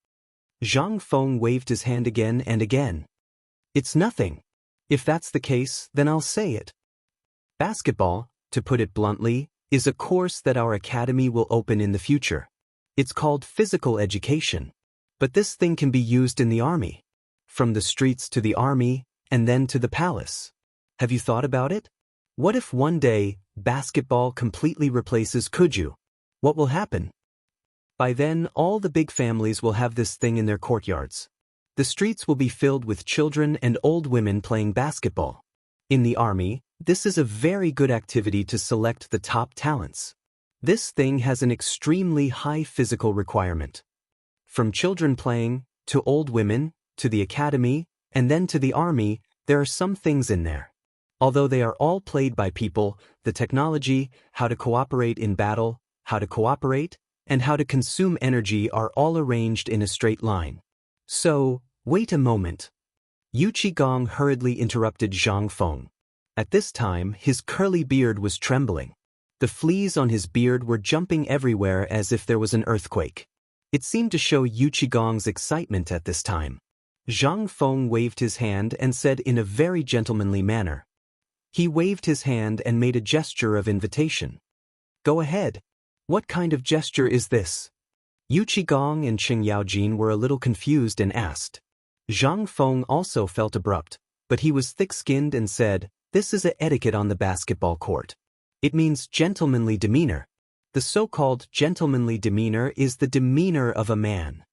Zhang Feng waved his hand again and again. "It's nothing. If that's the case, then I'll say it. Basketball, to put it bluntly, is a course that our academy will open in the future. It's called physical education. But this thing can be used in the army. From the streets to the army, and then to the palace. Have you thought about it? What if one day, basketball completely replaces Kuju? What will happen? By then, all the big families will have this thing in their courtyards. The streets will be filled with children and old women playing basketball. In the army, this is a very good activity to select the top talents. This thing has an extremely high physical requirement. From children playing, to old women, to the academy, and then to the army, there are some things in there. Although they are all played by people, the technology, how to cooperate in battle, how to cooperate, and how to consume energy are all arranged in a straight line. So, wait a moment. Yu Qigong hurriedly interrupted Zhang Feng. At this time, his curly beard was trembling. The fleas on his beard were jumping everywhere as if there was an earthquake. It seemed to show Yu Qigong's excitement at this time. Zhang Feng waved his hand and said in a very gentlemanly manner. He waved his hand and made a gesture of invitation. Go ahead. What kind of gesture is this? Yu Qigong and Qing Yaojin were a little confused and asked. Zhang Feng also felt abrupt, but he was thick-skinned and said, this is a etiquette on the basketball court. It means gentlemanly demeanor. The so-called gentlemanly demeanor is the demeanor of a man.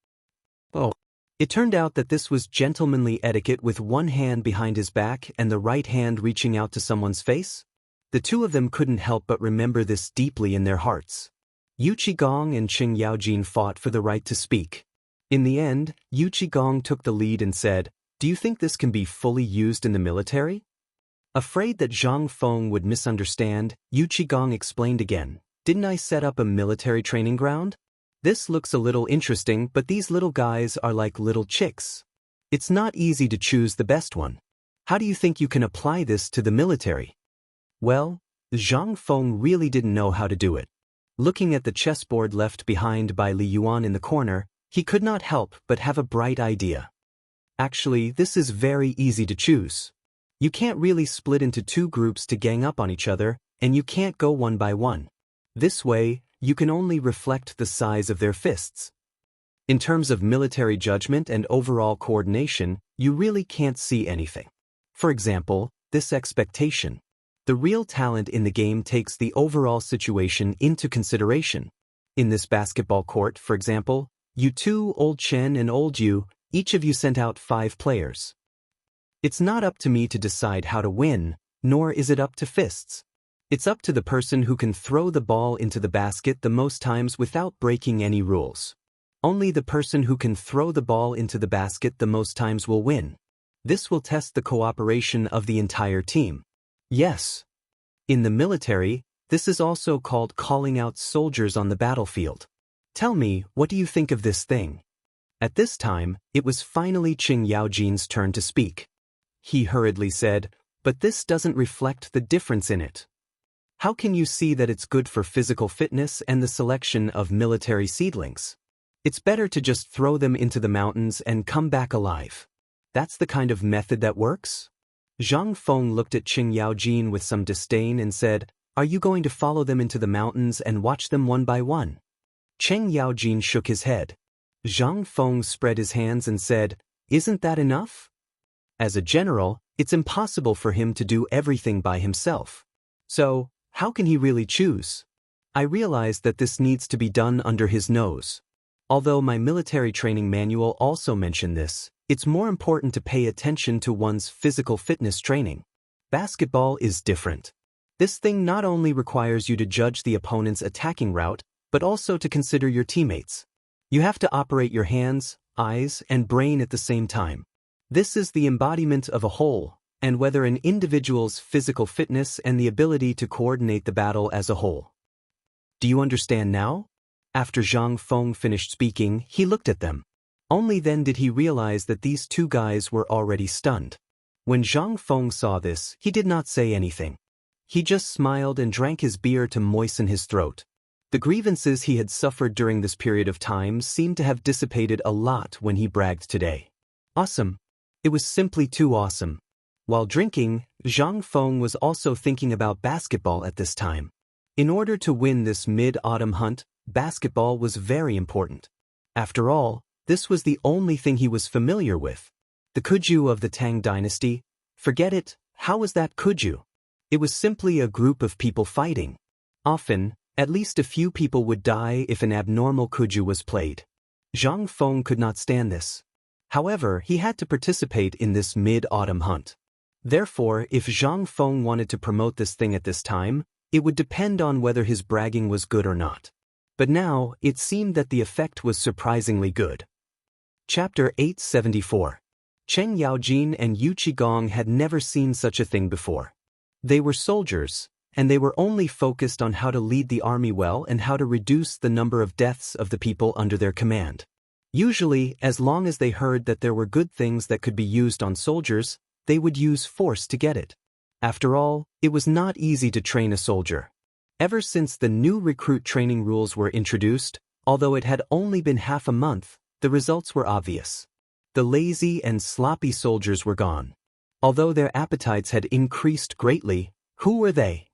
Oh. It turned out that this was gentlemanly etiquette with one hand behind his back and the right hand reaching out to someone's face? The two of them couldn't help but remember this deeply in their hearts. Yu Qigong and Qing Yaojin fought for the right to speak. In the end, Yu Qigong took the lead and said, do you think this can be fully used in the military? Afraid that Zhang Feng would misunderstand, Yu Qigong explained again, didn't I set up a military training ground? This looks a little interesting, but these little guys are like little chicks. It's not easy to choose the best one. How do you think you can apply this to the military? Well, Zhang Feng really didn't know how to do it. Looking at the chessboard left behind by Li Yuan in the corner, he could not help but have a bright idea. Actually, this is very easy to choose. You can't really split into two groups to gang up on each other, and you can't go one by one. This way, you can only reflect the size of their fists. In terms of military judgment and overall coordination, you really can't see anything. For example, this expectation. The real talent in the game takes the overall situation into consideration. In this basketball court, for example, you two, Old Chen and Old Yu, each of you sent out 5 players. It's not up to me to decide how to win, nor is it up to fists. It's up to the person who can throw the ball into the basket the most times without breaking any rules. Only the person who can throw the ball into the basket the most times will win. This will test the cooperation of the entire team. Yes. In the military, this is also called calling out soldiers on the battlefield. Tell me, what do you think of this thing? At this time, it was finally Qing Yaojin's turn to speak. He hurriedly said, but this doesn't reflect the difference in it. How can you see that it's good for physical fitness and the selection of military seedlings? It's better to just throw them into the mountains and come back alive. That's the kind of method that works? Zhang Feng looked at Qing Yaojin with some disdain and said, are you going to follow them into the mountains and watch them one by one? Qing Yaojin shook his head. Zhang Feng spread his hands and said, isn't that enough? As a general, it's impossible for him to do everything by himself. So, how can he really choose? I realize that this needs to be done under his nose. Although my military training manual also mentioned this, it's more important to pay attention to one's physical fitness training. Basketball is different. This thing not only requires you to judge the opponent's attacking route, but also to consider your teammates. You have to operate your hands, eyes, and brain at the same time. This is the embodiment of a whole, and whether an individual's physical fitness and the ability to coordinate the battle as a whole. Do you understand now? After Zhang Feng finished speaking, he looked at them. Only then did he realize that these two guys were already stunned. When Zhang Feng saw this, he did not say anything. He just smiled and drank his beer to moisten his throat. The grievances he had suffered during this period of time seemed to have dissipated a lot when he bragged today. Awesome. It was simply too awesome. While drinking, Zhang Feng was also thinking about basketball at this time. In order to win this mid-autumn hunt, basketball was very important. After all, this was the only thing he was familiar with. The Kuju of the Tang dynasty? Forget it, how was that Kuju? It was simply a group of people fighting. Often, at least a few people would die if an abnormal Kuju was played. Zhang Feng could not stand this. However, he had to participate in this mid-autumn hunt. Therefore, if Zhang Feng wanted to promote this thing at this time, it would depend on whether his bragging was good or not. But now, it seemed that the effect was surprisingly good. Chapter 874. Cheng Yaojin and Yu Qigong had never seen such a thing before. They were soldiers, and they were only focused on how to lead the army well and how to reduce the number of deaths of the people under their command. Usually, as long as they heard that there were good things that could be used on soldiers, they would use force to get it. After all, it was not easy to train a soldier. Ever since the new recruit training rules were introduced, Although it had only been half a month, the results were obvious. The lazy and sloppy soldiers were gone. Although their appetites had increased greatly, who were they?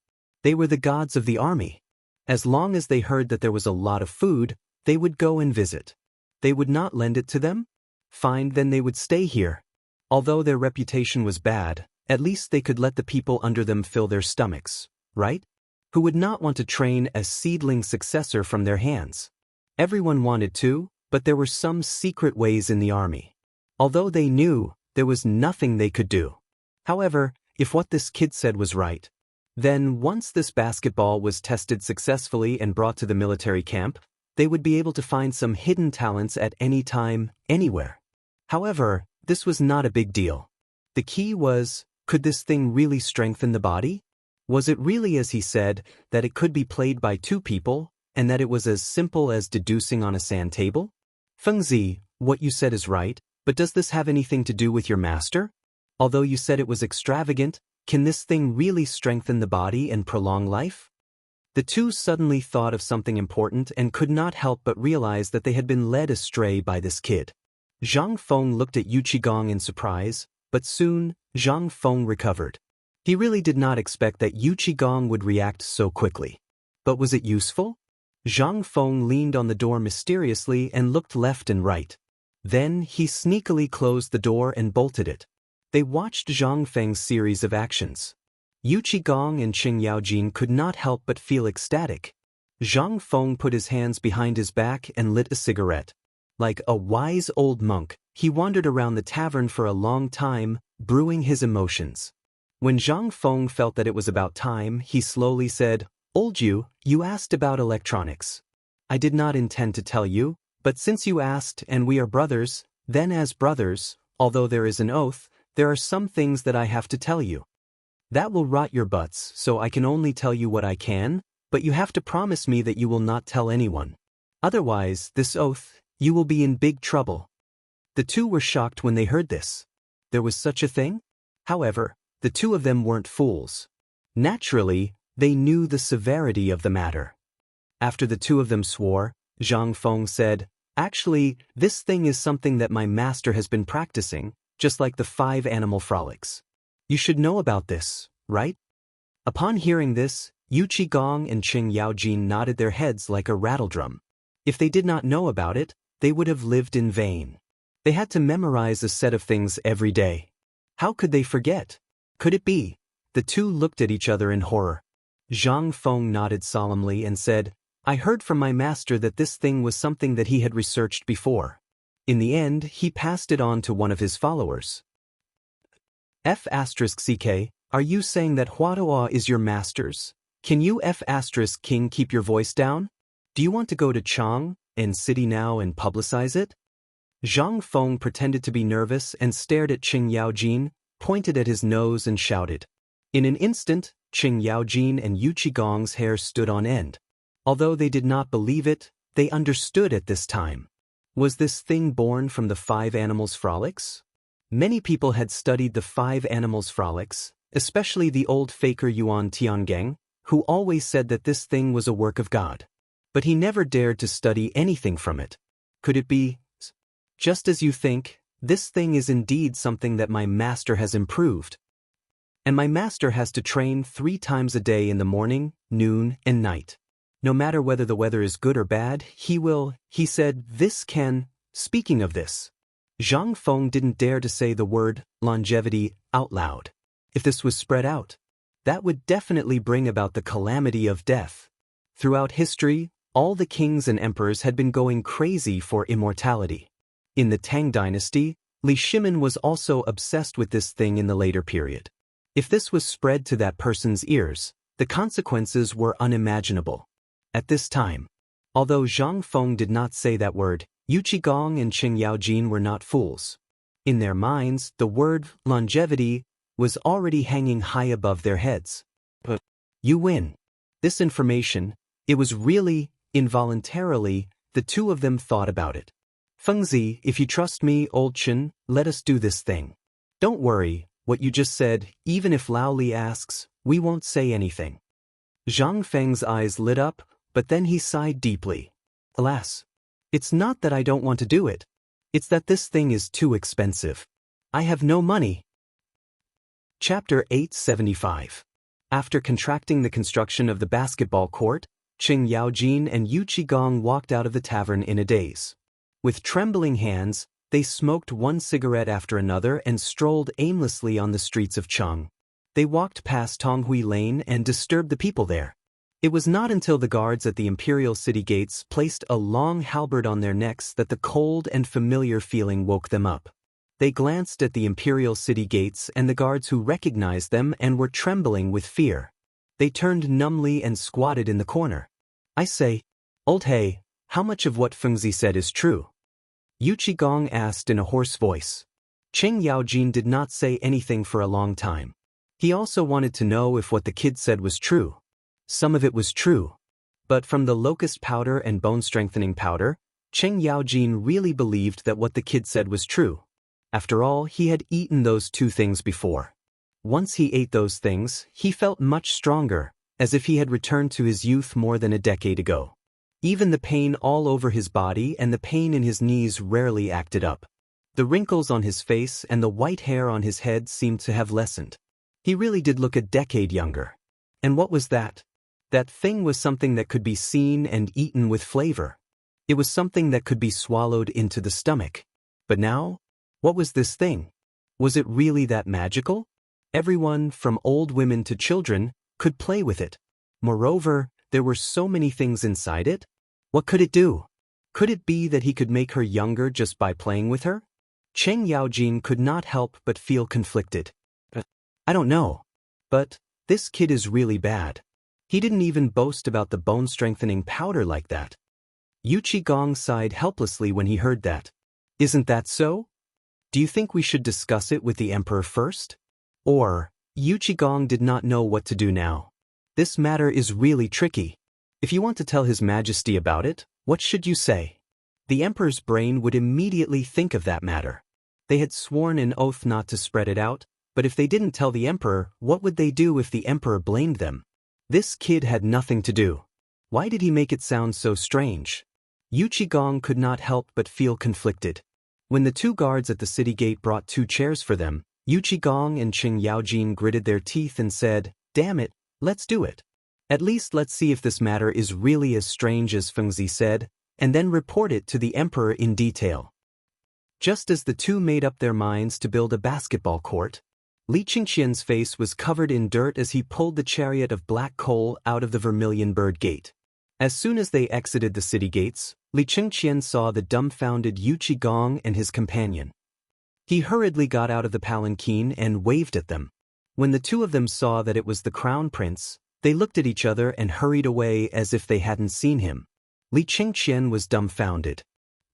They were the gods of the army. As long as they heard that there was a lot of food, they would go and visit. They would not lend it to them? Fine, then they would stay here. Although their reputation was bad, at least they could let the people under them fill their stomachs, right? Who would not want to train a seedling successor from their hands? Everyone wanted to, but there were some secret ways in the army. Although they knew, there was nothing they could do. However, if what this kid said was right, then once this basketball was tested successfully and brought to the military camp, they would be able to find some hidden talents at any time, anywhere. However, this was not a big deal. The key was, could this thing really strengthen the body? Was it really as he said, that it could be played by two people, and that it was as simple as deducing on a sand table? Fengzi, what you said is right, but does this have anything to do with your master? Although you said it was extravagant, can this thing really strengthen the body and prolong life? The two suddenly thought of something important and could not help but realize that they had been led astray by this kid. Zhang Feng looked at Yu Qigong in surprise, but soon, Zhang Feng recovered. He really did not expect that Yu Qigong would react so quickly. But was it useful? Zhang Feng leaned on the door mysteriously and looked left and right. Then he sneakily closed the door and bolted it. They watched Zhang Feng's series of actions. Yu Qigong and Qing Yaojin could not help but feel ecstatic. Zhang Feng put his hands behind his back and lit a cigarette. Like a wise old monk, he wandered around the tavern for a long time, brewing his emotions. When Zhang Feng felt that it was about time, he slowly said, "Old Yu, you asked about electronics. I did not intend to tell you, but since you asked and we are brothers, then as brothers, although there is an oath, there are some things that I have to tell you. That will rot your butts, so I can only tell you what I can, but you have to promise me that you will not tell anyone. Otherwise, this oath, you will be in big trouble." The two were shocked when they heard this. There was such a thing? However, the two of them weren't fools. Naturally, they knew the severity of the matter. After the two of them swore, Zhang Feng said, "Actually, this thing is something that my master has been practicing, just like the 5 animal frolics. You should know about this, right?" Upon hearing this, Yu Qigong and Qing Yaojin nodded their heads like a rattledrum. If they did not know about it, they would have lived in vain. They had to memorize a set of things every day. How could they forget? Could it be? The two looked at each other in horror. Zhang Feng nodded solemnly and said, "I heard from my master that this thing was something that he had researched before. In the end, he passed it on to one of his followers." F*CK, are you saying that Huatoa is your master's? Can you F*King keep your voice down? Do you want to go to Chang'an city now and publicize it? Zhang Feng pretended to be nervous and stared at Qing Yaojin, pointed at his nose and shouted. In an instant, Qing Yaojin and Yu Qigong's hair stood on end. Although they did not believe it, they understood at this time. Was this thing born from the 5 animals frolics? Many people had studied the 5 animals frolics, especially the old faker Yuan Tiangang, who always said that this thing was a work of God. But he never dared to study anything from it. Could it be? Just as you think, this thing is indeed something that my master has improved. And my master has to train 3 times a day in the morning, noon, and night. No matter whether the weather is good or bad, he said, this can. Speaking of this, Zhang Feng didn't dare to say the word longevity out loud. If this was spread out, that would definitely bring about the calamity of death. Throughout history, all the kings and emperors had been going crazy for immortality. In the Tang dynasty, Li Shimin was also obsessed with this thing in the later period. If this was spread to that person's ears, the consequences were unimaginable. At this time, although Zhang Feng did not say that word, Yu Qigong and Qing Yaojin were not fools. In their minds, the word longevity was already hanging high above their heads. But you win. This information, it was really, involuntarily, the two of them thought about it. Fengzi, if you trust me, old Chen, let us do this thing. Don't worry, what you just said, even if Lao Li asks, we won't say anything. Zhang Feng's eyes lit up, but then he sighed deeply. Alas. It's not that I don't want to do it. It's that this thing is too expensive. I have no money. Chapter 875. After contracting the construction of the basketball court, Qing Yaojin and Yu Qigong walked out of the tavern in a daze. With trembling hands, they smoked one cigarette after another and strolled aimlessly on the streets of Cheng. They walked past Tonghui Lane and disturbed the people there. It was not until the guards at the imperial city gates placed a long halberd on their necks that the cold and familiar feeling woke them up. They glanced at the imperial city gates and the guards who recognized them and were trembling with fear. They turned numbly and squatted in the corner. I say, Old He, how much of what Fengzi said is true? Yu Qigong asked in a hoarse voice. Qing Yaojin did not say anything for a long time. He also wanted to know if what the kid said was true. Some of it was true. But from the locust powder and bone-strengthening powder, Qing Yaojin really believed that what the kid said was true. After all, he had eaten those two things before. Once he ate those things, he felt much stronger, as if he had returned to his youth more than a decade ago. Even the pain all over his body and the pain in his knees rarely acted up. The wrinkles on his face and the white hair on his head seemed to have lessened. He really did look a decade younger. And what was that? That thing was something that could be seen and eaten with flavor. It was something that could be swallowed into the stomach. But now, what was this thing? Was it really that magical? Everyone, from old women to children, could play with it. Moreover, there were so many things inside it. What could it do? Could it be that he could make her younger just by playing with her? Qing Yaojin could not help but feel conflicted. I don't know. But this kid is really bad. He didn't even boast about the bone-strengthening powder like that. Yu Qigong sighed helplessly when he heard that. Isn't that so? Do you think we should discuss it with the emperor first? Or, Yu Qigong did not know what to do now. This matter is really tricky. If you want to tell His Majesty about it, what should you say? The emperor's brain would immediately think of that matter. They had sworn an oath not to spread it out, but if they didn't tell the emperor, what would they do if the emperor blamed them? This kid had nothing to do. Why did he make it sound so strange? Yu Qigong could not help but feel conflicted. When the two guards at the city gate brought 2 chairs for them, Yu Qigong and Qing Yaojin gritted their teeth and said, "Damn it, let's do it. At least let's see if this matter is really as strange as Fengzi said, and then report it to the emperor in detail." Just as the two made up their minds to build a basketball court, Li Qingqian's face was covered in dirt as he pulled the chariot of black coal out of the Vermilion Bird Gate. As soon as they exited the city gates, Li Qingqian saw the dumbfounded Yu Qigong and his companion. He hurriedly got out of the palanquin and waved at them. When the two of them saw that it was the crown prince, they looked at each other and hurried away as if they hadn't seen him. Li Qingqian was dumbfounded.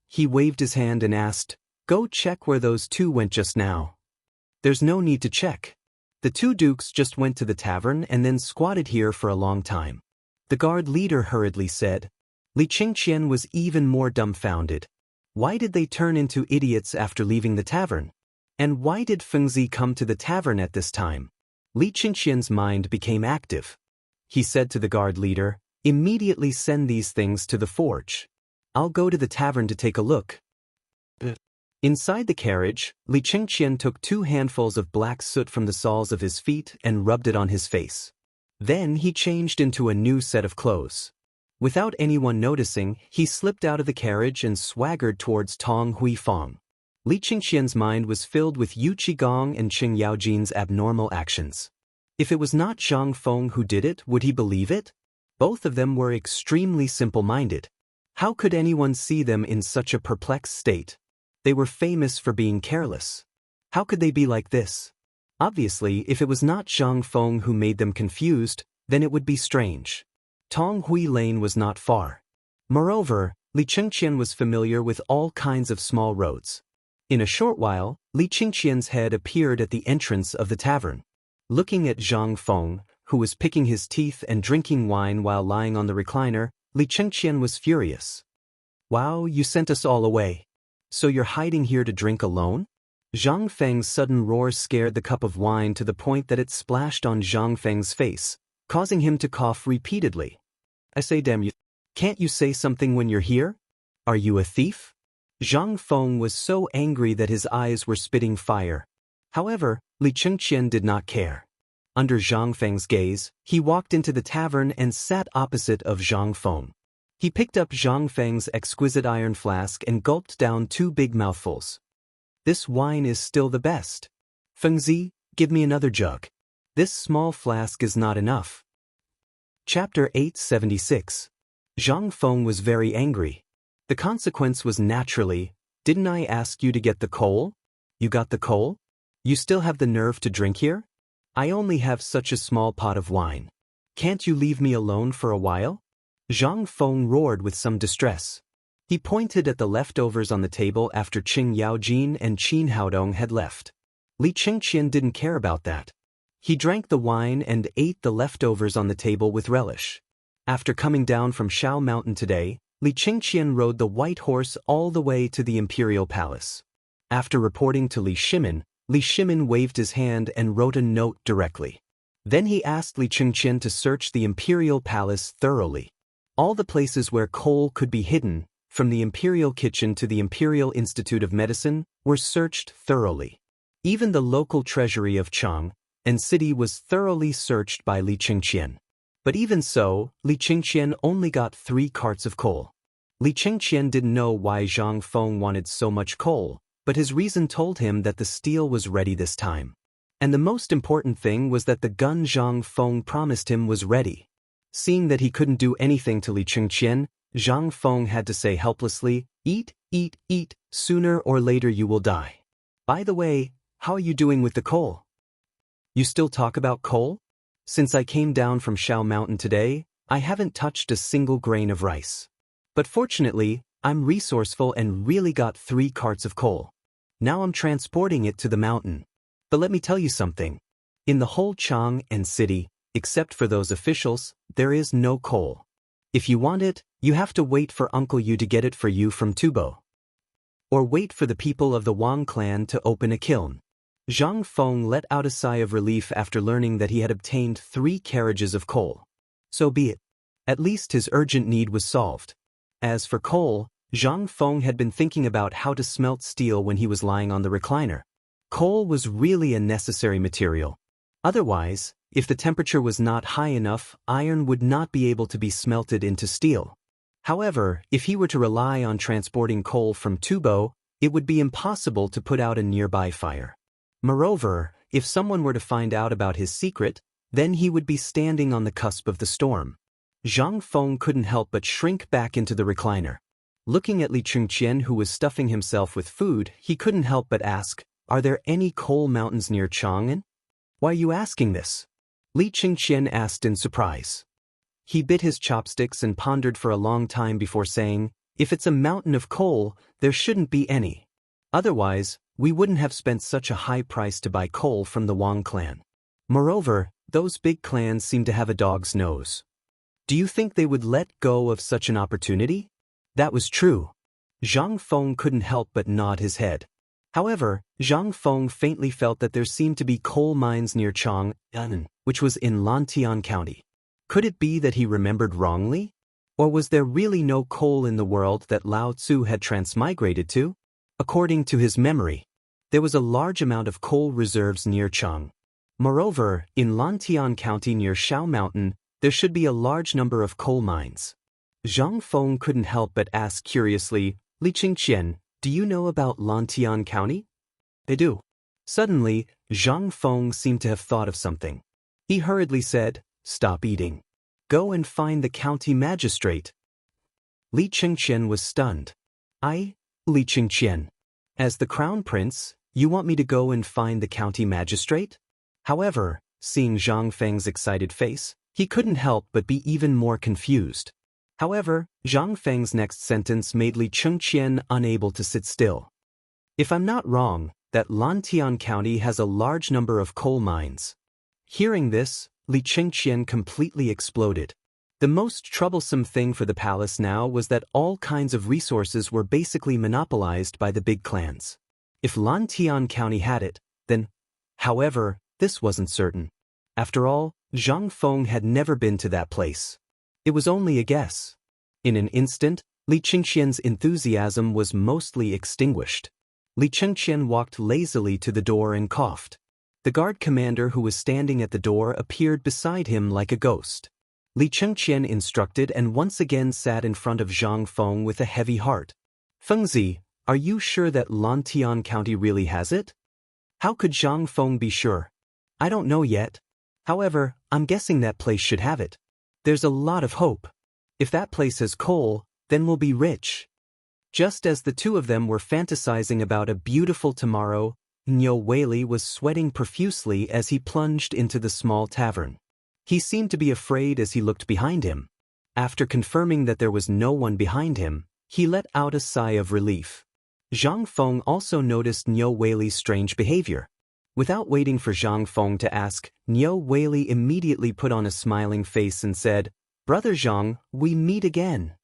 He waved his hand and asked, "Go check where those two went just now." "There's no need to check. The two dukes just went to the tavern and then squatted here for a long time," the guard leader hurriedly said. Li Qingqian was even more dumbfounded. Why did they turn into idiots after leaving the tavern? And why did Fengzi come to the tavern at this time? Li Qingqian's mind became active. He said to the guard leader, "Immediately send these things to the forge. I'll go to the tavern to take a look." Inside the carriage, Li Qingqian took 2 handfuls of black soot from the soles of his feet and rubbed it on his face. Then he changed into a new set of clothes. Without anyone noticing, he slipped out of the carriage and swaggered towards Tong Huifang. Li Qingqian's mind was filled with Yu Qigong and Qing Yaojin's abnormal actions. If it was not Zhang Feng who did it, would he believe it? Both of them were extremely simple-minded. How could anyone see them in such a perplexed state? They were famous for being careless. How could they be like this? Obviously, if it was not Zhang Feng who made them confused, then it would be strange. Tonghui Lane was not far. Moreover, Li Qingqian was familiar with all kinds of small roads. In a short while, Li Qingqian's head appeared at the entrance of the tavern. Looking at Zhang Feng, who was picking his teeth and drinking wine while lying on the recliner, Li Qingqian was furious. "Wow, you sent us all away. So you're hiding here to drink alone?" Zhang Feng's sudden roar scared the cup of wine to the point that it splashed on Zhang Feng's face, causing him to cough repeatedly. "I say damn you. Can't you say something when you're here? Are you a thief? Zhang Feng was so angry that his eyes were spitting fire. However, Li Chengqian did not care. Under Zhang Feng's gaze, he walked into the tavern and sat opposite of Zhang Feng. He picked up Zhang Feng's exquisite iron flask and gulped down 2 big mouthfuls. This wine is still the best. Fengzi, give me another jug. This small flask is not enough. Chapter 876. Zhang Feng was very angry. The consequence was naturally, didn't I ask you to get the coal? You got the coal? You still have the nerve to drink here? I only have such a small pot of wine. Can't you leave me alone for a while? Zhang Feng roared with some distress. He pointed at the leftovers on the table after Qing Yaojin and Qin Haodong had left. Li Chengqian didn't care about that. He drank the wine and ate the leftovers on the table with relish. After coming down from Shao Mountain today, Li Chengqian rode the white horse all the way to the imperial palace. After reporting to Li Shimin waved his hand and wrote a note directly. Then he asked Li Chengqian to search the imperial palace thoroughly. All the places where coal could be hidden, from the imperial kitchen to the Imperial Institute of Medicine, were searched thoroughly. Even the local treasury of Chang'an city was thoroughly searched by Li Chengqian. But even so, Li Chengqian only got 3 carts of coal. Li Chengqian didn't know why Zhang Feng wanted so much coal, but his reason told him that the steel was ready this time. And the most important thing was that the gun Zhang Feng promised him was ready. Seeing that he couldn't do anything to Li Chengqian, Zhang Feng had to say helplessly, "Eat, eat, eat, sooner or later you will die. By the way, how are you doing with the coal? You still talk about coal? Since I came down from Shao Mountain today, I haven't touched a single grain of rice. But fortunately, I'm resourceful and really got 3 carts of coal. Now I'm transporting it to the mountain. But let me tell you something. In the whole Chang'an city, except for those officials, there is no coal. If you want it, you have to wait for Uncle Yu to get it for you from Tubo. Or wait for the people of the Wang clan to open a kiln." Zhang Feng let out a sigh of relief after learning that he had obtained 3 carriages of coal. So be it. At least his urgent need was solved. As for coal, Zhang Feng had been thinking about how to smelt steel when he was lying on the recliner. Coal was really a necessary material. Otherwise, if the temperature was not high enough, iron would not be able to be smelted into steel. However, if he were to rely on transporting coal from Tubo, it would be impossible to put out a nearby fire. Moreover, if someone were to find out about his secret, then he would be standing on the cusp of the storm. Zhang Feng couldn't help but shrink back into the recliner. Looking at Li Chengqian, who was stuffing himself with food, he couldn't help but ask, "Are there any coal mountains near Chang'an?" "Why are you asking this?" Li Chengqian asked in surprise. He bit his chopsticks and pondered for a long time before saying, "If it's a mountain of coal, there shouldn't be any. Otherwise, we wouldn't have spent such a high price to buy coal from the Wang clan. Moreover, those big clans seem to have a dog's nose. Do you think they would let go of such an opportunity?" That was true. Zhang Feng couldn't help but nod his head. However, Zhang Feng faintly felt that there seemed to be coal mines near Chang'an, which was in Longtime County. Could it be that he remembered wrongly? Or was there really no coal in the world that Lao Tzu had transmigrated to? According to his memory, there was a large amount of coal reserves near Chang'an. Moreover, in Longtime County near Shao Mountain, there should be a large number of coal mines. Zhang Feng couldn't help but ask curiously, "Li Chengqian, do you know about Longtime County?" "I do." Suddenly, Zhang Feng seemed to have thought of something. He hurriedly said, "Stop eating. Go and find the county magistrate." Li Chengqian was stunned. Li Chengqian. As the crown prince, you want me to go and find the county magistrate?" However, seeing Zhang Feng's excited face, he couldn't help but be even more confused. However, Zhang Feng's next sentence made Li Chengqian unable to sit still. "If I'm not wrong, that Longtime County has a large number of coal mines." Hearing this, Li Chengqian completely exploded. The most troublesome thing for the palace now was that all kinds of resources were basically monopolized by the big clans. If Longtime County had it, then... However, this wasn't certain. After all, Zhang Feng had never been to that place. It was only a guess. In an instant, Li Chengqian's enthusiasm was mostly extinguished. Li Chengqian walked lazily to the door and coughed. The guard commander who was standing at the door appeared beside him like a ghost. Li Chengqian instructed and once again sat in front of Zhang Feng with a heavy heart. "Fengzi, are you sure that Longtime County really has it?" "How could Zhang Feng be sure?" "I don't know yet. However, I'm guessing that place should have it. There's a lot of hope. If that place has coal, then we'll be rich." Just as the two of them were fantasizing about a beautiful tomorrow, Niu Weili was sweating profusely as he plunged into the small tavern. He seemed to be afraid as he looked behind him. After confirming that there was no one behind him, he let out a sigh of relief. Zhang Feng also noticed Niu Weili's strange behavior. Without waiting for Zhang Feng to ask, Niu Weili immediately put on a smiling face and said, "Brother Zhang, we meet again."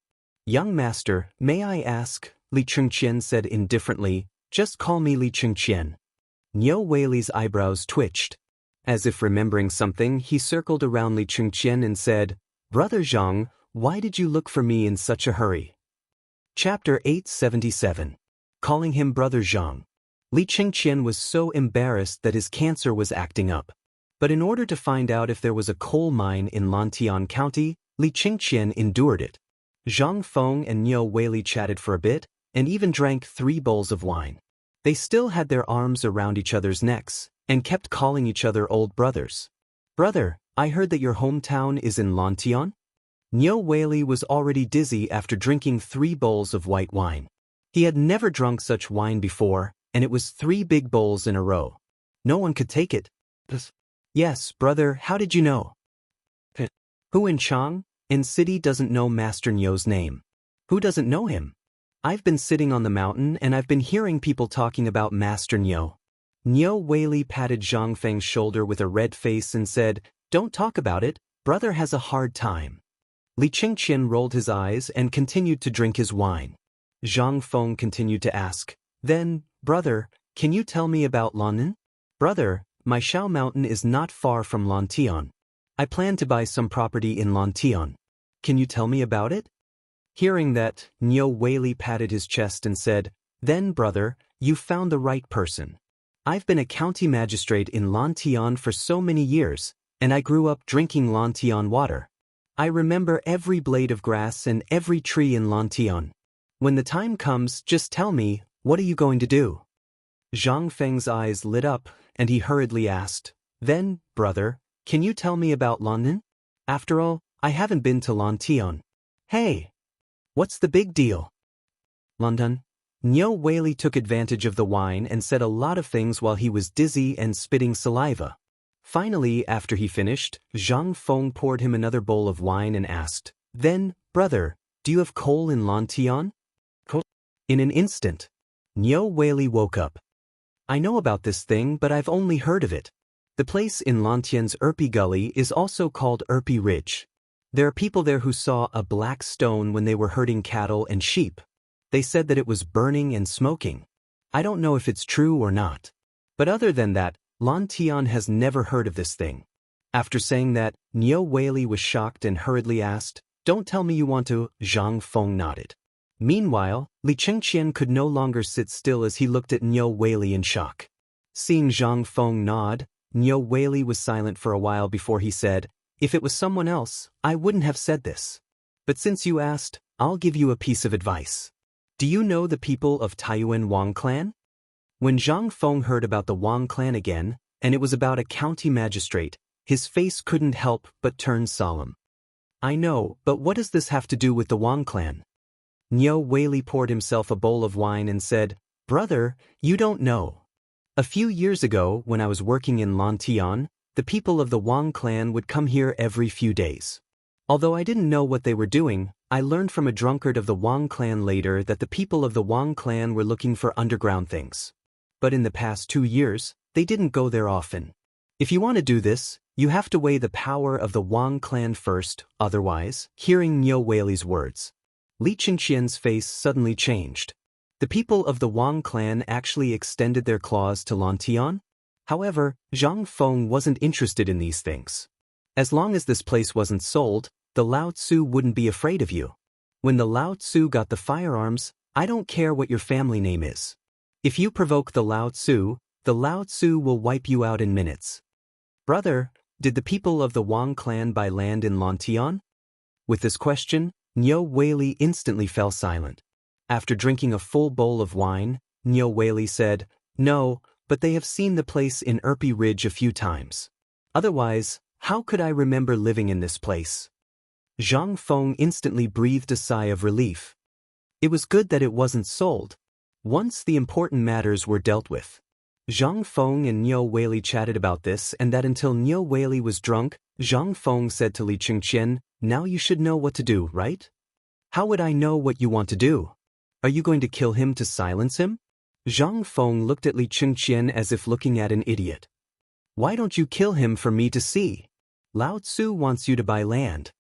"Young master, may I ask?" Li Chengqian said indifferently. "Just call me Li Chengqian." Niu Weili's eyebrows twitched. As if remembering something, he circled around Li Chengqian and said, "Brother Zhang, why did you look for me in such a hurry?" Chapter 877. Calling him Brother Zhang. Li Chengqian was so embarrassed that his cancer was acting up. But in order to find out if there was a coal mine in Longtime County, Li Chengqian endured it. Zhang Feng and Niu Weili chatted for a bit, and even drank 3 bowls of wine. They still had their arms around each other's necks, and kept calling each other old brothers. "Brother, I heard that your hometown is in Longtian?" Niu Weili was already dizzy after drinking 3 bowls of white wine. He had never drunk such wine before, and it was 3 big bowls in a row. No one could take it. "Yes, brother, how did you know?" "Who in Chang'an city doesn't know Master Niu's name? Who doesn't know him? I've been sitting on the mountain and I've been hearing people talking about Master Niu." Niu Weili patted Zhang Feng's shoulder with a red face and said, "Don't talk about it, brother has a hard time." Li Chengqian rolled his eyes and continued to drink his wine. Zhang Feng continued to ask, "Then, brother, can you tell me about Lannan?" "Brother, my Shao Mountain is not far from Longtian. I plan to buy some property in Longtian. Can you tell me about it?" Hearing that, Niu Weili patted his chest and said, "Then, brother, you found the right person. I've been a county magistrate in Longtian for so many years, and I grew up drinking Longtian water. I remember every blade of grass and every tree in Longtian. When the time comes, just tell me, what are you going to do?" Zhang Feng's eyes lit up, and he hurriedly asked, "Then, brother, can you tell me about Lannan? After all, I haven't been to Longtian." "Hey! What's the big deal?" "London." Niu Weili took advantage of the wine and said a lot of things while he was dizzy and spitting saliva. Finally, after he finished, Zhang Feng poured him another bowl of wine and asked, "Then, brother, do you have coal in Longtian?" In an instant, Niu Weili woke up. "I know about this thing, but I've only heard of it. The place in Longtian's Erpi Gully is also called Erpi Ridge. There are people there who saw a black stone when they were herding cattle and sheep. They said that it was burning and smoking. I don't know if it's true or not. But other than that, Longtian has never heard of this thing." After saying that, Niu Weili was shocked and hurriedly asked, "Don't tell me you want to." Zhang Feng nodded. Meanwhile, Li Chengqian could no longer sit still as he looked at Niu Weili in shock. Seeing Zhang Feng nod, Niu Weili was silent for a while before he said, "If it was someone else, I wouldn't have said this. But since you asked, I'll give you a piece of advice. Do you know the people of Taiyuan Wang clan?" When Zhang Feng heard about the Wang clan again, and it was about a county magistrate, his face couldn't help but turn solemn. "I know, but what does this have to do with the Wang clan?" Niu Weili poured himself a bowl of wine and said, "Brother, you don't know. A few years ago, when I was working in Longtian, the people of the Wang clan would come here every few days. Although I didn't know what they were doing, I learned from a drunkard of the Wang clan later that the people of the Wang clan were looking for underground things. But in the past 2 years, they didn't go there often. If you want to do this, you have to weigh the power of the Wang clan first, otherwise." Hearing Niu Weili's words, Li Chengqian's face suddenly changed. The people of the Wang clan actually extended their claws to Longtian? However, Zhang Feng wasn't interested in these things. As long as this place wasn't sold, the Lao Tzu wouldn't be afraid of you. When the Lao Tzu got the firearms, I don't care what your family name is. If you provoke the Lao Tzu will wipe you out in minutes. Brother, did the people of the Wang clan buy land in Longtime? With this question, Niu Weili instantly fell silent. After drinking a full bowl of wine, Niu Weili said, "No, but they have seen the place in Erpi Ridge a few times. Otherwise, how could I remember living in this place?" Zhang Feng instantly breathed a sigh of relief. It was good that it wasn't sold. Once the important matters were dealt with. Zhang Feng and Niu Weili chatted about this and that until Niu Weili was drunk. Zhang Feng said to Li Chengqian, "Now you should know what to do, right?" "How would I know what you want to do? Are you going to kill him to silence him?" Zhang Feng looked at Li Chengqian as if looking at an idiot. "Why don't you kill him for me to see? Lao Tzu wants you to buy land.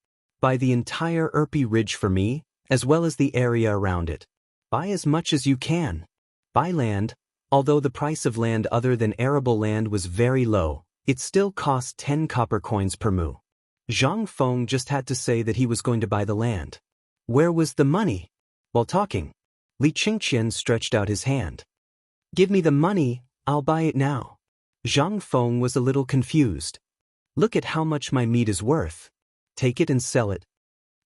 Buy the entire Erpi Ridge for me, as well as the area around it. Buy as much as you can. Buy land. Although the price of land other than arable land was very low, it still cost 10 copper coins per mu." Zhang Feng just had to say that he was going to buy the land. Where was the money? While talking, Li Chengqian stretched out his hand. "Give me the money, I'll buy it now." Zhang Feng was a little confused. "Look at how much my meat is worth. Take it and sell it."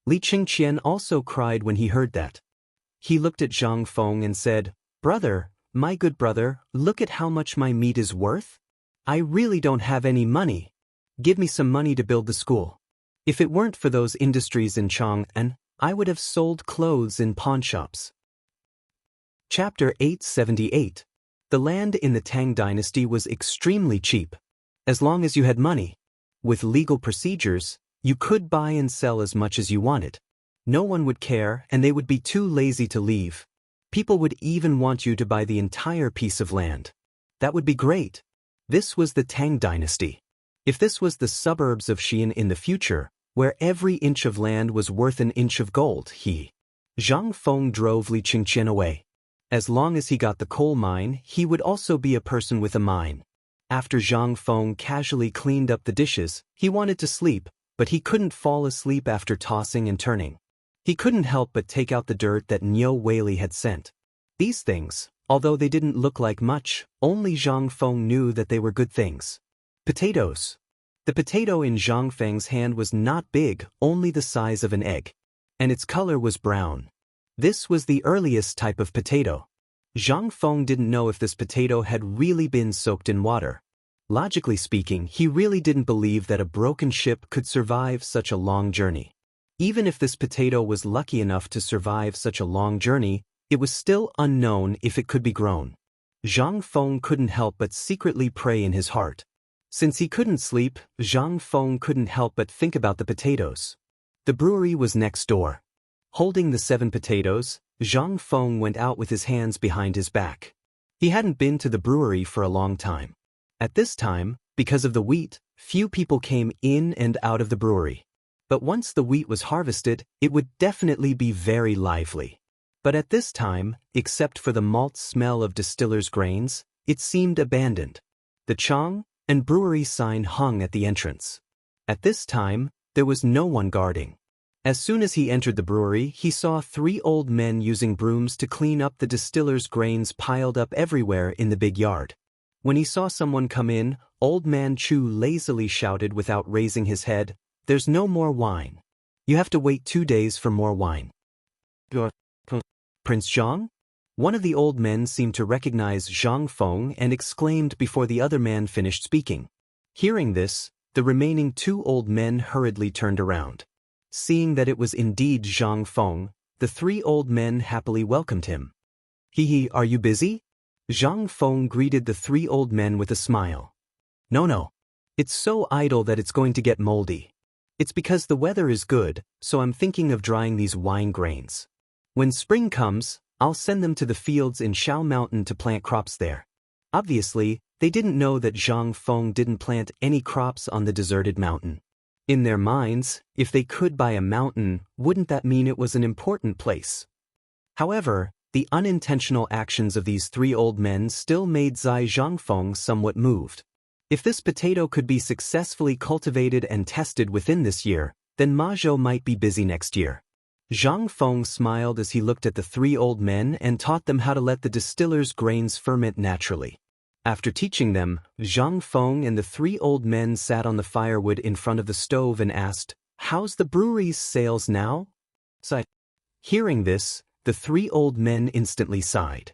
Li Chengqian also cried when he heard that. He looked at Zhang Feng and said, "Brother, my good brother, look at how much my meat is worth. I really don't have any money. Give me some money to build the school. If it weren't for those industries in Chang'an, I would have sold clothes in pawn shops." Chapter 878. The land in the Tang dynasty was extremely cheap. As long as you had money. With legal procedures, you could buy and sell as much as you wanted. No one would care and they would be too lazy to leave. People would even want you to buy the entire piece of land. That would be great. This was the Tang dynasty. If this was the suburbs of Xi'an in the future, where every inch of land was worth an inch of gold, Zhang Feng drove Li Chengqian away. As long as he got the coal mine, he would also be a person with a mine. After Zhang Feng casually cleaned up the dishes, he wanted to sleep, but he couldn't fall asleep after tossing and turning. He couldn't help but take out the dirt that Niu Weili had sent. These things, although they didn't look like much, only Zhang Feng knew that they were good things. Potatoes. The potato in Zhang Feng's hand was not big, only the size of an egg. And its color was brown. This was the earliest type of potato. Zhang Feng didn't know if this potato had really been soaked in water. Logically speaking, he really didn't believe that a broken ship could survive such a long journey. Even if this potato was lucky enough to survive such a long journey, it was still unknown if it could be grown. Zhang Feng couldn't help but secretly pray in his heart. Since he couldn't sleep, Zhang Feng couldn't help but think about the potatoes. The brewery was next door. Holding the 7 potatoes, Zhang Feng went out with his hands behind his back. He hadn't been to the brewery for a long time. At this time, because of the wheat, few people came in and out of the brewery. But once the wheat was harvested, it would definitely be very lively. But at this time, except for the malt smell of distillers' grains, it seemed abandoned. The Chang'an brewery sign hung at the entrance. At this time, there was no one guarding. As soon as he entered the brewery, he saw 3 old men using brooms to clean up the distillers' grains piled up everywhere in the big yard. When he saw someone come in, Old Man Chu lazily shouted without raising his head, "There's no more wine. You have to wait 2 days for more wine." "Prince Zhang?" One of the old men seemed to recognize Zhang Feng and exclaimed before the other man finished speaking. Hearing this, the remaining 2 old men hurriedly turned around. Seeing that it was indeed Zhang Feng, the 3 old men happily welcomed him. Are you busy?" Zhang Feng greeted the 3 old men with a smile. No. It's so idle that it's going to get moldy. It's because the weather is good, so I'm thinking of drying these wine grains. When spring comes, I'll send them to the fields in Shao Mountain to plant crops there." Obviously, they didn't know that Zhang Feng didn't plant any crops on the deserted mountain. In their minds, if they could buy a mountain, wouldn't that mean it was an important place? However, the unintentional actions of these 3 old men still made Zai Zhangfeng somewhat moved. If this potato could be successfully cultivated and tested within this year, then Ma Zhou might be busy next year. Zhang Feng smiled as he looked at the three old men and taught them how to let the distiller's grains ferment naturally. After teaching them, Zhang Feng and the three old men sat on the firewood in front of the stove and asked, "How's the brewery's sales now?" Hearing this, the three old men instantly sighed.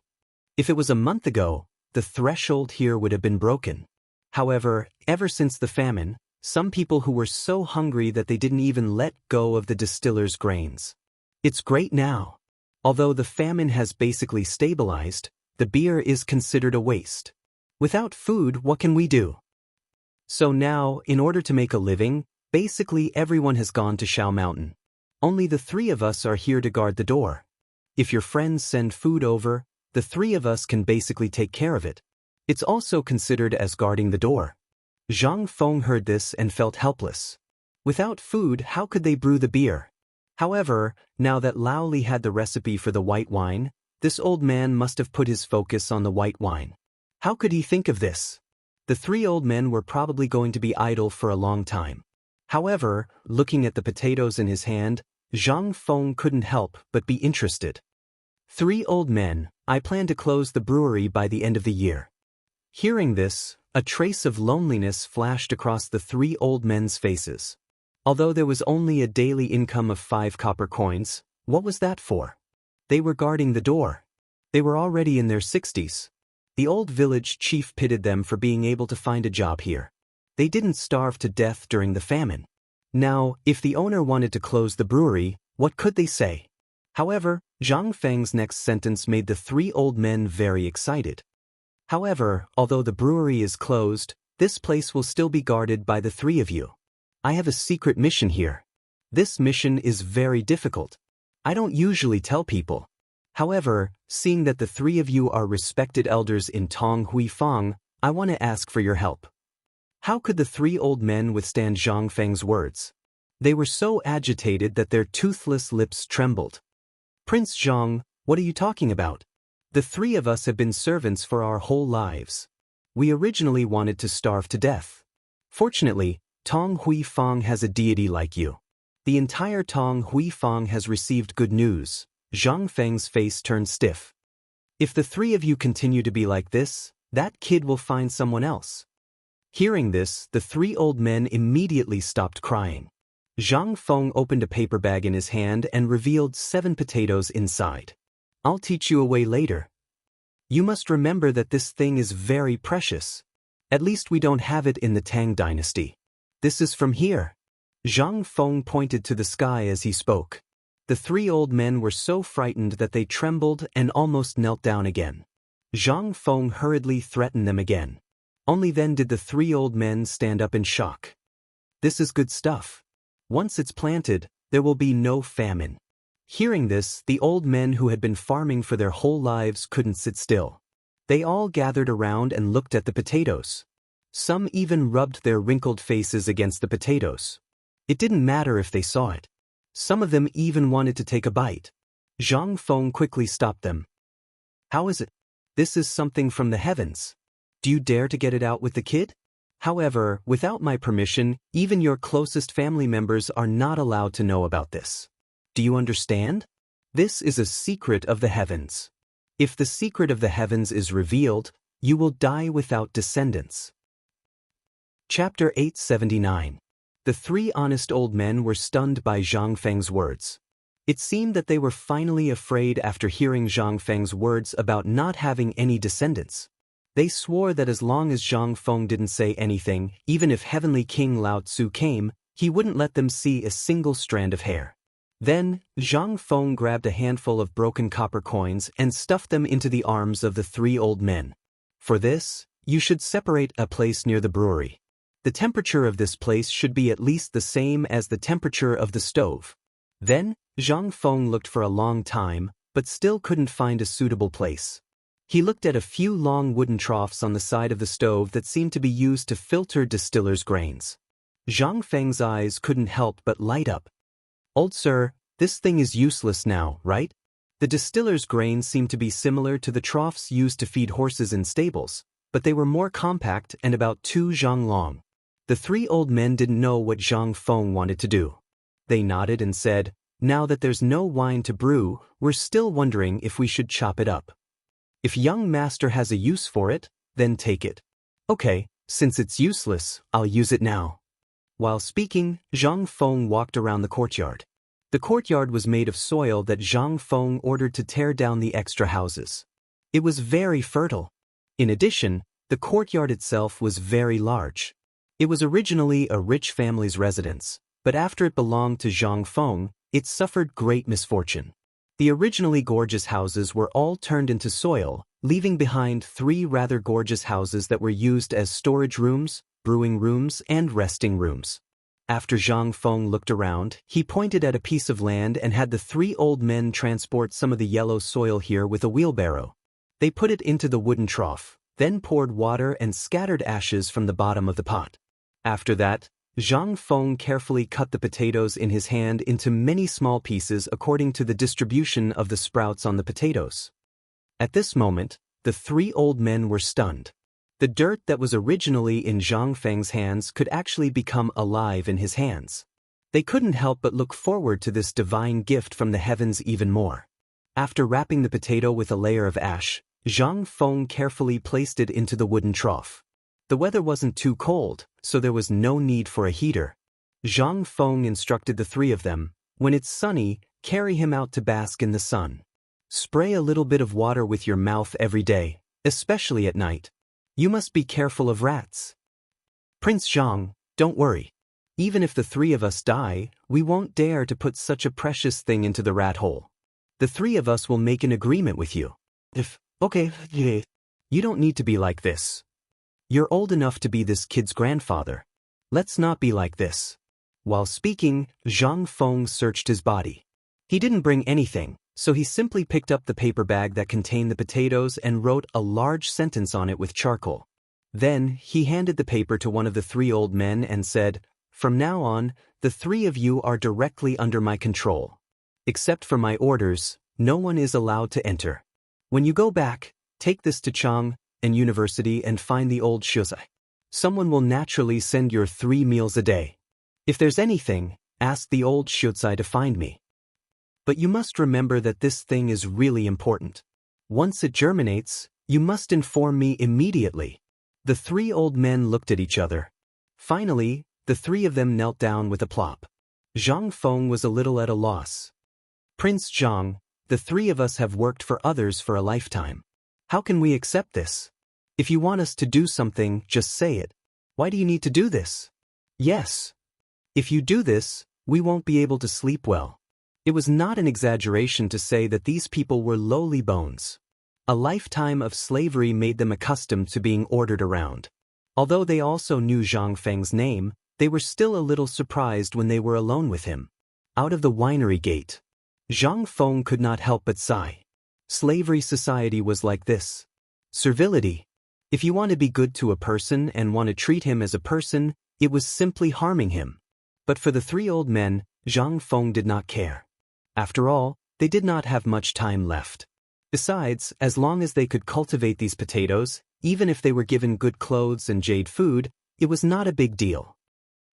If it was a month ago, the threshold here would have been broken. However, ever since the famine, some people who were so hungry that they didn't even let go of the distiller's grains. It's great now. Although the famine has basically stabilized, the beer is considered a waste. Without food, what can we do? So now, in order to make a living, basically everyone has gone to Shao Mountain. Only the three of us are here to guard the door. If your friends send food over, the three of us can basically take care of it. It's also considered as guarding the door. Zhang Feng heard this and felt helpless. Without food, how could they brew the beer? However, now that Lao Li had the recipe for the white wine, this old man must have put his focus on the white wine. How could he think of this? The three old men were probably going to be idle for a long time. However, looking at the potatoes in his hand, Zhang Feng couldn't help but be interested. "Three old men, I plan to close the brewery by the end of the year." Hearing this, a trace of loneliness flashed across the three old men's faces. Although there was only a daily income of 5 copper coins, what was that for? They were guarding the door. They were already in their 60s. The old village chief pitied them for being able to find a job here. They didn't starve to death during the famine. Now, if the owner wanted to close the brewery, what could they say? However, Zhang Feng's next sentence made the three old men very excited. "However, although the brewery is closed, this place will still be guarded by the three of you. I have a secret mission here. This mission is very difficult. I don't usually tell people. However, seeing that the three of you are respected elders in Tong Hui Fang, I want to ask for your help." How could the three old men withstand Zhang Feng's words? They were so agitated that their toothless lips trembled. "Prince Zhang, what are you talking about? The three of us have been servants for our whole lives. We originally wanted to starve to death. Fortunately, Tong Hui Fang has a deity like you. The entire Tong Hui Fang has received good news." Zhang Feng's face turned stiff. "If the three of you continue to be like this, that kid will find someone else." Hearing this, the three old men immediately stopped crying. Zhang Feng opened a paper bag in his hand and revealed 7 potatoes inside. "I'll teach you a way later. You must remember that this thing is very precious. At least we don't have it in the Tang dynasty. This is from here." Zhang Feng pointed to the sky as he spoke. The three old men were so frightened that they trembled and almost knelt down again. Zhang Feng hurriedly threatened them again. Only then did the three old men stand up in shock. "This is good stuff. Once it's planted, there will be no famine." Hearing this, the old men who had been farming for their whole lives couldn't sit still. They all gathered around and looked at the potatoes. Some even rubbed their wrinkled faces against the potatoes. It didn't matter if they saw it. Some of them even wanted to take a bite. Zhang Feng quickly stopped them. "How is it? This is something from the heavens. Do you dare to get it out with the kid? However, without my permission, even your closest family members are not allowed to know about this. Do you understand? This is a secret of the heavens. If the secret of the heavens is revealed, you will die without descendants." Chapter 879. The three honest old men were stunned by Zhang Feng's words. It seemed that they were finally afraid after hearing Zhang Feng's words about not having any descendants. They swore that as long as Zhang Feng didn't say anything, even if Heavenly King Lao Tzu came, he wouldn't let them see a single strand of hair. Then, Zhang Feng grabbed a handful of broken copper coins and stuffed them into the arms of the three old men. "For this, you should separate a place near the brewery. The temperature of this place should be at least the same as the temperature of the stove." Then, Zhang Feng looked for a long time, but still couldn't find a suitable place. He looked at a few long wooden troughs on the side of the stove that seemed to be used to filter distiller's grains. Zhang Feng's eyes couldn't help but light up. "Old sir, this thing is useless now, right? The distiller's grains seem to be similar to the troughs used to feed horses in stables, but they were more compact and about 2 zhang long." The three old men didn't know what Zhang Feng wanted to do. They nodded and said, Now that there's no wine to brew, we're still wondering if we should chop it up. If young master has a use for it, then take it. Okay, since it's useless, I'll use it now. While speaking, Zhang Feng walked around the courtyard. The courtyard was made of soil that Zhang Feng ordered to tear down the extra houses. It was very fertile. In addition, the courtyard itself was very large. It was originally a rich family's residence, but after it belonged to Zhang Feng, it suffered great misfortune. The originally gorgeous houses were all turned into soil, leaving behind 3 rather gorgeous houses that were used as storage rooms, brewing rooms, and resting rooms. After Zhang Feng looked around, he pointed at a piece of land and had the 3 old men transport some of the yellow soil here with a wheelbarrow. They put it into the wooden trough, then poured water and scattered ashes from the bottom of the pot. After that, Zhang Feng carefully cut the potatoes in his hand into many small pieces according to the distribution of the sprouts on the potatoes. At this moment, the 3 old men were stunned. The dirt that was originally in Zhang Feng's hands could actually become alive in his hands. They couldn't help but look forward to this divine gift from the heavens even more. After wrapping the potato with a layer of ash, Zhang Feng carefully placed it into the wooden trough. The weather wasn't too cold, so there was no need for a heater. Zhang Feng instructed the 3 of them, when it's sunny, carry him out to bask in the sun. Spray a little bit of water with your mouth every day, especially at night. You must be careful of rats. Prince Zhang, don't worry. Even if the 3 of us die, we won't dare to put such a precious thing into the rat hole. The 3 of us will make an agreement with you. Okay, you don't need to be like this. You're old enough to be this kid's grandfather. Let's not be like this. While speaking, Zhang Feng searched his body. He didn't bring anything, so he simply picked up the paper bag that contained the potatoes and wrote a large sentence on it with charcoal. Then, he handed the paper to one of the 3 old men and said, "From now on, the 3 of you are directly under my control. Except for my orders, no one is allowed to enter. When you go back, take this to Chang'an University and find the old Shuzai. Someone will naturally send your 3 meals a day. If there's anything, ask the old Shuzai to find me. But you must remember that this thing is really important. Once it germinates, you must inform me immediately." The 3 old men looked at each other. Finally, the 3 of them knelt down with a plop. Zhang Feng was a little at a loss. "Prince Zhang, the 3 of us have worked for others for a lifetime. How can we accept this? If you want us to do something, just say it. Why do you need to do this?" "Yes. If you do this, we won't be able to sleep well." It was not an exaggeration to say that these people were lowly bones. A lifetime of slavery made them accustomed to being ordered around. Although they also knew Zhang Feng's name, they were still a little surprised when they were alone with him. Out of the winery gate, Zhang Feng could not help but sigh. Slavery society was like this. Servility. If you want to be good to a person and want to treat him as a person, it was simply harming him. But for the 3 old men, Zhang Feng did not care. After all, they did not have much time left. Besides, as long as they could cultivate these potatoes, even if they were given good clothes and jade food, it was not a big deal.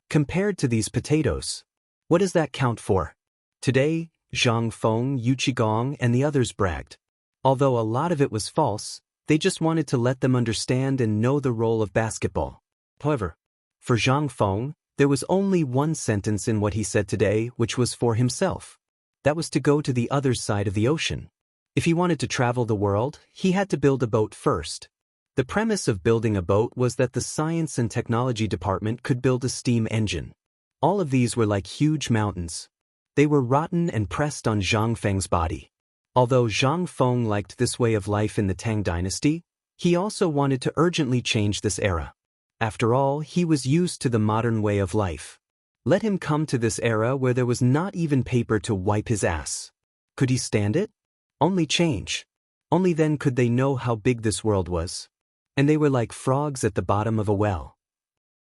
Compared to these potatoes, what does that count for? Today, Zhang Feng, Yu Qigong, and the others bragged. Although a lot of it was false, they just wanted to let them understand and know the role of basketball. However, for Zhang Feng, there was only one sentence in what he said today, which was for himself. That was to go to the other side of the ocean. If he wanted to travel the world, he had to build a boat first. The premise of building a boat was that the science and technology department could build a steam engine. All of these were like huge mountains. They were rotten and pressed on Zhang Feng's body. Although Zhang Feng liked this way of life in the Tang dynasty, he also wanted to urgently change this era. After all, he was used to the modern way of life. Let him come to this era where there was not even paper to wipe his ass. Could he stand it? Only change. Only then could they know how big this world was. And they were like frogs at the bottom of a well.